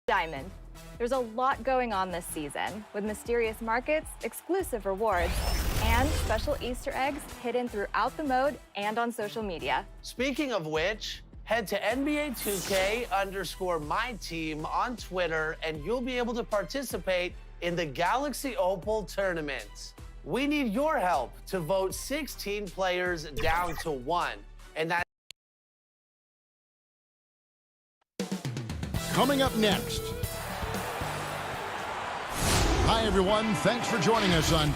[SPEAKER 13] Diamond. There's a lot going on this season, with mysterious markets, exclusive rewards, and special Easter eggs hidden throughout the mode and on social media.
[SPEAKER 14] Speaking of which, head to NBA 2K_my team on Twitter, and you'll be able to participate in the Galaxy Opal tournament. We need your help to vote 16 players down to 1, and that.
[SPEAKER 1] Coming up next. Hi, everyone. Thanks for joining us on...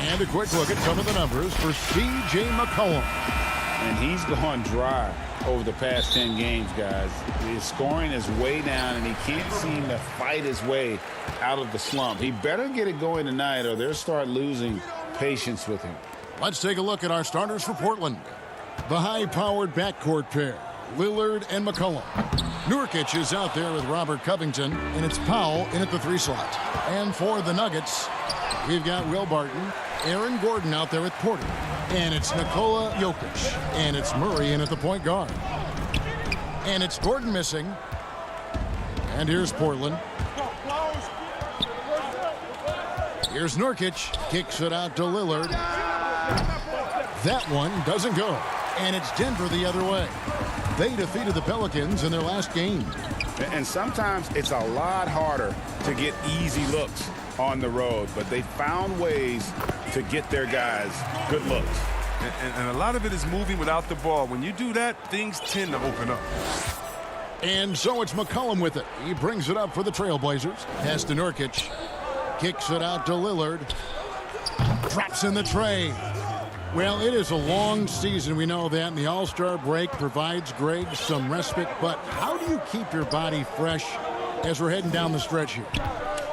[SPEAKER 1] And a quick look at some of the numbers for C.J. McCollum.
[SPEAKER 3] And he's gone dry over the past 10 games, guys. His scoring is way down, and he can't seem to fight his way out of the slump. He better get it going tonight, or they'll start losing patience with him.
[SPEAKER 1] Let's take a look at our starters for Portland. The high-powered backcourt pair, Lillard and McCollum. Nurkic is out there with Robert Covington, and it's Powell in at the 3 slot. And for the Nuggets, we've got Will Barton, Aaron Gordon out there with Porter. And it's Nikola Jokic. And it's Murray in at the point guard. And it's Gordon missing. And here's Portland. Here's Nurkic. Kicks it out to Lillard. That one doesn't go. And it's Denver the other way. They defeated the Pelicans in their last game.
[SPEAKER 3] And sometimes it's a lot harder to get easy looks on the road, but they found ways to get their guys good looks.
[SPEAKER 5] And a lot of it is moving without the ball. When you do that, things tend to open up.
[SPEAKER 1] And so it's McCollum with it. He brings it up for the Trailblazers. Pass to Nurkic. Kicks it out to Lillard. Drops in the tray. Well, it is a long season, we know that, and the All-Star break provides Greg some respite, but how do you keep your body fresh as we're heading down the stretch here?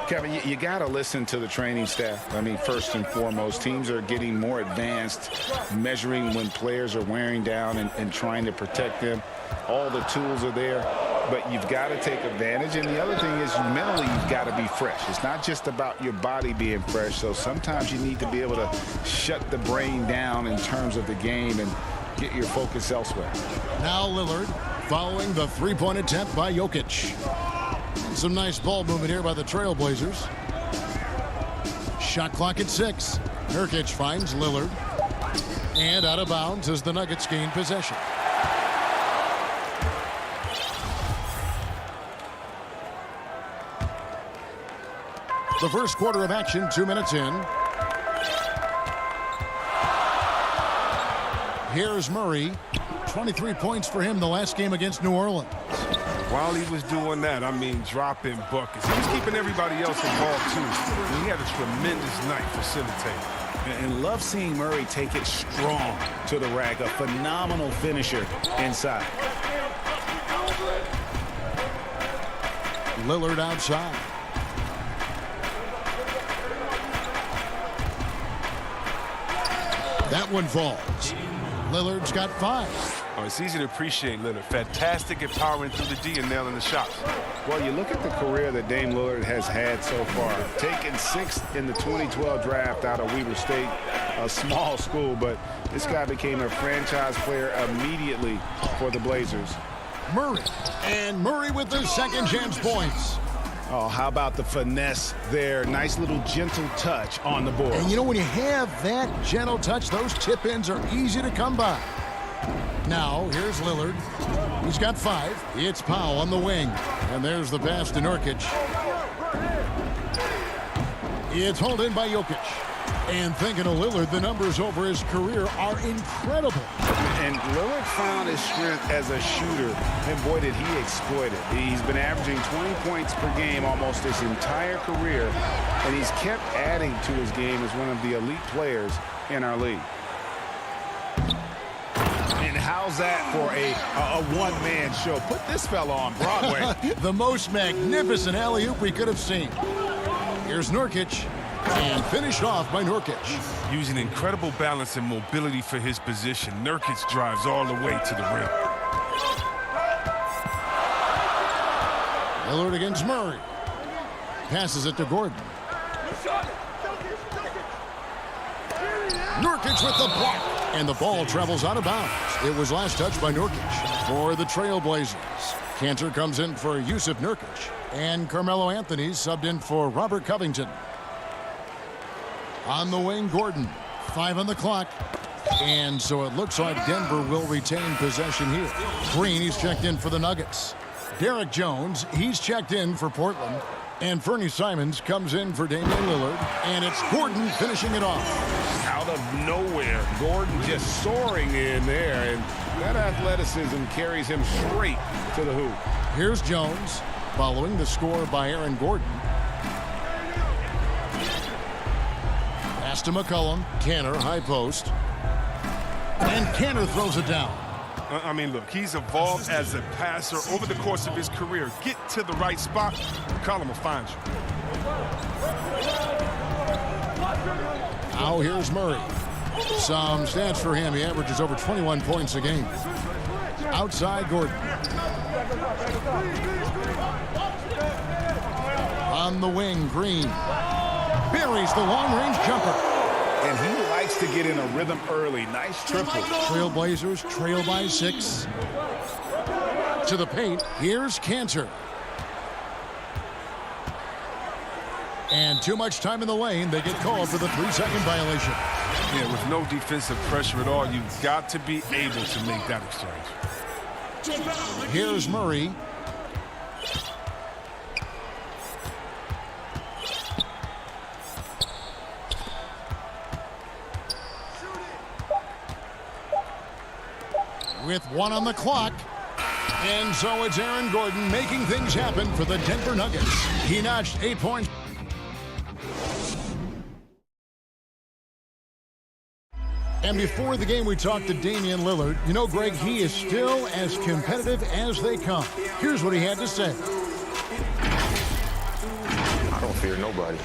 [SPEAKER 3] Kevin, you got to listen to the training staff. I mean, first and foremost, teams are getting more advanced, measuring when players are wearing down and trying to protect them. All the tools are there. but you've got to take advantage. And the other thing is mentally you've got to be fresh. It's not just about your body being fresh. So sometimes you need to be able to shut the brain down in terms of the game and get your focus elsewhere.
[SPEAKER 1] Now Lillard following the three-point attempt by Jokic. Some nice ball movement here by the Trailblazers. Shot clock at 6. Nurkic finds Lillard. And out of bounds as the Nuggets gain possession. The first quarter of action, 2 minutes in. Here's Murray. 23 points for him the last game against New Orleans.
[SPEAKER 5] While he was doing that, I mean, dropping buckets. He was keeping everybody else involved, too. And he had a tremendous night facilitating.
[SPEAKER 3] And love seeing Murray take it strong to the rack. A phenomenal finisher inside.
[SPEAKER 1] Lillard outside. That one falls. Lillard's got 5.
[SPEAKER 5] Oh, it's easy to appreciate Lillard. Fantastic at powering through the D and nailing the shots.
[SPEAKER 3] Well, you look at the career that Dame Lillard has had so far. Taken 6th in the 2012 draft out of Weber State, a small school, but this guy became a franchise player immediately for the Blazers.
[SPEAKER 1] Murray, and Murray with the second chance points.
[SPEAKER 3] Oh, how about the finesse there? Nice little gentle touch on the board.
[SPEAKER 1] And you know, when you have that gentle touch, those tip-ins are easy to come by. Now, here's Lillard. He's got 5. It's Powell on the wing. And there's the pass to Nurkic. It's hauled in by Jokic. And thinking of Lillard, the numbers over his career are incredible.
[SPEAKER 3] And Lillard found his strength as a shooter, and boy, did he exploit it. He's been averaging 20 points per game almost his entire career, and he's kept adding to his game as one of the elite players in our league. And how's that for a one-man show? Put this fella on Broadway.
[SPEAKER 1] The most magnificent alley-oop we could have seen. Here's Nurkic. And finished off by Nurkic.
[SPEAKER 5] Using incredible balance and mobility for his position, Nurkic drives all the way to the rim.
[SPEAKER 1] Lillard against Murray. Passes it to Gordon. Nurkic with the block. And the ball travels out of bounds. It was last touched by Nurkic for the Trailblazers. Cantor comes in for Yusuf Nurkic. And Carmelo Anthony subbed in for Robert Covington. On the wing, Gordon. 5 on the clock. And so it looks like Denver will retain possession here. Green, he's checked in for the Nuggets. Derek Jones, he's checked in for Portland. And Fernie Simons comes in for Damian Lillard. And it's Gordon finishing it off.
[SPEAKER 3] Out of nowhere, Gordon just soaring in there. And that athleticism carries him straight to the hoop.
[SPEAKER 1] Here's Jones, following the score by Aaron Gordon. Pass to McCollum. Cantor, high post. And Cantor throws it down.
[SPEAKER 5] I mean, look, he's evolved as a passer over the course of his career. Get to the right spot, McCollum will find you.
[SPEAKER 1] Now here's Murray. Some stats for him. He averages over 21 points a game. Outside Gordon. On the wing, Green. Buries the long-range jumper.
[SPEAKER 3] And he likes to get in a rhythm early. Nice triple.
[SPEAKER 1] Trailblazers trail by 6. To the paint, here's Cantor. And too much time in the lane. They get called for the 3-second violation.
[SPEAKER 5] Yeah, with no defensive pressure at all, you've got to be able to make that exchange.
[SPEAKER 1] Here's Murray. With 1 on the clock. And so it's Aaron Gordon making things happen for the Denver Nuggets. He notched 8 points. And before the game, we talked to Damian Lillard. You know, Greg, he is still as competitive as they come. Here's what he had to say.
[SPEAKER 10] I don't fear nobody.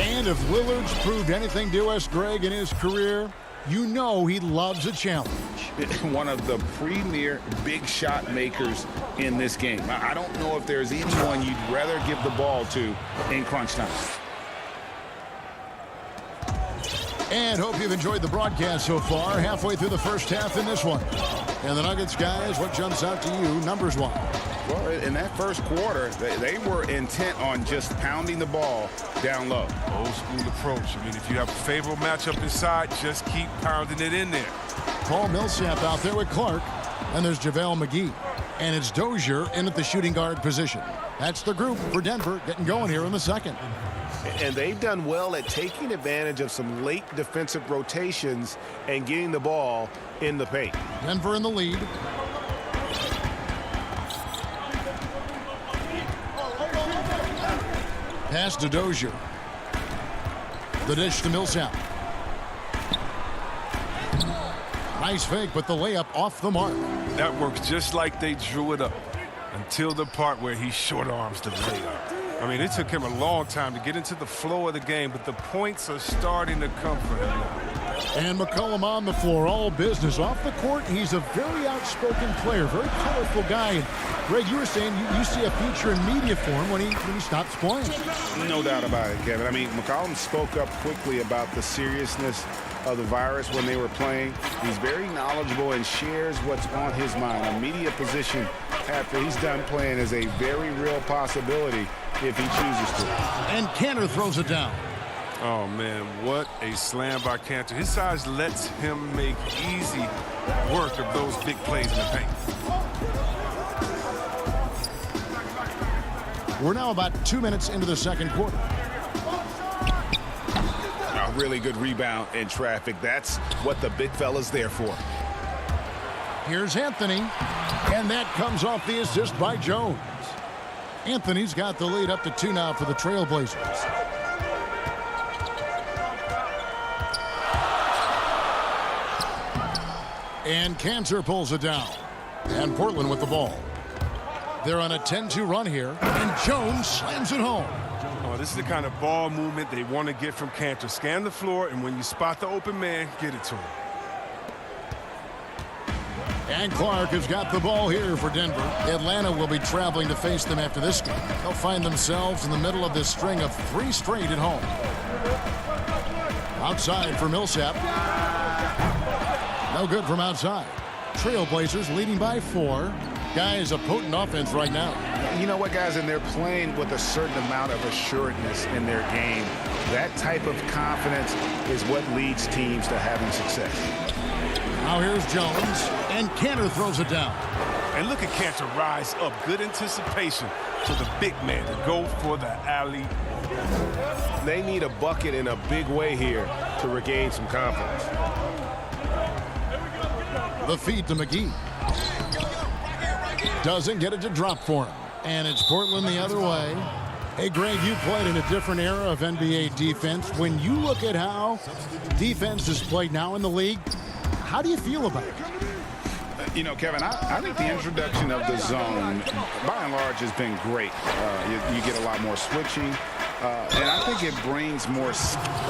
[SPEAKER 1] And if Lillard's proved anything to us, Greg, in his career, You know he loves a challenge.
[SPEAKER 3] One of the premier big shot makers in this game. I don't know if there's anyone you'd rather give the ball to in crunch time.
[SPEAKER 1] And hope you've enjoyed the broadcast so far. Halfway through the first half in this one. And the Nuggets, guys, what jumps out to you numbers-wise?
[SPEAKER 3] Well, in that first quarter, they were intent on just pounding the ball down low.
[SPEAKER 5] Old school approach. I mean, if you have a favorable matchup inside, just keep pounding it in there.
[SPEAKER 1] Paul Millsap out there with Clark. And there's JaVale McGee. And it's Dozier in at the shooting guard position. That's the group for Denver getting going here in the second.
[SPEAKER 5] And they've done well at taking advantage of some late defensive rotations and getting the ball in the paint.
[SPEAKER 1] Denver in the lead. Pass to Dozier. The dish to Millsap. Nice fake, but the layup off the mark.
[SPEAKER 5] That works just like they drew it up until the part where he short arms the layup. I mean, it took him a long time to get into the flow of the game, but the points are starting to come for him now.
[SPEAKER 1] And McCollum on the floor, all business. Off the court, he's a very outspoken player, very colorful guy. And Greg, you were saying you see a future in media for him when he stops playing.
[SPEAKER 3] No doubt about it, Kevin. I mean, McCollum spoke up quickly about the seriousness of the virus when they were playing. He's very knowledgeable and shares what's on his mind. A media position after he's done playing is a very real possibility if he chooses to.
[SPEAKER 1] And Cantor throws it down.
[SPEAKER 5] Oh, man, what a slam by Cantor. His size lets him make easy work of those big plays in the paint.
[SPEAKER 1] We're now about 2 minutes into the second quarter.
[SPEAKER 3] A really good rebound in traffic. That's what the big fella's there for.
[SPEAKER 1] Here's Anthony, and that comes off the assist by Jones. Anthony's got the lead up to 2 now for the Trailblazers. And Cantor pulls it down. And Portland with the ball. They're on a 10-2 run here, and Jones slams it home.
[SPEAKER 5] Oh, this is the kind of ball movement they want to get from Cantor. Scan the floor, and when you spot the open man, get it to him.
[SPEAKER 1] And Clark has got the ball here for Denver. Atlanta will be traveling to face them after this game. They'll find themselves in the middle of this string of 3 straight at home. Outside for Millsap. No good from outside. Trailblazers leading by 4. Guys, a potent offense right now.
[SPEAKER 3] You know what, guys? And they're playing with a certain amount of assuredness in their game. That type of confidence is what leads teams to having success.
[SPEAKER 1] Now here's Jones, and Cantor throws it down.
[SPEAKER 5] And look at Cantor rise up. Good anticipation for the big man to go for the alley.
[SPEAKER 3] They need a bucket in a big way here to regain some confidence.
[SPEAKER 1] The feed to McGee. Doesn't get it to drop for him. And it's Portland the other way. Hey, Greg, you played in a different era of NBA defense. When you look at how defense is played now in the league, how do you feel about it?
[SPEAKER 3] You know, Kevin, I think the introduction of the zone, by and large, has been great. You get a lot more switching, and I think it brings more.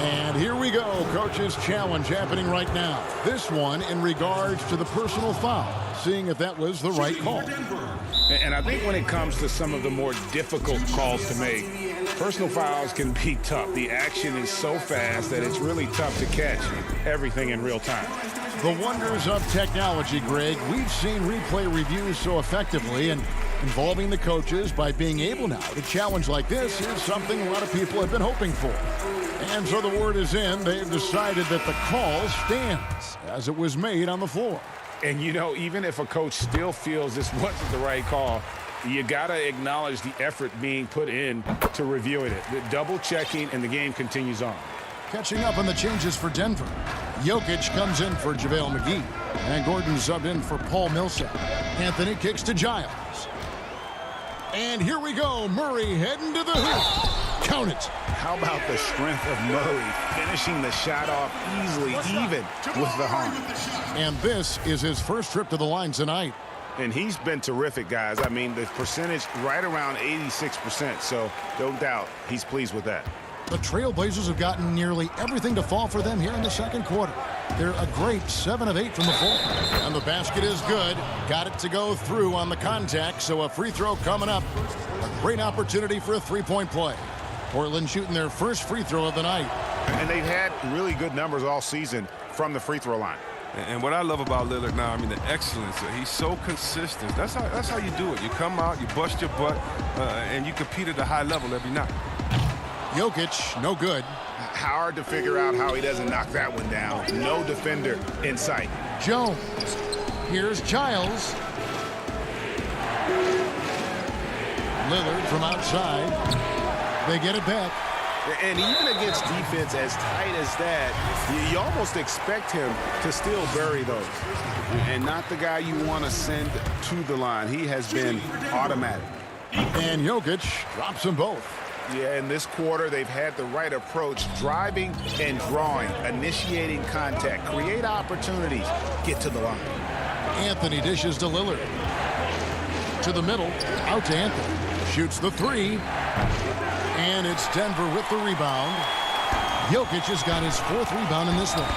[SPEAKER 1] And here we go, coach's challenge happening right now. This one in regards to the personal foul, seeing if that was the right call.
[SPEAKER 3] And I think when it comes to some of the more difficult calls to make, personal fouls can be tough. The action is so fast that it's really tough to catch everything in real time.
[SPEAKER 1] The wonders of technology, Greg. We've seen replay reviews so effectively, and involving the coaches by being able now to challenge like this is something a lot of people have been hoping for. And so the word is in. They've decided that the call stands as it was made on the floor.
[SPEAKER 3] And, you know, even if a coach still feels this wasn't the right call, you got to acknowledge the effort being put in to reviewing it. The double checking, and the game continues on.
[SPEAKER 1] Catching up on the changes for Denver. Jokic comes in for JaVale McGee. And Gordon subbed in for Paul Millsap. Anthony kicks to Giles. And here we go. Murray heading to the hoop. Count it.
[SPEAKER 3] How about the strength of Murray finishing the shot off easily, even with the harm.
[SPEAKER 1] And this is his first trip to the line tonight.
[SPEAKER 3] And he's been terrific, guys. I mean, the percentage right around 86%, so no doubt he's pleased with that.
[SPEAKER 1] The Trailblazers have gotten nearly everything to fall for them here in the second quarter. They're a great 7 of 8 from the floor. And the basket is good. Got it to go through on the contact, so a free throw coming up. A great opportunity for a three-point play. Portland shooting their first free throw of the night.
[SPEAKER 3] And they've had really good numbers all season from the free throw line.
[SPEAKER 7] And what I love about Lillard now, I mean, the excellence. He's so consistent. That's how you do it. You come out, you bust your butt, and you compete at a high level every night.
[SPEAKER 1] Jokic, no good.
[SPEAKER 3] Hard to figure out how he doesn't knock that one down. No defender in sight.
[SPEAKER 1] Jones. Here's Giles. Lillard from outside. They get it back.
[SPEAKER 5] And even against defense as tight as that, you almost expect him to still bury those. And not the guy you want to send to the line. He has been automatic.
[SPEAKER 1] And Jokic drops them both.
[SPEAKER 3] Yeah, in this quarter, they've had the right approach, driving and drawing, initiating contact, create opportunities, get to the line.
[SPEAKER 1] Anthony dishes to Lillard. To the middle, out to Anthony. Shoots the three. And it's Denver with the rebound. Jokic has got his 4th rebound in this one.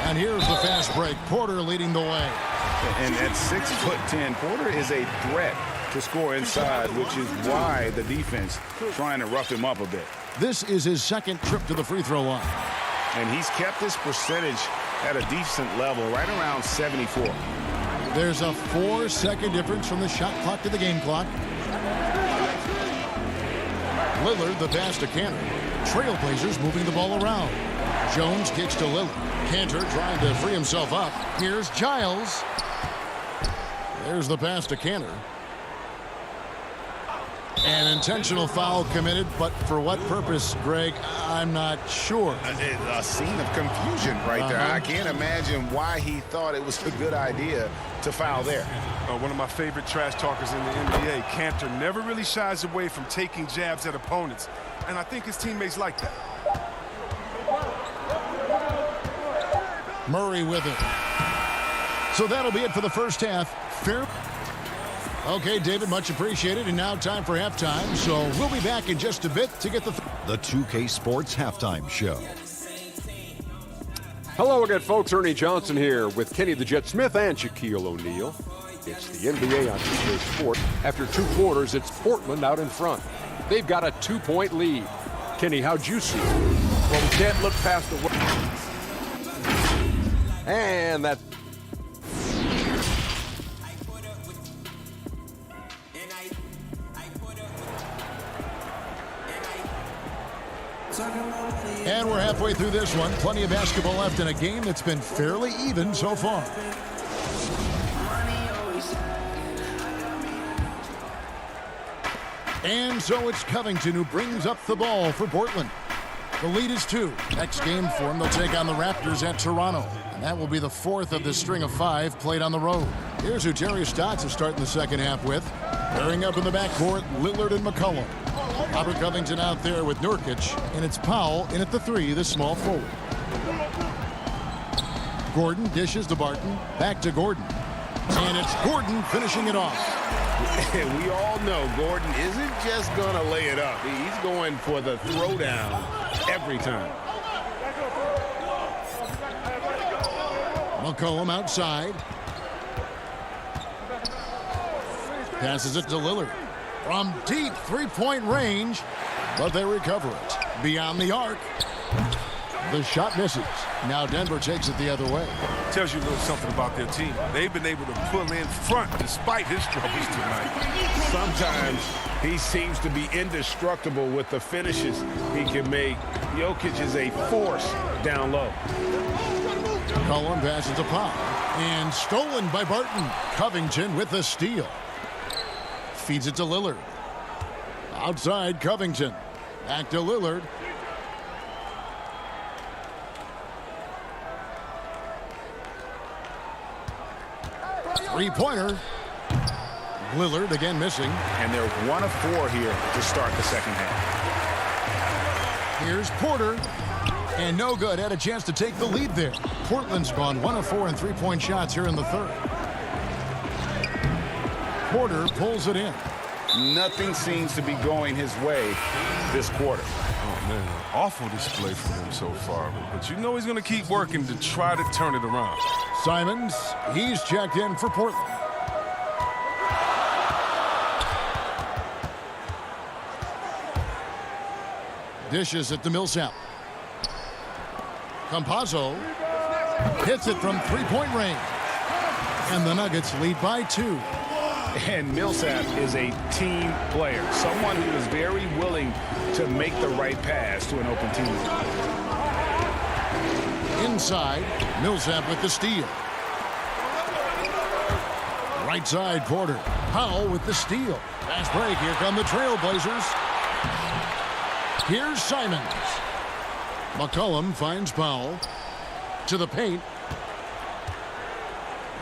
[SPEAKER 1] And here's the fast break. Porter leading the way.
[SPEAKER 3] And at 6'10", Porter is a threat to score inside, which is why the defense trying to rough him up a bit.
[SPEAKER 1] This is his 2nd trip to the free throw line.
[SPEAKER 3] And he's kept this percentage at a decent level, right around 74.
[SPEAKER 1] There's a 4-second difference from the shot clock to the game clock. Lillard, the pass to Cantor. Trailblazers moving the ball around. Jones kicks to Lillard. Cantor trying to free himself up. Here's Giles. There's the pass to Cantor. An intentional foul committed, but for what purpose, Greg, I'm not sure.
[SPEAKER 3] A scene of confusion right there. I can't imagine why he thought it was a good idea to foul there.
[SPEAKER 7] One of my favorite trash talkers in the NBA, Cantor, never really shies away from taking jabs at opponents, and I think his teammates like that.
[SPEAKER 1] Murray with it. So that'll be it for the first half. Fair. Okay, David, much appreciated. And now time for halftime. So we'll be back in just a bit to get the
[SPEAKER 6] 2K Sports Halftime Show.
[SPEAKER 7] Hello again, folks. Ernie Johnson here with Kenny the Jet Smith and Shaquille O'Neal. It's the NBA on 2K Sport. After 2 quarters, it's Portland out in front. They've got a 2-point lead. Kenny, how'd you see it?
[SPEAKER 4] Well, we can't look past the...
[SPEAKER 7] And that...
[SPEAKER 1] And we're halfway through this one. Plenty of basketball left in a game that's been fairly even so far. And so it's Covington who brings up the ball for Portland. The lead is 2. Next game for them, they'll take on the Raptors at Toronto. And that will be the 4th of the string of 5 played on the road. Here's who Terry Stotts is starting the second half with. Pairing up in the backcourt, Lillard and McCollum. Robert Covington out there with Nurkic, and it's Powell in at the 3, the small forward. Gordon dishes to Barton, back to Gordon. And it's Gordon finishing it off.
[SPEAKER 5] We all know Gordon isn't just going to lay it up. He's going for the throwdown every time.
[SPEAKER 1] McCollum outside. Passes it to Lillard. From deep 3-point range, but they recover it. Beyond the arc. The shot misses. Now Denver takes it the other way.
[SPEAKER 7] Tells you a little something about their team. They've been able to pull in front despite his struggles tonight.
[SPEAKER 3] Sometimes he seems to be indestructible with the finishes he can make. Jokic is a force down low.
[SPEAKER 1] Cullen passes to Powell. And stolen by Barton. Covington with the steal. Feeds it to Lillard. Outside Covington. Back to Lillard. Three-pointer. Lillard again missing.
[SPEAKER 3] And they're 1 of 4 here to start the second half.
[SPEAKER 1] Here's Porter. And no good. Had a chance to take the lead there. Portland's gone 1 of 4 in 3-point shots here in the third. Porter pulls it in.
[SPEAKER 3] Nothing seems to be going his way this quarter.
[SPEAKER 17] Oh, man, awful display from him so far. But you know he's going to keep working to try to turn it around.
[SPEAKER 1] Simons, he's checked in for Portland. Dishes it to Millsap. Campazzo hits it from three-point range. And the Nuggets lead by 2.
[SPEAKER 3] And Millsap is a team player, someone who is very willing to make the right pass to an open team.
[SPEAKER 1] Inside, Millsap with the steal. Right side, Porter. Powell with the steal. Fast break. Here come the Trailblazers. Here's Simons. McCollum finds Powell. To the paint.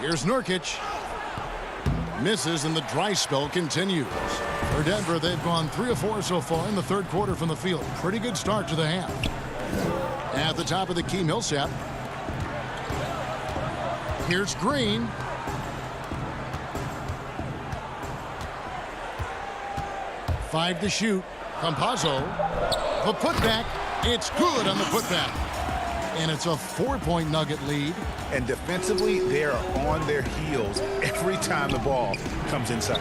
[SPEAKER 1] Here's Nurkic. Misses, and the dry spell continues. For Denver, they've gone 3 of 4 so far in the third quarter from the field. Pretty good start to the half. At the top of the key, Millsap. Here's Green. Five to shoot. Campazzo. The putback. It's good on the putback. And it's a 4-point Nugget lead.
[SPEAKER 3] And defensively, they are on their heels every time the ball comes inside.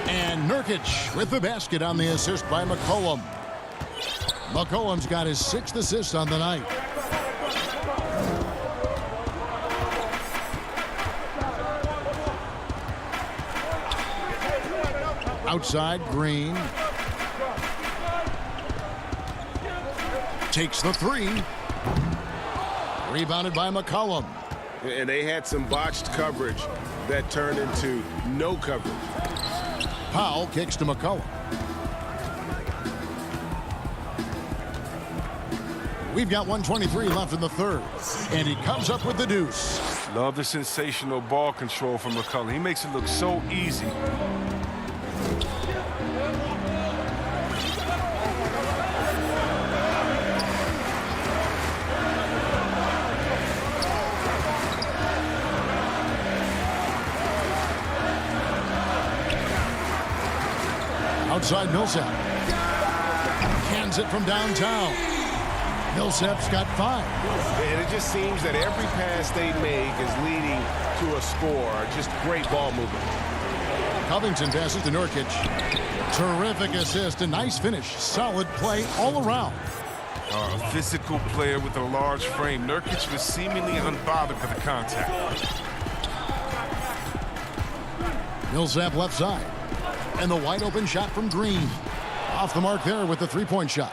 [SPEAKER 1] And Nurkic with the basket on the assist by McCollum. McCollum's got his 6th assist on the night. Outside, Green. Takes the 3. Rebounded by McCollum.
[SPEAKER 5] And they had some botched coverage that turned into no coverage.
[SPEAKER 1] Powell kicks to McCollum. We've got 1:23 left in the third. And he comes up with the deuce.
[SPEAKER 17] Love the sensational ball control from McCollum. He makes it look so easy.
[SPEAKER 1] Outside Millsap. Cans it from downtown. Millsap's got 5.
[SPEAKER 5] And it just seems that every pass they make is leading to a score. Just great ball movement.
[SPEAKER 1] Covington passes to Nurkic. Terrific assist. A nice finish. Solid play all around.
[SPEAKER 17] A physical player with a large frame. Nurkic was seemingly unbothered by the contact.
[SPEAKER 1] Millsap left side. And the wide open shot from Green. Off the mark there with the 3-point shot.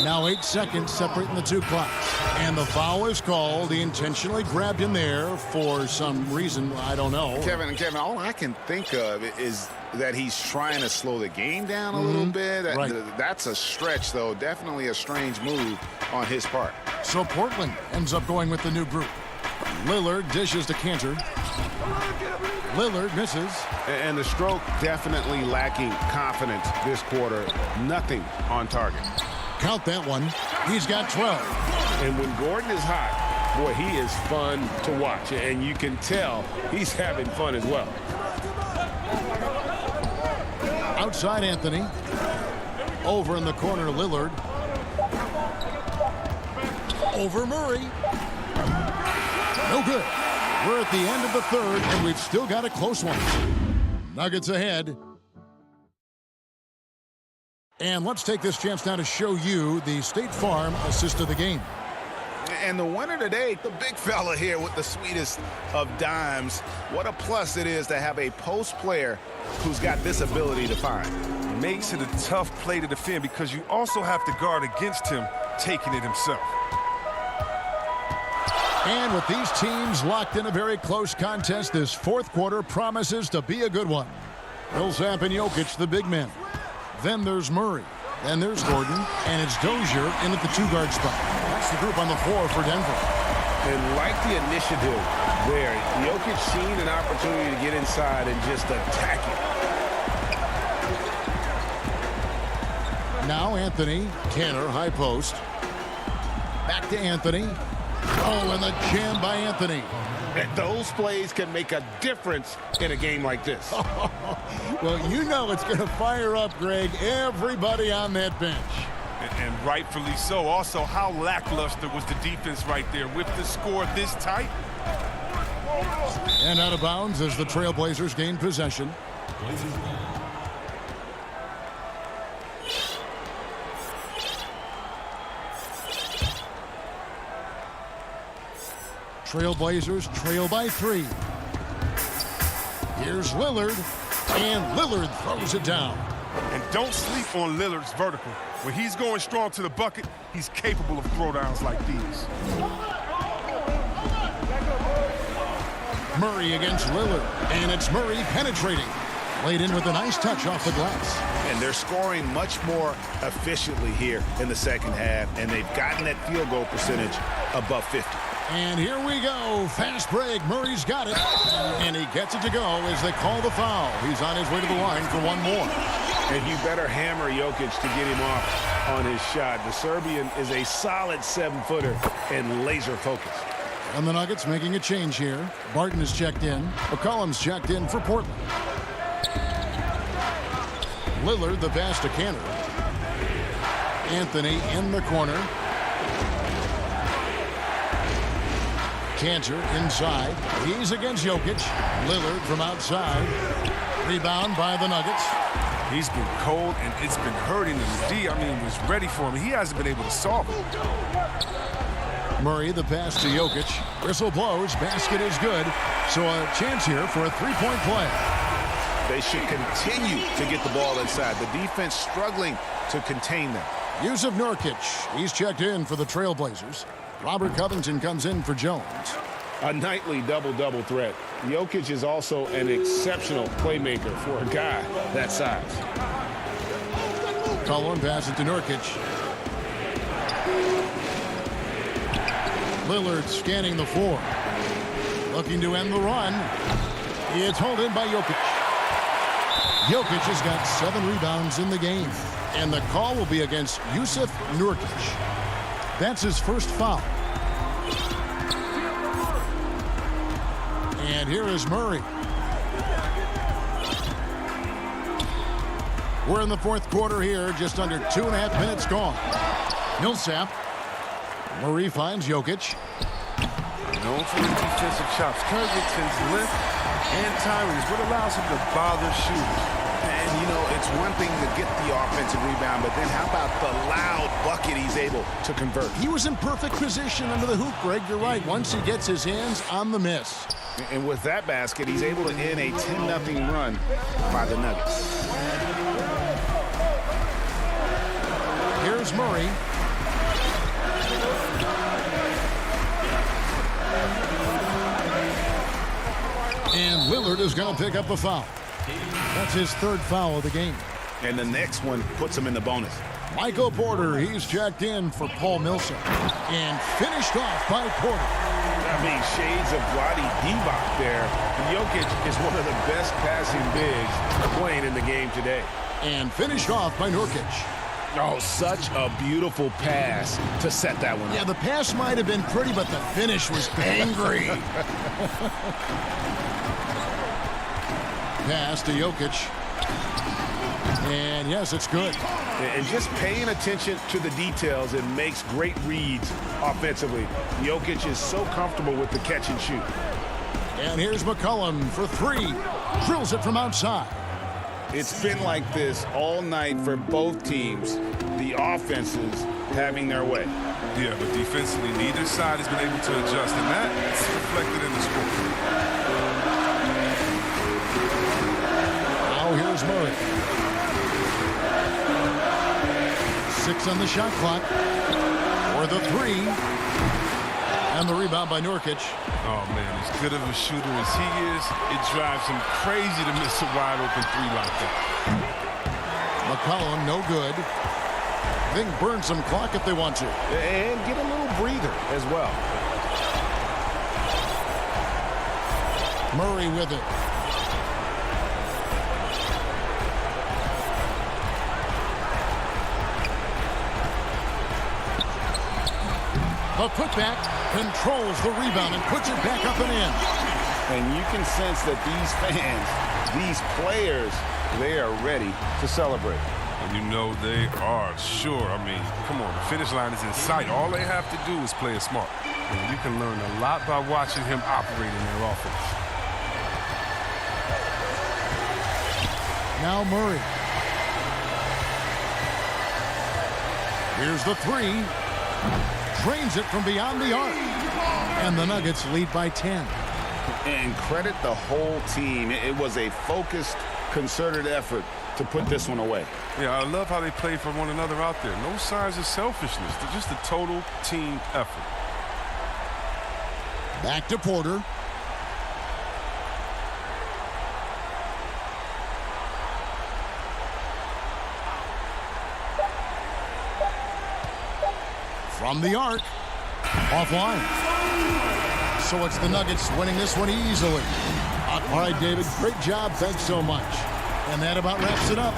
[SPEAKER 1] Now 8 seconds separating the two clocks. And the foul is called. He intentionally grabbed him there for some reason. I don't know.
[SPEAKER 3] Kevin, all I can think of is that he's trying to slow the game down a little bit.
[SPEAKER 1] Right.
[SPEAKER 3] That's a stretch, though. Definitely a strange move on his part.
[SPEAKER 1] So Portland ends up going with the new group. Lillard dishes to Cantor. Lillard misses.
[SPEAKER 5] And the stroke definitely lacking confidence this quarter. Nothing on target.
[SPEAKER 1] Count that one. He's got 12.
[SPEAKER 5] And when Gordon is hot, boy, he is fun to watch. And you can tell he's having fun as well.
[SPEAKER 1] Outside Anthony. Over in the corner, Lillard. Over Murray. No good. We're at the end of the third, and we've still got a close one. Nuggets ahead. And let's take this chance now to show you the State Farm assist of the game.
[SPEAKER 3] And the winner today, the big fella here with the sweetest of dimes. What a plus it is to have a post player who's got this ability to find.
[SPEAKER 17] Makes it a tough play to defend because you also have to guard against him taking it himself.
[SPEAKER 1] And with these teams locked in a very close contest, this fourth quarter promises to be a good one. Millsap and Jokic, the big men. Then there's Murray. Then there's Gordon. And it's Dozier in at the 2-guard spot. That's the group on the floor for Denver.
[SPEAKER 5] And like the initiative there, Jokic seen an opportunity to get inside and just attack it.
[SPEAKER 1] Now Anthony. Cantor, high post. Back to Anthony. Oh, and the jam by Anthony.
[SPEAKER 3] Those plays can make a difference in a game like this.
[SPEAKER 1] Well, you know it's going to fire up, Greg, everybody on that bench.
[SPEAKER 17] And rightfully so. Also, how lackluster was the defense right there with the score this tight?
[SPEAKER 1] And out of bounds as the Trailblazers gain possession. Trailblazers trail by 3. Here's Lillard, and Lillard throws it down.
[SPEAKER 17] And don't sleep on Lillard's vertical. When he's going strong to the bucket, he's capable of throwdowns like these.
[SPEAKER 1] Murray against Lillard, and it's Murray penetrating. Laid in with a nice touch off the glass.
[SPEAKER 3] And they're scoring much more efficiently here in the second half, and they've gotten that field goal percentage above 50.
[SPEAKER 1] And here we go. Fast break. Murray's got it. And he gets it to go as they call the foul. He's on his way to the line for one more.
[SPEAKER 3] And you better hammer Jokic to get him off on his shot. The Serbian is a solid 7-footer and laser focused.
[SPEAKER 1] And the Nuggets making a change here. Barton is checked in. McCollum's checked in for Portland. Lillard, the pass to Cantor. Anthony in the corner. Cantor inside. He's against Jokic. Lillard from outside. Rebound by the Nuggets.
[SPEAKER 17] He's been cold, and it's been hurting him. D, I mean, was ready for him. He hasn't been able to solve it.
[SPEAKER 1] Murray, the pass to Jokic. Whistle blows. Basket is good. So a chance here for a three-point play.
[SPEAKER 3] They should continue to get the ball inside. The defense struggling to contain them.
[SPEAKER 1] Yusuf Nurkic. He's checked in for the Trailblazers. Robert Covington comes in for Jones.
[SPEAKER 3] A nightly double-double threat. Jokic is also an exceptional playmaker for a guy that size.
[SPEAKER 1] Cullen pass it to Nurkic. Lillard scanning the floor. Looking to end the run. It's hauled in by Jokic. Jokic has got 7 rebounds in the game. And the call will be against Yusuf Nurkic. That's his first foul. And here is Murray. We're in the fourth quarter here, just under 2.5 minutes gone. Millsap. Murray finds Jokic.
[SPEAKER 17] Known for his defensive chops, Covington's length and timing is what allows him to bother shooters.
[SPEAKER 3] And, you know, it's one thing to get the offensive rebound, but then how about the loud bucket he's able to convert?
[SPEAKER 1] He was in perfect position under the hoop, Greg. You're right. Once he gets his hands on the miss.
[SPEAKER 3] And with that basket, he's able to end a 10-0 run by the Nuggets.
[SPEAKER 1] Here's Murray. And Lillard is going to pick up a foul. That's his 3rd foul of the game.
[SPEAKER 3] And the next one puts him in the bonus.
[SPEAKER 1] Michael Porter, he's checked in for Paul Millsap. And finished off by Porter.
[SPEAKER 3] I mean, shades of Vlade Divac there. Jokic is one of the best passing bigs playing in the game today.
[SPEAKER 1] And finished off by Nurkic.
[SPEAKER 3] Oh, such a beautiful pass to set that one up.
[SPEAKER 1] Yeah, the pass might have been pretty, but the finish was angry. Pass to Jokic. And yes, it's good.
[SPEAKER 3] And just paying attention to the details, it makes great reads offensively. Jokic is so comfortable with the catch and shoot.
[SPEAKER 1] And here's McCollum for 3. Drills it from outside.
[SPEAKER 3] It's been like this all night for both teams. The offenses having their way.
[SPEAKER 17] Yeah, but defensively, neither side has been able to adjust, and that's reflected in the score.
[SPEAKER 1] Now here's Murray. 6 on the shot clock. For the 3. And the rebound by Nurkic.
[SPEAKER 17] Oh, man, as good of a shooter as he is, it drives him crazy to miss a wide-open 3 like that.
[SPEAKER 1] McCollum, no good. They can burn some clock if they want to.
[SPEAKER 3] And get a little breather as well.
[SPEAKER 1] Murray with it. The putback. controls the rebound and puts it back up and in.
[SPEAKER 3] And you can sense that these fans, these players, they are ready to celebrate.
[SPEAKER 17] And you know they are sure. I mean, come on, the finish line is in sight. All they have to do is play it smart. And you can learn a lot by watching him operate in their offense.
[SPEAKER 1] Now Murray. Here's the three. Drains it from beyond the arc. And the Nuggets lead by 10.
[SPEAKER 3] And credit the whole team. It was a focused, concerted effort to put this one away.
[SPEAKER 17] Yeah, I love how they play for one another out there. No signs of selfishness. They're just a total team effort.
[SPEAKER 1] Back to Porter. From the arc. Offline. So it's the Nuggets winning this one easily. All right, David, great job. Thanks so much. And that about wraps it up.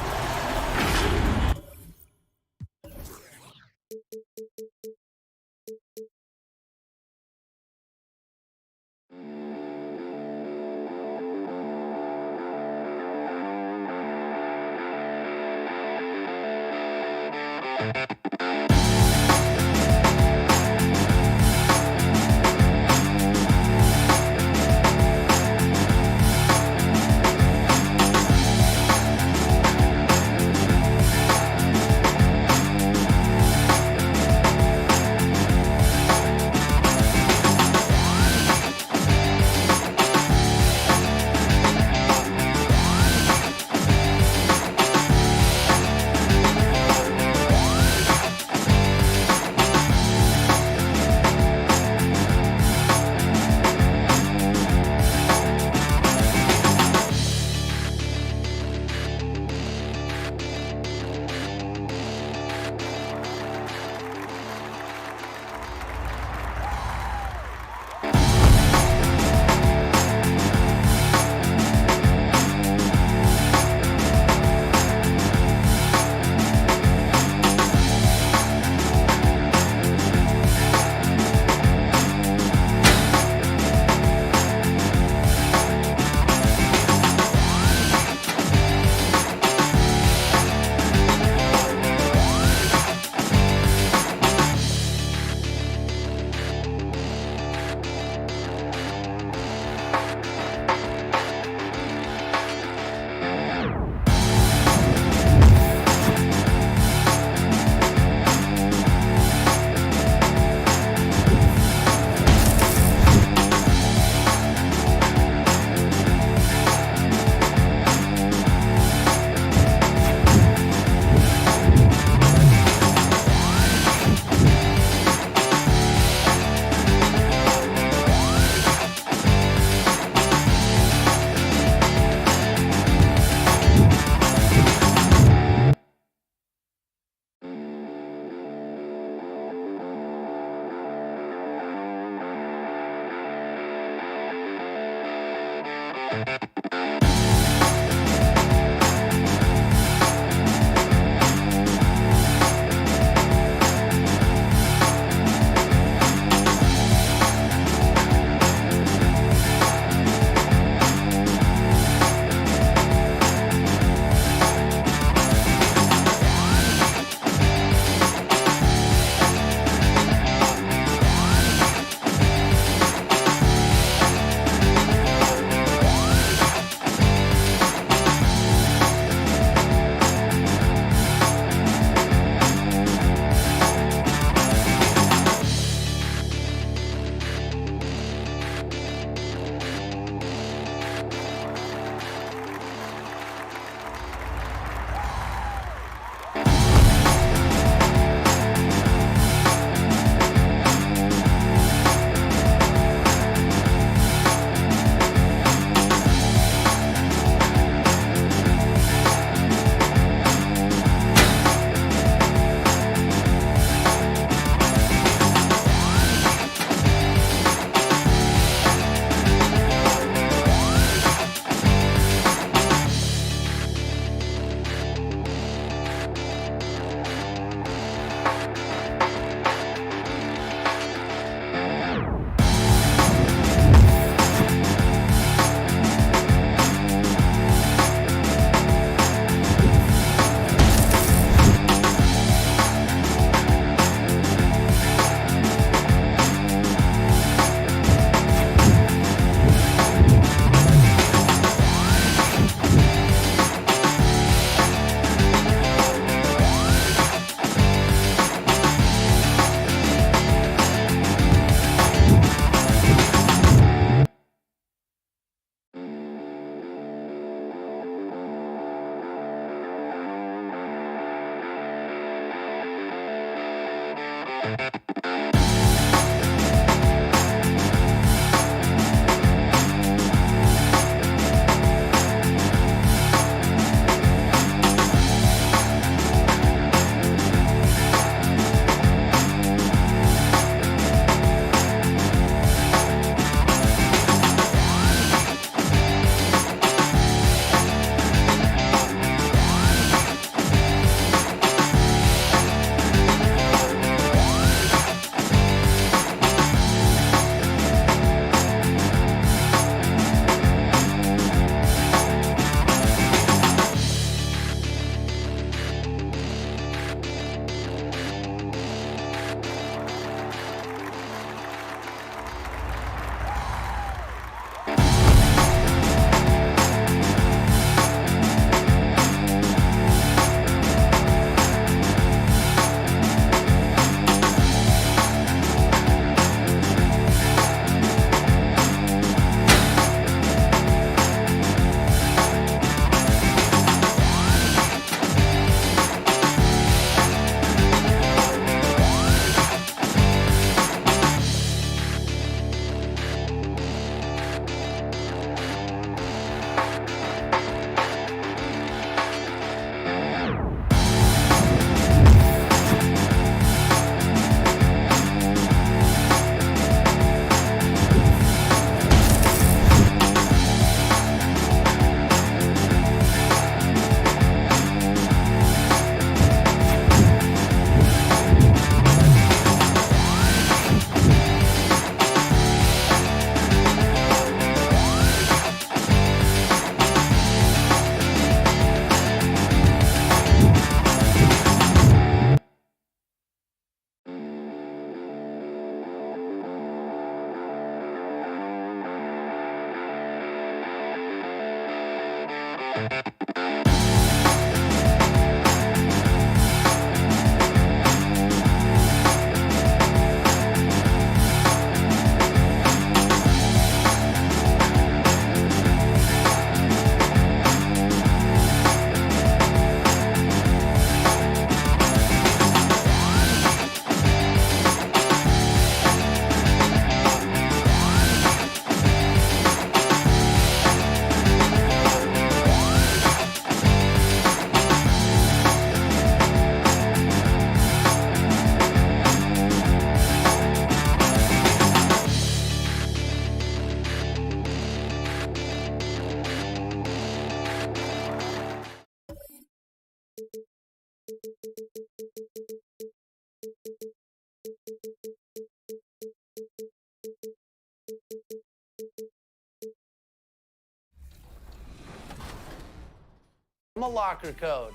[SPEAKER 14] A locker code.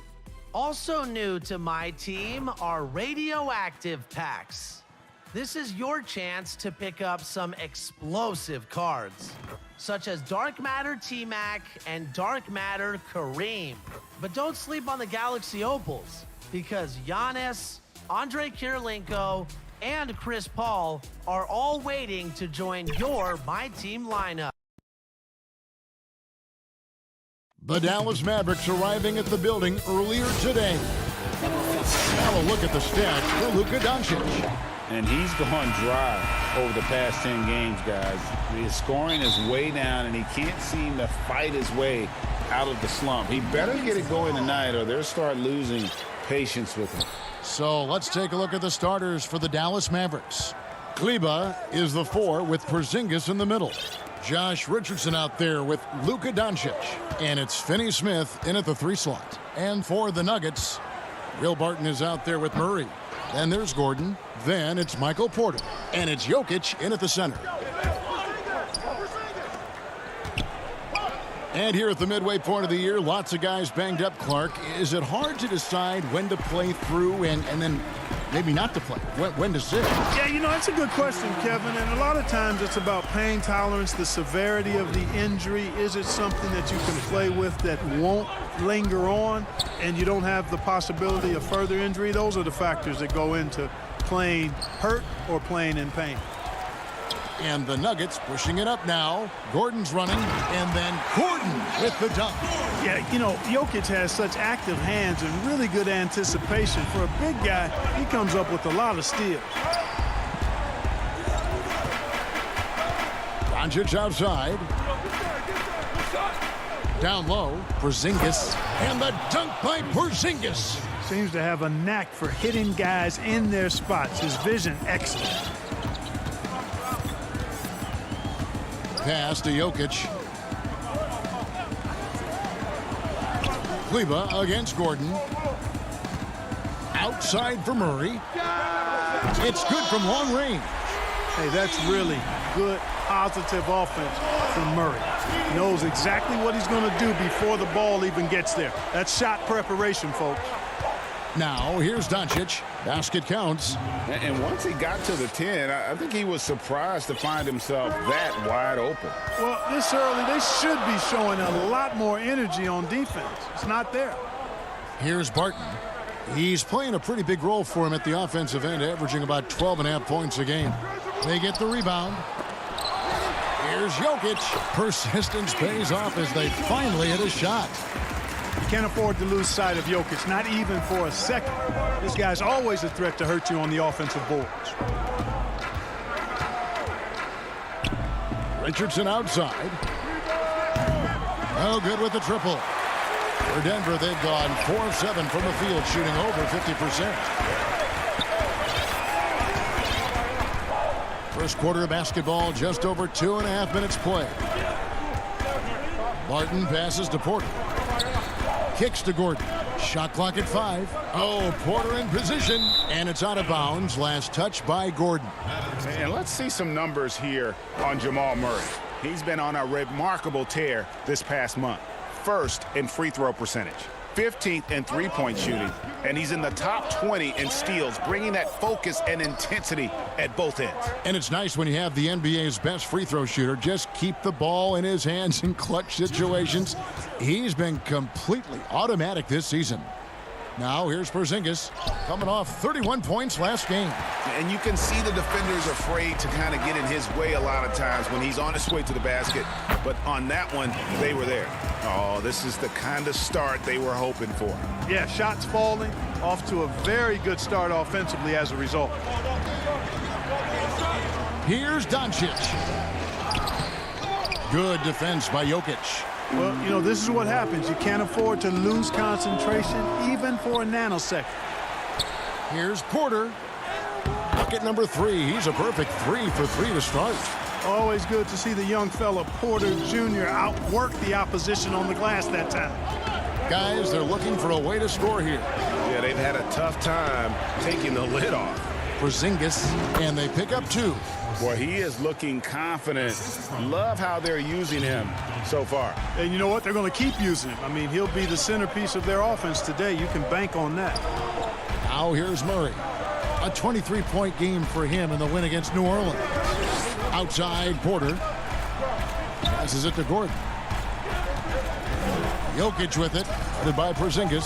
[SPEAKER 14] Also new to my team are radioactive packs. This is your chance to pick up some explosive cards, such as Dark Matter T-Mac and Dark Matter Kareem. But don't sleep on the Galaxy Opals, because Giannis, Andre Kirilenko, and Chris Paul are all waiting to join your My Team lineup.
[SPEAKER 1] The Dallas Mavericks arriving at the building earlier today. Now a look at the stats for Luka Doncic.
[SPEAKER 3] And he's gone dry over the past 10 games, guys. His scoring is way down, and he can't seem to fight his way out of the slump. He better get it going tonight, or they'll start losing patience with him.
[SPEAKER 1] So let's take a look at the starters for the Dallas Mavericks. Kleba is the 4 with Porzingis in the middle. Josh Richardson out there with Luka Doncic. And it's Finney-Smith in at the 3 slot. And for the Nuggets, Will Barton is out there with Murray. And there's Gordon. Then it's Michael Porter. And it's Jokic in at the center. And here at the midway point of the year, lots of guys banged up, Clark. Is it hard to decide when to play through and then maybe not to play? When to sit?
[SPEAKER 18] Yeah, you know, that's a good question, Kevin. And a lot of times it's about pain tolerance, the severity of the injury. Is it something that you can play with that won't linger on and you don't have the possibility of further injury? Those are the factors that go into playing hurt or playing in pain.
[SPEAKER 1] And the Nuggets pushing it up now. Gordon's running, and then Gordon with the dunk.
[SPEAKER 18] Yeah, you know, Jokic has such active hands and really good anticipation. For a big guy, he comes up with a lot of steals.
[SPEAKER 1] Doncic outside. Down low, Porzingis, and the dunk by Porzingis.
[SPEAKER 18] Seems to have a knack for hitting guys in their spots. His vision, excellent.
[SPEAKER 1] Pass to Jokic. Kleba against Gordon. Outside for Murray. It's good from long range.
[SPEAKER 18] Hey, that's really good, positive offense from Murray. He knows exactly what he's going to do before the ball even gets there. That's shot preparation, folks.
[SPEAKER 1] Now, here's Doncic. Basket counts.
[SPEAKER 3] And once he got to the 10, I think he was surprised to find himself that wide open.
[SPEAKER 18] Well, this early, they should be showing a lot more energy on defense. It's not there.
[SPEAKER 1] Here's Barton. He's playing a pretty big role for him at the offensive end, averaging about 12.5 points a game. They get the rebound. Here's Jokic. Persistence pays off as they finally hit a shot.
[SPEAKER 18] You can't afford to lose sight of Jokic, not even for a second. This guy's always a threat to hurt you on the offensive boards.
[SPEAKER 1] Richardson outside. Oh, good with the triple. For Denver, they've gone 4 of 7 from the field, shooting over 50%. First quarter of basketball, just over 2.5 minutes play. Barton passes to Porter. Kicks to Gordon. Shot clock at 5. Oh, Porter in position, and it's out of bounds. Last touch by Gordon.
[SPEAKER 3] And let's see some numbers here on Jamal Murray. He's been on a remarkable tear this past month. First in free throw percentage, 15th in three-point shooting, and he's in the top 20 in steals, bringing that focus and intensity at both ends.
[SPEAKER 1] And it's nice when you have the NBA's best free throw shooter just keep the ball in his hands in clutch situations. He's been completely automatic this season. Now here's Porzingis coming off 31 points last game.
[SPEAKER 3] And you can see the defenders afraid to kind of get in his way a lot of times when he's on his way to the basket. But on that one, they were there. Oh, this is the kind of start they were hoping for.
[SPEAKER 18] Yeah, shots falling, off to a very good start offensively as a result.
[SPEAKER 1] Here's Doncic. Good defense by Jokic.
[SPEAKER 18] Well, you know, this is what happens. You can't afford to lose concentration even for a nanosecond.
[SPEAKER 1] Here's Porter. Bucket number 3. He's a perfect 3 for 3 to start.
[SPEAKER 18] Always good to see the young fella, Porter Jr., outwork the opposition on the glass that time.
[SPEAKER 1] Guys, they're looking for a way to score here.
[SPEAKER 5] Yeah, they've had a tough time taking the lid off.
[SPEAKER 1] Porzingis, and they pick up 2.
[SPEAKER 3] Boy, he is looking confident. Love how they're using him so far.
[SPEAKER 18] And you know what? They're going to keep using him. I mean, he'll be the centerpiece of their offense today. You can bank on that.
[SPEAKER 1] Now here's Murray. A 23-point game for him in the win against New Orleans. Outside, Porter. Passes it to Gordon. Jokic with it. Headed by Porzingis.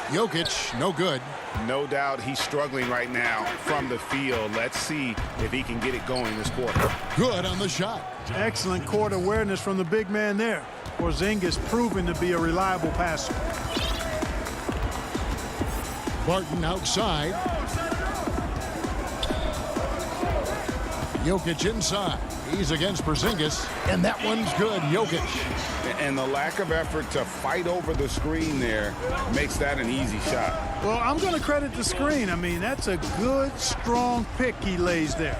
[SPEAKER 1] Jokic, no good.
[SPEAKER 3] No doubt he's struggling right now from the field. Let's see if he can get it going this quarter.
[SPEAKER 1] Good on the shot.
[SPEAKER 18] Excellent court awareness from the big man there. Porzingis proven to be a reliable passer.
[SPEAKER 1] Barton outside. Jokic inside. He's against Porzingis, and that one's good. Jokic.
[SPEAKER 3] And the lack of effort to fight over the screen there makes that an easy shot.
[SPEAKER 18] Well, I'm going to credit the screen. I mean, that's a good, strong pick he lays there.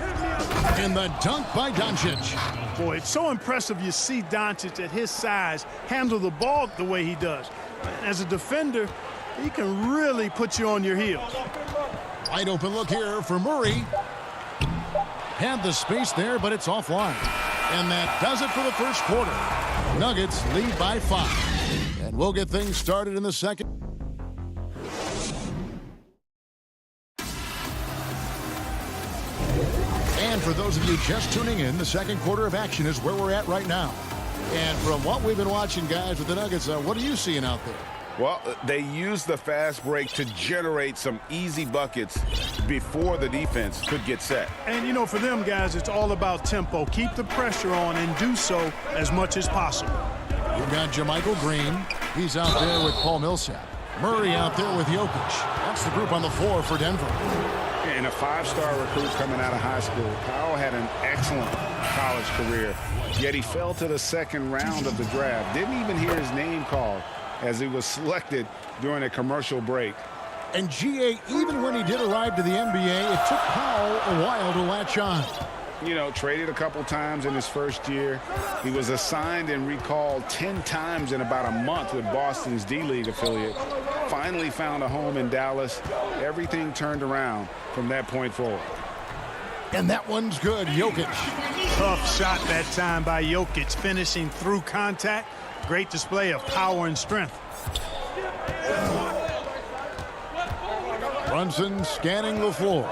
[SPEAKER 1] And the dunk by Doncic.
[SPEAKER 18] Boy, it's so impressive you see Doncic at his size handle the ball the way he does. As a defender, he can really put you on your heels.
[SPEAKER 1] Wide open look here for Murray. Had the space there, but it's offline. And that does it for the first quarter. Nuggets lead by 5. And we'll get things started in the second. And for those of you just tuning in, the second quarter of action is where we're at right now. And from what we've been watching, guys, with the Nuggets, what are you seeing out there?
[SPEAKER 3] Well, they used the fast break to generate some easy buckets before the defense could get set.
[SPEAKER 18] And, you know, for them guys, it's all about tempo. Keep the pressure on and do so as much as possible.
[SPEAKER 1] You've got JaMychal Green. He's out there with Paul Millsap. Murray out there with Jokic. That's the group on the floor for Denver.
[SPEAKER 3] And a five-star recruit coming out of high school. Powell had an excellent college career, yet he fell to the second round of the draft. Didn't even hear his name called as he was selected during a commercial break.
[SPEAKER 1] And GA, even when he did arrive to the NBA, it took Powell a while to latch on.
[SPEAKER 3] You know, traded a couple times in his first year. He was assigned and recalled 10 times in about a month with Boston's D-League affiliate. Finally found a home in Dallas. Everything turned around from that point forward.
[SPEAKER 1] And that one's good. Jokic.
[SPEAKER 18] Tough shot that time by Jokic, finishing through contact. Great display of power and strength.
[SPEAKER 1] Brunson scanning the floor.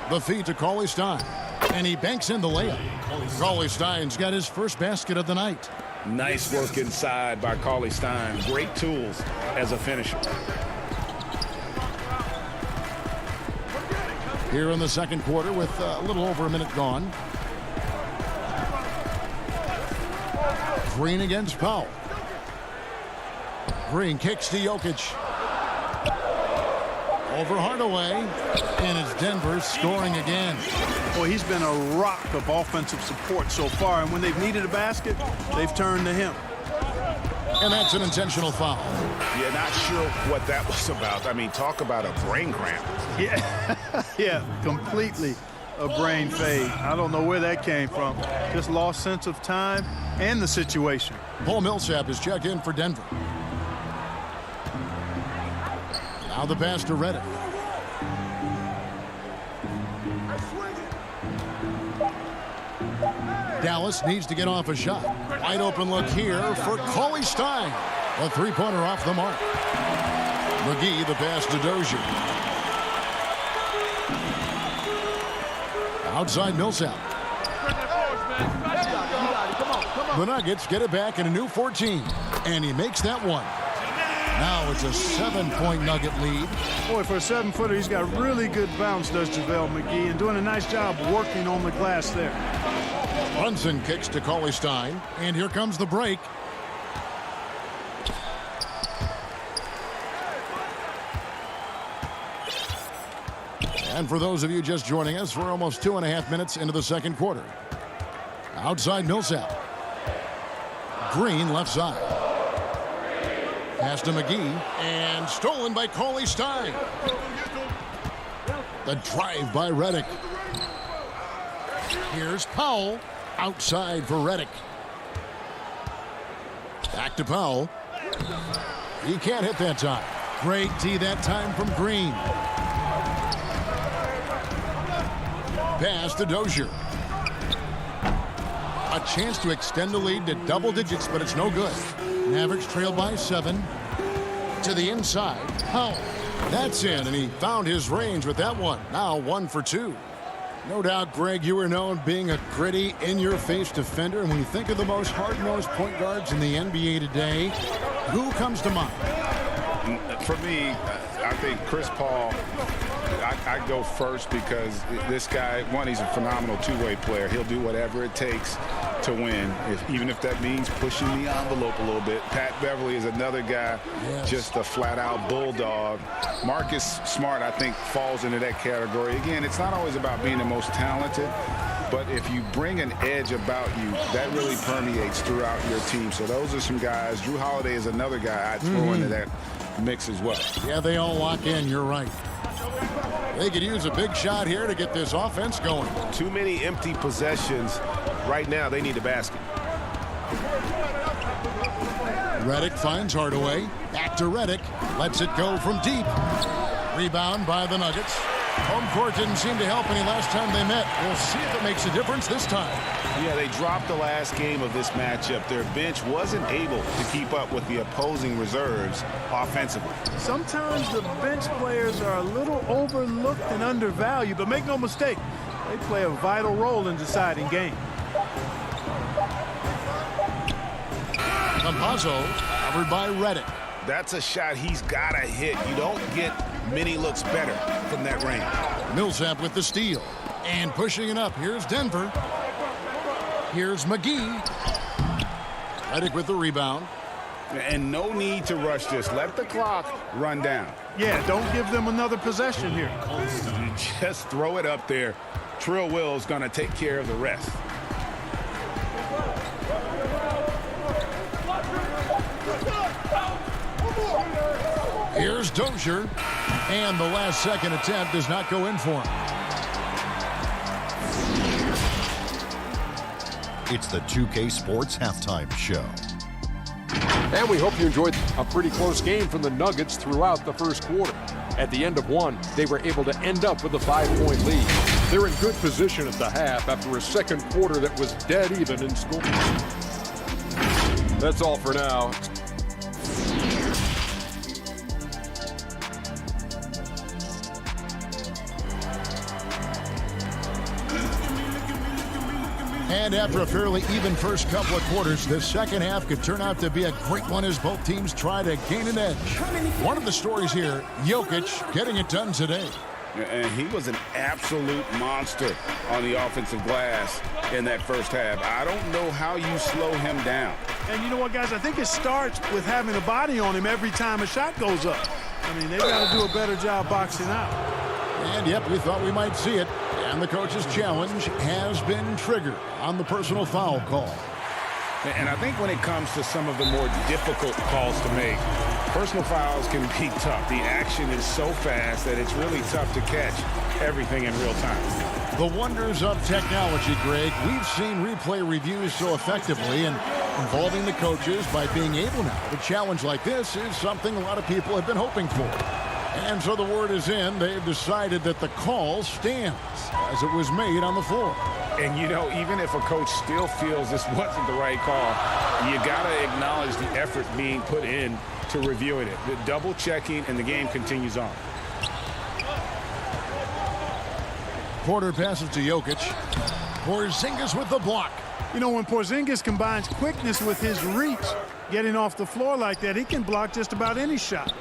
[SPEAKER 1] The feed to Cauley-Stein. And he banks in the layup. Cauley-Stein's got his first basket of the night.
[SPEAKER 3] Nice work inside by Cauley-Stein. Great tools as a finisher.
[SPEAKER 1] Here in the second quarter with a little over a minute gone. Green against Powell. Green kicks to Jokic. Over Hardaway. And it's Denver scoring again.
[SPEAKER 18] Boy, he's been a rock of offensive support so far. And when they've needed a basket, they've turned to him.
[SPEAKER 1] And that's an intentional foul.
[SPEAKER 3] Yeah, not sure what that was about. I mean, talk about a brain cramp.
[SPEAKER 18] Yeah, yeah, completely a brain fade. I don't know where that came from. Just lost sense of time and the situation.
[SPEAKER 1] Paul Millsap is checked in for Denver. Now the pass to Reddick. Dallas needs to get off a shot. Wide open look here for Cauley-Stein. A three-pointer off the mark. McGee the pass to Dozier. Outside Millsap. The Nuggets get it back in a new 14. And he makes that one. Now it's a 7-point Nugget lead.
[SPEAKER 18] Boy, for a 7-footer, he's got really good bounce, does JaVale McGee, and doing a nice job working on the glass there.
[SPEAKER 1] Brunson kicks to Cauley-Stein, and here comes the break. And for those of you just joining us, we're almost 2.5 minutes into the second quarter. Outside Millsap. Green left side. Pass to McGee, and stolen by Cauley-Stein. The drive by Reddick. Here's Powell, outside for Reddick. Back to Powell. He can't hit that time. Great D that time from Green. Pass to Dozier. A chance to extend the lead to double digits, but it's no good. Mavericks trail by 7. To the inside, Powell. That's in, and he found his range with that one. Now 1 for 2. No doubt, Greg, you are known being a gritty, in-your-face defender. And when you think of the most hard-nosed point guards in the NBA today, who comes to mind?
[SPEAKER 3] For me, I think Chris Paul. I go first because this guy, one, he's a phenomenal two-way player. He'll do whatever it takes to win, even if that means pushing the envelope a little bit. Pat Beverly is another guy, just a flat-out bulldog. Marcus Smart, I think, falls into that category. Again, it's not always about being the most talented, but if you bring an edge about you, that really permeates throughout your team. So those are some guys. Drew Holiday is another guy I'd throw into that mix as well.
[SPEAKER 1] Yeah, they all lock in. You're right. They could use a big shot here to get this offense going.
[SPEAKER 5] Too many empty possessions. Right now, they need a basket.
[SPEAKER 1] Reddick finds Hardaway. Back to Reddick. Lets it go from deep. Rebound by the Nuggets. Home court didn't seem to help any last time they met. We'll see if it makes a difference this time.
[SPEAKER 5] Yeah, they dropped the last game of this matchup. Their bench wasn't able to keep up with the opposing reserves offensively.
[SPEAKER 18] Sometimes the bench players are a little overlooked and undervalued, but make no mistake, they play a vital role in deciding games.
[SPEAKER 1] Campazzo covered by Reddick.
[SPEAKER 3] That's a shot he's got to hit. You don't get many looks better from that range.
[SPEAKER 1] Millsap with the steal. And pushing it up. Here's Denver. Here's McGee. Reddick with the rebound.
[SPEAKER 3] And no need to rush this. Let the clock run down.
[SPEAKER 18] Yeah, don't give them another possession here.
[SPEAKER 3] You just throw it up there. Trill Will's going to take care of the rest.
[SPEAKER 1] Here's Dozier. And the last second attempt does not go in for him.
[SPEAKER 6] It's the 2K Sports Halftime Show.
[SPEAKER 7] And we hope you enjoyed a pretty close game from the Nuggets throughout the first quarter. At the end of one, they were able to end up with a 5-point lead. They're in good position at the half after a second quarter that was dead even in score. That's all for now.
[SPEAKER 1] And after a fairly even first couple of quarters, the second half could turn out to be a great one as both teams try to gain an edge. One of the stories here, Jokic getting it done today.
[SPEAKER 3] And he was an absolute monster on the offensive glass in that first half. I don't know how you slow him down.
[SPEAKER 18] And you know what, guys? I think it starts with having a body on him every time a shot goes up. I mean, they got to do a better job boxing out.
[SPEAKER 1] And, yep, we thought we might see it. And the coach's challenge has been triggered on the personal foul call.
[SPEAKER 3] And I think when it comes to some of the more difficult calls to make, personal fouls can be tough. The action is so fast that it's really tough to catch everything in real time.
[SPEAKER 1] The wonders of technology, Greg. We've seen replay reviews so effectively, and involving the coaches by being able now to challenge like this is something a lot of people have been hoping for. And so the word is in. They've decided that the call stands as it was made on the floor.
[SPEAKER 3] And, you know, even if a coach still feels this wasn't the right call, you got to acknowledge the effort being put in to reviewing it. The double checking, and the game continues on.
[SPEAKER 1] Porter passes to Jokic. Porzingis with the block.
[SPEAKER 18] You know, when Porzingis combines quickness with his reach, getting off the floor like that, he can block just about any shot.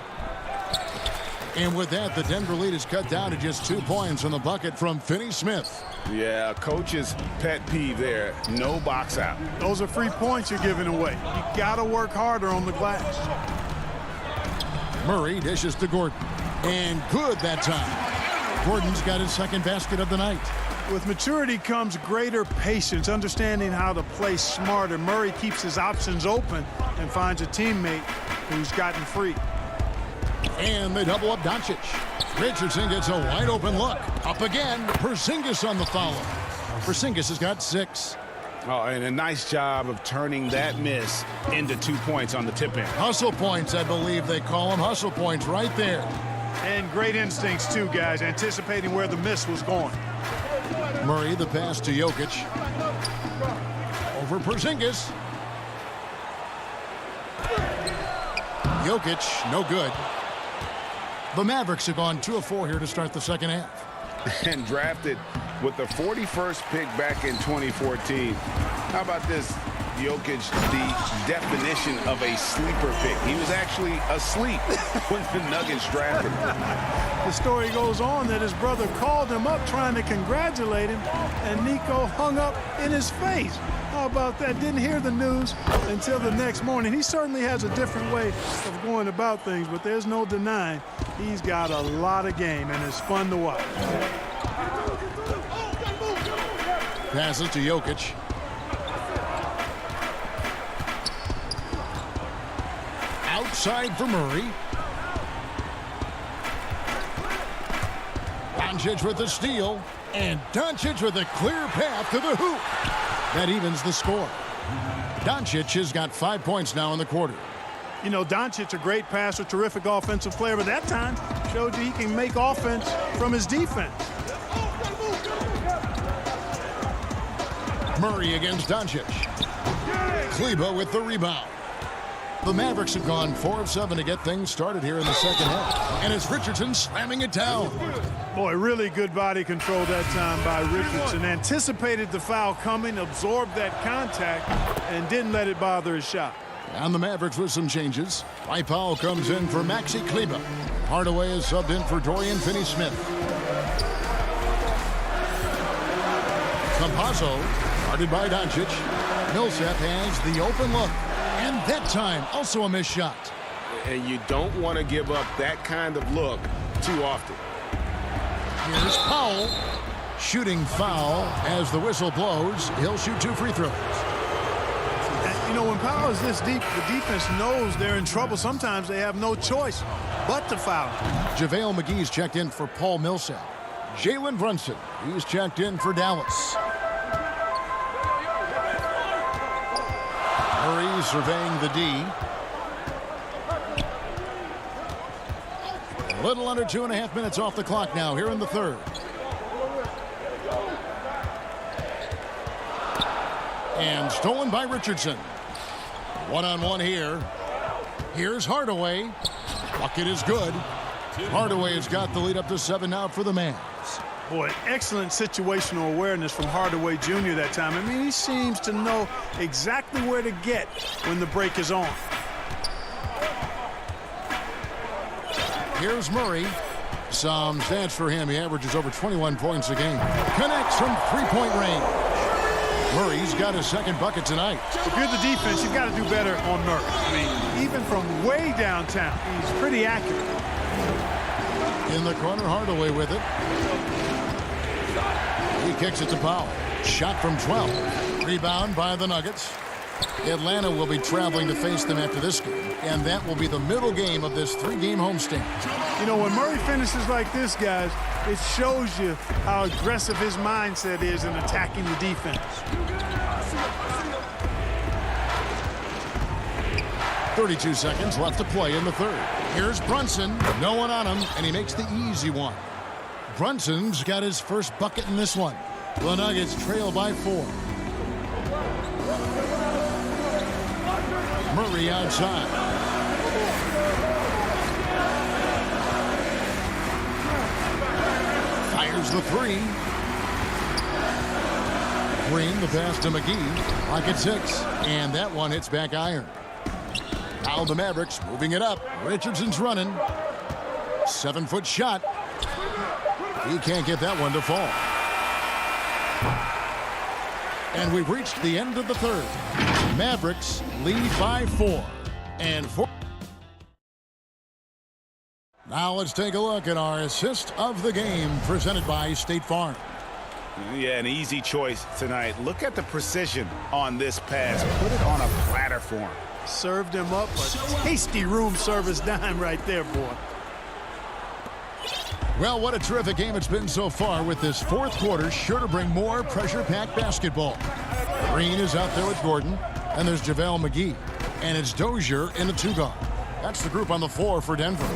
[SPEAKER 1] And with that, the Denver lead is cut down to just 2 points on the bucket from Finney-Smith.
[SPEAKER 3] Yeah, coach's pet peeve there. No box out.
[SPEAKER 18] Those are free points you're giving away. You got to work harder on the glass.
[SPEAKER 1] Murray dishes to Gordon. And good that time. Gordon's got his second basket of the night.
[SPEAKER 18] With maturity comes greater patience, understanding how to play smarter. Murray keeps his options open and finds a teammate who's gotten free.
[SPEAKER 1] And they double up Doncic. Richardson gets a wide open look. Up again. Porzingis on the follow. Porzingis has got 6.
[SPEAKER 3] Oh, and a nice job of turning that miss into 2 points on the tip in.
[SPEAKER 1] Hustle points, I believe they call them. Hustle points right there.
[SPEAKER 18] And great instincts, too, guys, anticipating where the miss was going.
[SPEAKER 1] Murray, the pass to Jokic. Over Porzingis. Jokic, no good. The Mavericks have gone 2 of 4 here to start the second half.
[SPEAKER 3] And drafted with the 41st pick back in 2014. How about this? Jokic, the definition of a sleeper pick. He was actually asleep when the Nuggets drafted him.
[SPEAKER 18] The story goes on that his brother called him up trying to congratulate him, and Nico hung up in his face. How about that? Didn't hear the news until the next morning. He certainly has a different way of going about things, but there's no denying he's got a lot of game, and it's fun to watch.
[SPEAKER 1] Passes to Jokic. Outside for Murray. Doncic with the steal. And Doncic with a clear path to the hoop. That evens the score. Doncic has got 5 points now in the quarter.
[SPEAKER 18] You know, Doncic, a great passer, terrific offensive player, but that time showed you he can make offense from his defense.
[SPEAKER 1] Murray against Doncic. Kleba with the rebound. The Mavericks have gone 4 of 7 to get things started here in the second half. And it's Richardson slamming it down.
[SPEAKER 18] Boy, really good body control that time by Richardson. Anticipated the foul coming, absorbed that contact, and didn't let it bother his shot.
[SPEAKER 1] And the Mavericks with some changes. Dwight Powell comes in for Maxi Kleber. Hardaway is subbed in for Dorian Finney-Smith. Campazzo, guarded by Doncic. Millsap has the open look. And that time, also a missed shot.
[SPEAKER 5] And you don't want to give up that kind of look too often.
[SPEAKER 1] Here's Powell. Shooting foul as the whistle blows. He'll shoot 2 free throws.
[SPEAKER 18] You know, when Powell is this deep, the defense knows they're in trouble. Sometimes they have no choice but to foul.
[SPEAKER 1] JaVale McGee's checked in for Paul Millsap. Jalen Brunson, he's checked in for Dallas. Murray surveying the D. A little under 2.5 minutes off the clock now here in the third. And stolen by Richardson. One-on-one here. Here's Hardaway. Bucket is good. Hardaway has got the lead up to 7 now for the Mavs.
[SPEAKER 18] Boy, excellent situational awareness from Hardaway Jr. that time. I mean, he seems to know exactly where to get when the break is on.
[SPEAKER 1] Here's Murray. Some stats for him. He averages over 21 points a game. Connects from three-point range. Murray's got his second bucket tonight.
[SPEAKER 18] If you're the defense, you've got to do better on Murray. I mean, even from way downtown, he's pretty accurate.
[SPEAKER 1] In the corner, Hardaway with it. He kicks it to Powell. Shot from 12. Rebound by the Nuggets. Atlanta will be traveling to face them after this game, and that will be the middle game of this 3-game homestand.
[SPEAKER 18] You know, when Murray finishes like this, guys, it shows you how aggressive his mindset is in attacking the defense.
[SPEAKER 1] 32 seconds left to play in the third. Here's Brunson. No one on him, and he makes the easy one. Brunson's got his first bucket in this one. The Nuggets trail by 4. Murray outside. Fires the 3. Green, the pass to McGee. Pocket 6. And that one hits back iron. Now the Mavericks moving it up. Richardson's running. 7-foot shot. He can't get that one to fall. And we've reached the end of the third. Mavericks lead by 4. And 4. Now let's take a look at our assist of the game presented by State Farm.
[SPEAKER 3] Yeah, an easy choice tonight. Look at the precision on this pass. Put it on a platter for him.
[SPEAKER 18] Served him up a tasty room service dime right there, boy.
[SPEAKER 1] Well, what a terrific game it's been so far, with this fourth quarter sure to bring more pressure-packed basketball. Green is out there with Gordon, and there's JaVale McGee. And it's Dozier in the 2-guard. That's the group on the floor for Denver.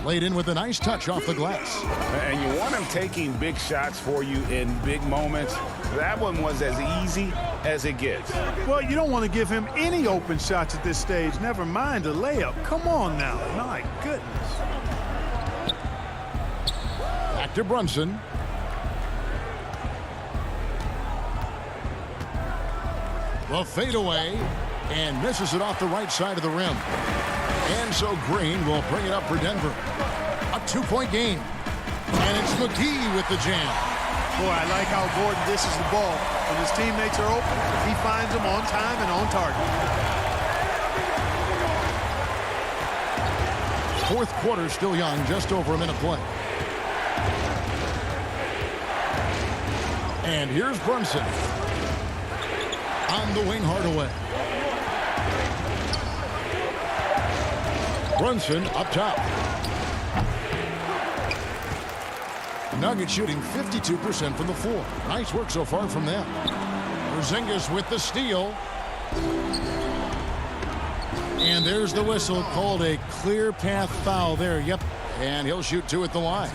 [SPEAKER 1] Laid in with a nice touch off the glass.
[SPEAKER 3] And you want him taking big shots for you in big moments. That one was as easy as it gets.
[SPEAKER 18] Well, you don't want to give him any open shots at this stage. Never mind a layup. Come on now. My goodness.
[SPEAKER 1] Back to Brunson. The fadeaway, and misses it off the right side of the rim. And so Green will bring it up for Denver. A 2-point game. And it's McGee with the jam.
[SPEAKER 18] Boy, I like how Gordon dishes the ball. When his teammates are open, he finds them on time and on target.
[SPEAKER 1] Fourth quarter still young, just over a minute play. And here's Brunson. On the wing, Hardaway. Brunson up top. Nuggets shooting 52% from the floor. Nice work so far from them. Porzingis with the steal. And there's the whistle, called a clear path foul there. Yep. And he'll shoot 2 at the line.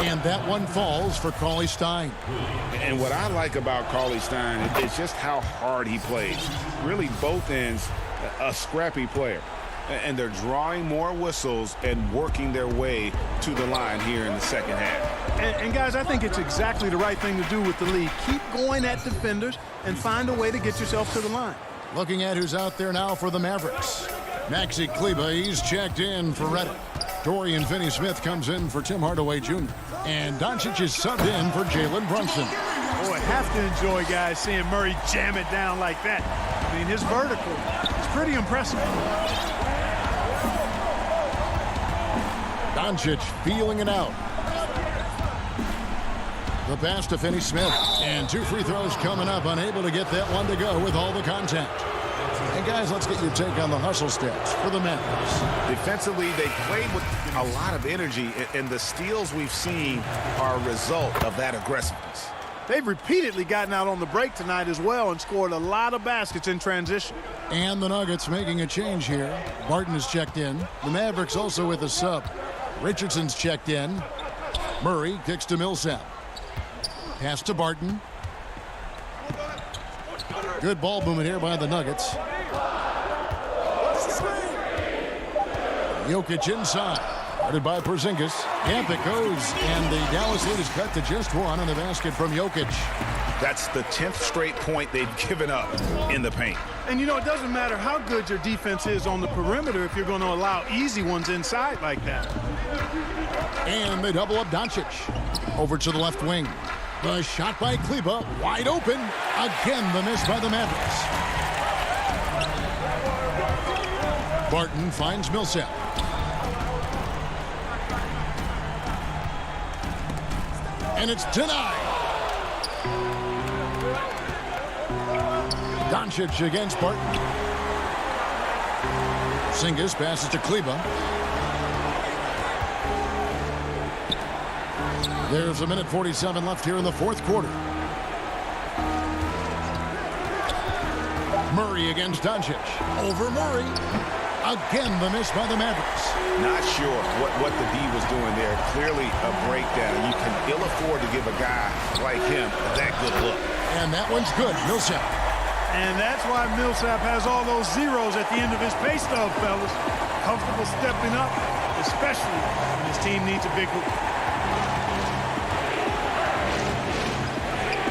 [SPEAKER 1] And that one falls for Cauley Stein.
[SPEAKER 3] And what I like about Cauley Stein is just how hard he plays. Really both ends, a scrappy player. And they're drawing more whistles and working their way to the line here in the second half.
[SPEAKER 18] And guys, I think it's exactly the right thing to do with the lead. Keep going at defenders and find a way to get yourself to the line.
[SPEAKER 1] Looking at who's out there now for the Mavericks. Maxi Kleber, he's checked in for Reddit. Dorian Finney-Smith comes in for Tim Hardaway Jr. And Doncic is subbed in for Jalen Brunson.
[SPEAKER 18] Boy, have to enjoy, guys, seeing Murray jam it down like that. I mean, his vertical is pretty impressive.
[SPEAKER 1] Doncic feeling it out. The pass to Finney-Smith. And 2 free throws coming up. Unable to get that one to go with all the contact. And guys, let's get your take on the hustle stats for the Mavericks.
[SPEAKER 3] Defensively, they played with a lot of energy, and the steals we've seen are a result of that aggressiveness.
[SPEAKER 18] They've repeatedly gotten out on the break tonight as well and scored a lot of baskets in transition.
[SPEAKER 1] And the Nuggets making a change here. Barton is checked in. The Mavericks also with a sub. Richardson's checked in. Murray kicks to Millsap. Pass to Barton. Good ball movement here by the Nuggets. Jokic inside. Guarded by Porzingis. Camp it goes, and the Dallas lead is cut to just 1 on the basket from Jokic.
[SPEAKER 3] That's the 10th straight point they've given up in the paint.
[SPEAKER 18] And, you know, it doesn't matter how good your defense is on the perimeter if you're going to allow easy ones inside like that.
[SPEAKER 1] And they double up Doncic. Over to the left wing. The shot by Kleber, wide open. Again, the miss by the Mavericks. Barton finds Millsap. And it's denied. Doncic against Barton. Porzingis passes to Kleber. There's 1:47 left here in the fourth quarter. Murray against Doncic. Over Murray. Again, the miss by the Mavericks.
[SPEAKER 3] Not sure what the D was doing there. Clearly a breakdown. You can ill afford to give a guy like him that good look.
[SPEAKER 1] And that one's good. Millsap.
[SPEAKER 18] And that's why Millsap has all those zeros at the end of his pay stub, fellas. Comfortable stepping up, especially when his team needs a big hoop.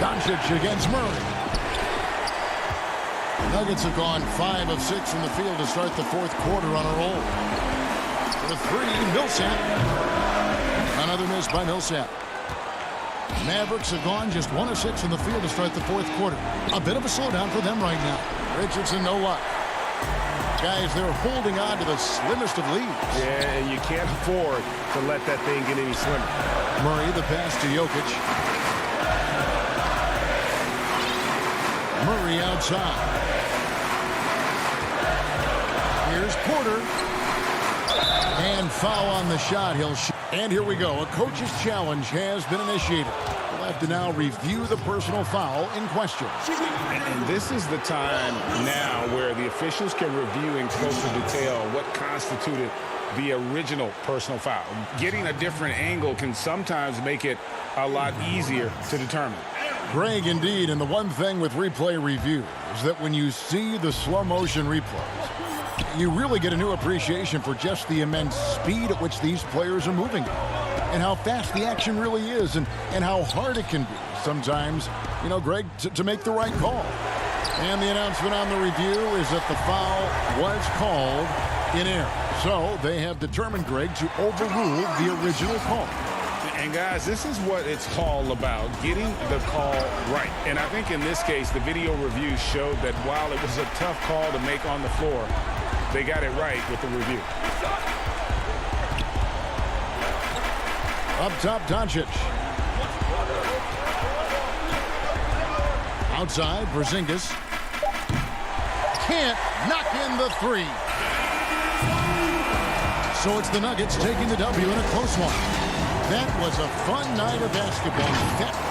[SPEAKER 1] Doncic against Murray. Nuggets have gone 5 of 6 from the field to start the fourth quarter on a roll. For the 3, Millsap. Another miss by Millsap. Mavericks have gone just 1 of 6 from the field to start the fourth quarter. A bit of a slowdown for them right now. Richardson, no luck. Guys, they're holding on to the slimmest of leads.
[SPEAKER 5] Yeah, and you can't afford to let that thing get any slimmer.
[SPEAKER 1] Murray, the pass to Jokic. Murray outside. Here's Porter. And foul on the shot. He'll shoot. And here we go. A coach's challenge has been initiated. We'll have to now review the personal foul in question.
[SPEAKER 3] And this is the time now where the officials can review in closer detail what constituted the original personal foul. Getting a different angle can sometimes make it a lot easier to determine.
[SPEAKER 1] Greg, indeed, and the one thing with replay review is that when you see the slow motion replays, you really get a new appreciation for just the immense speed at which these players are moving and how fast the action really is and how hard it can be sometimes, you know, Greg, to make the right call. And the announcement on the review is that the foul was called in error. So they have determined, Greg, to overrule the original call.
[SPEAKER 3] And guys, this is what it's all about, getting the call right. And I think in this case, the video review showed that while it was a tough call to make on the floor, they got it right with the review.
[SPEAKER 1] Up top, Doncic. Outside, Porzingis. Can't knock in the 3. So it's the Nuggets taking the W in a close one. That was a fun night of basketball.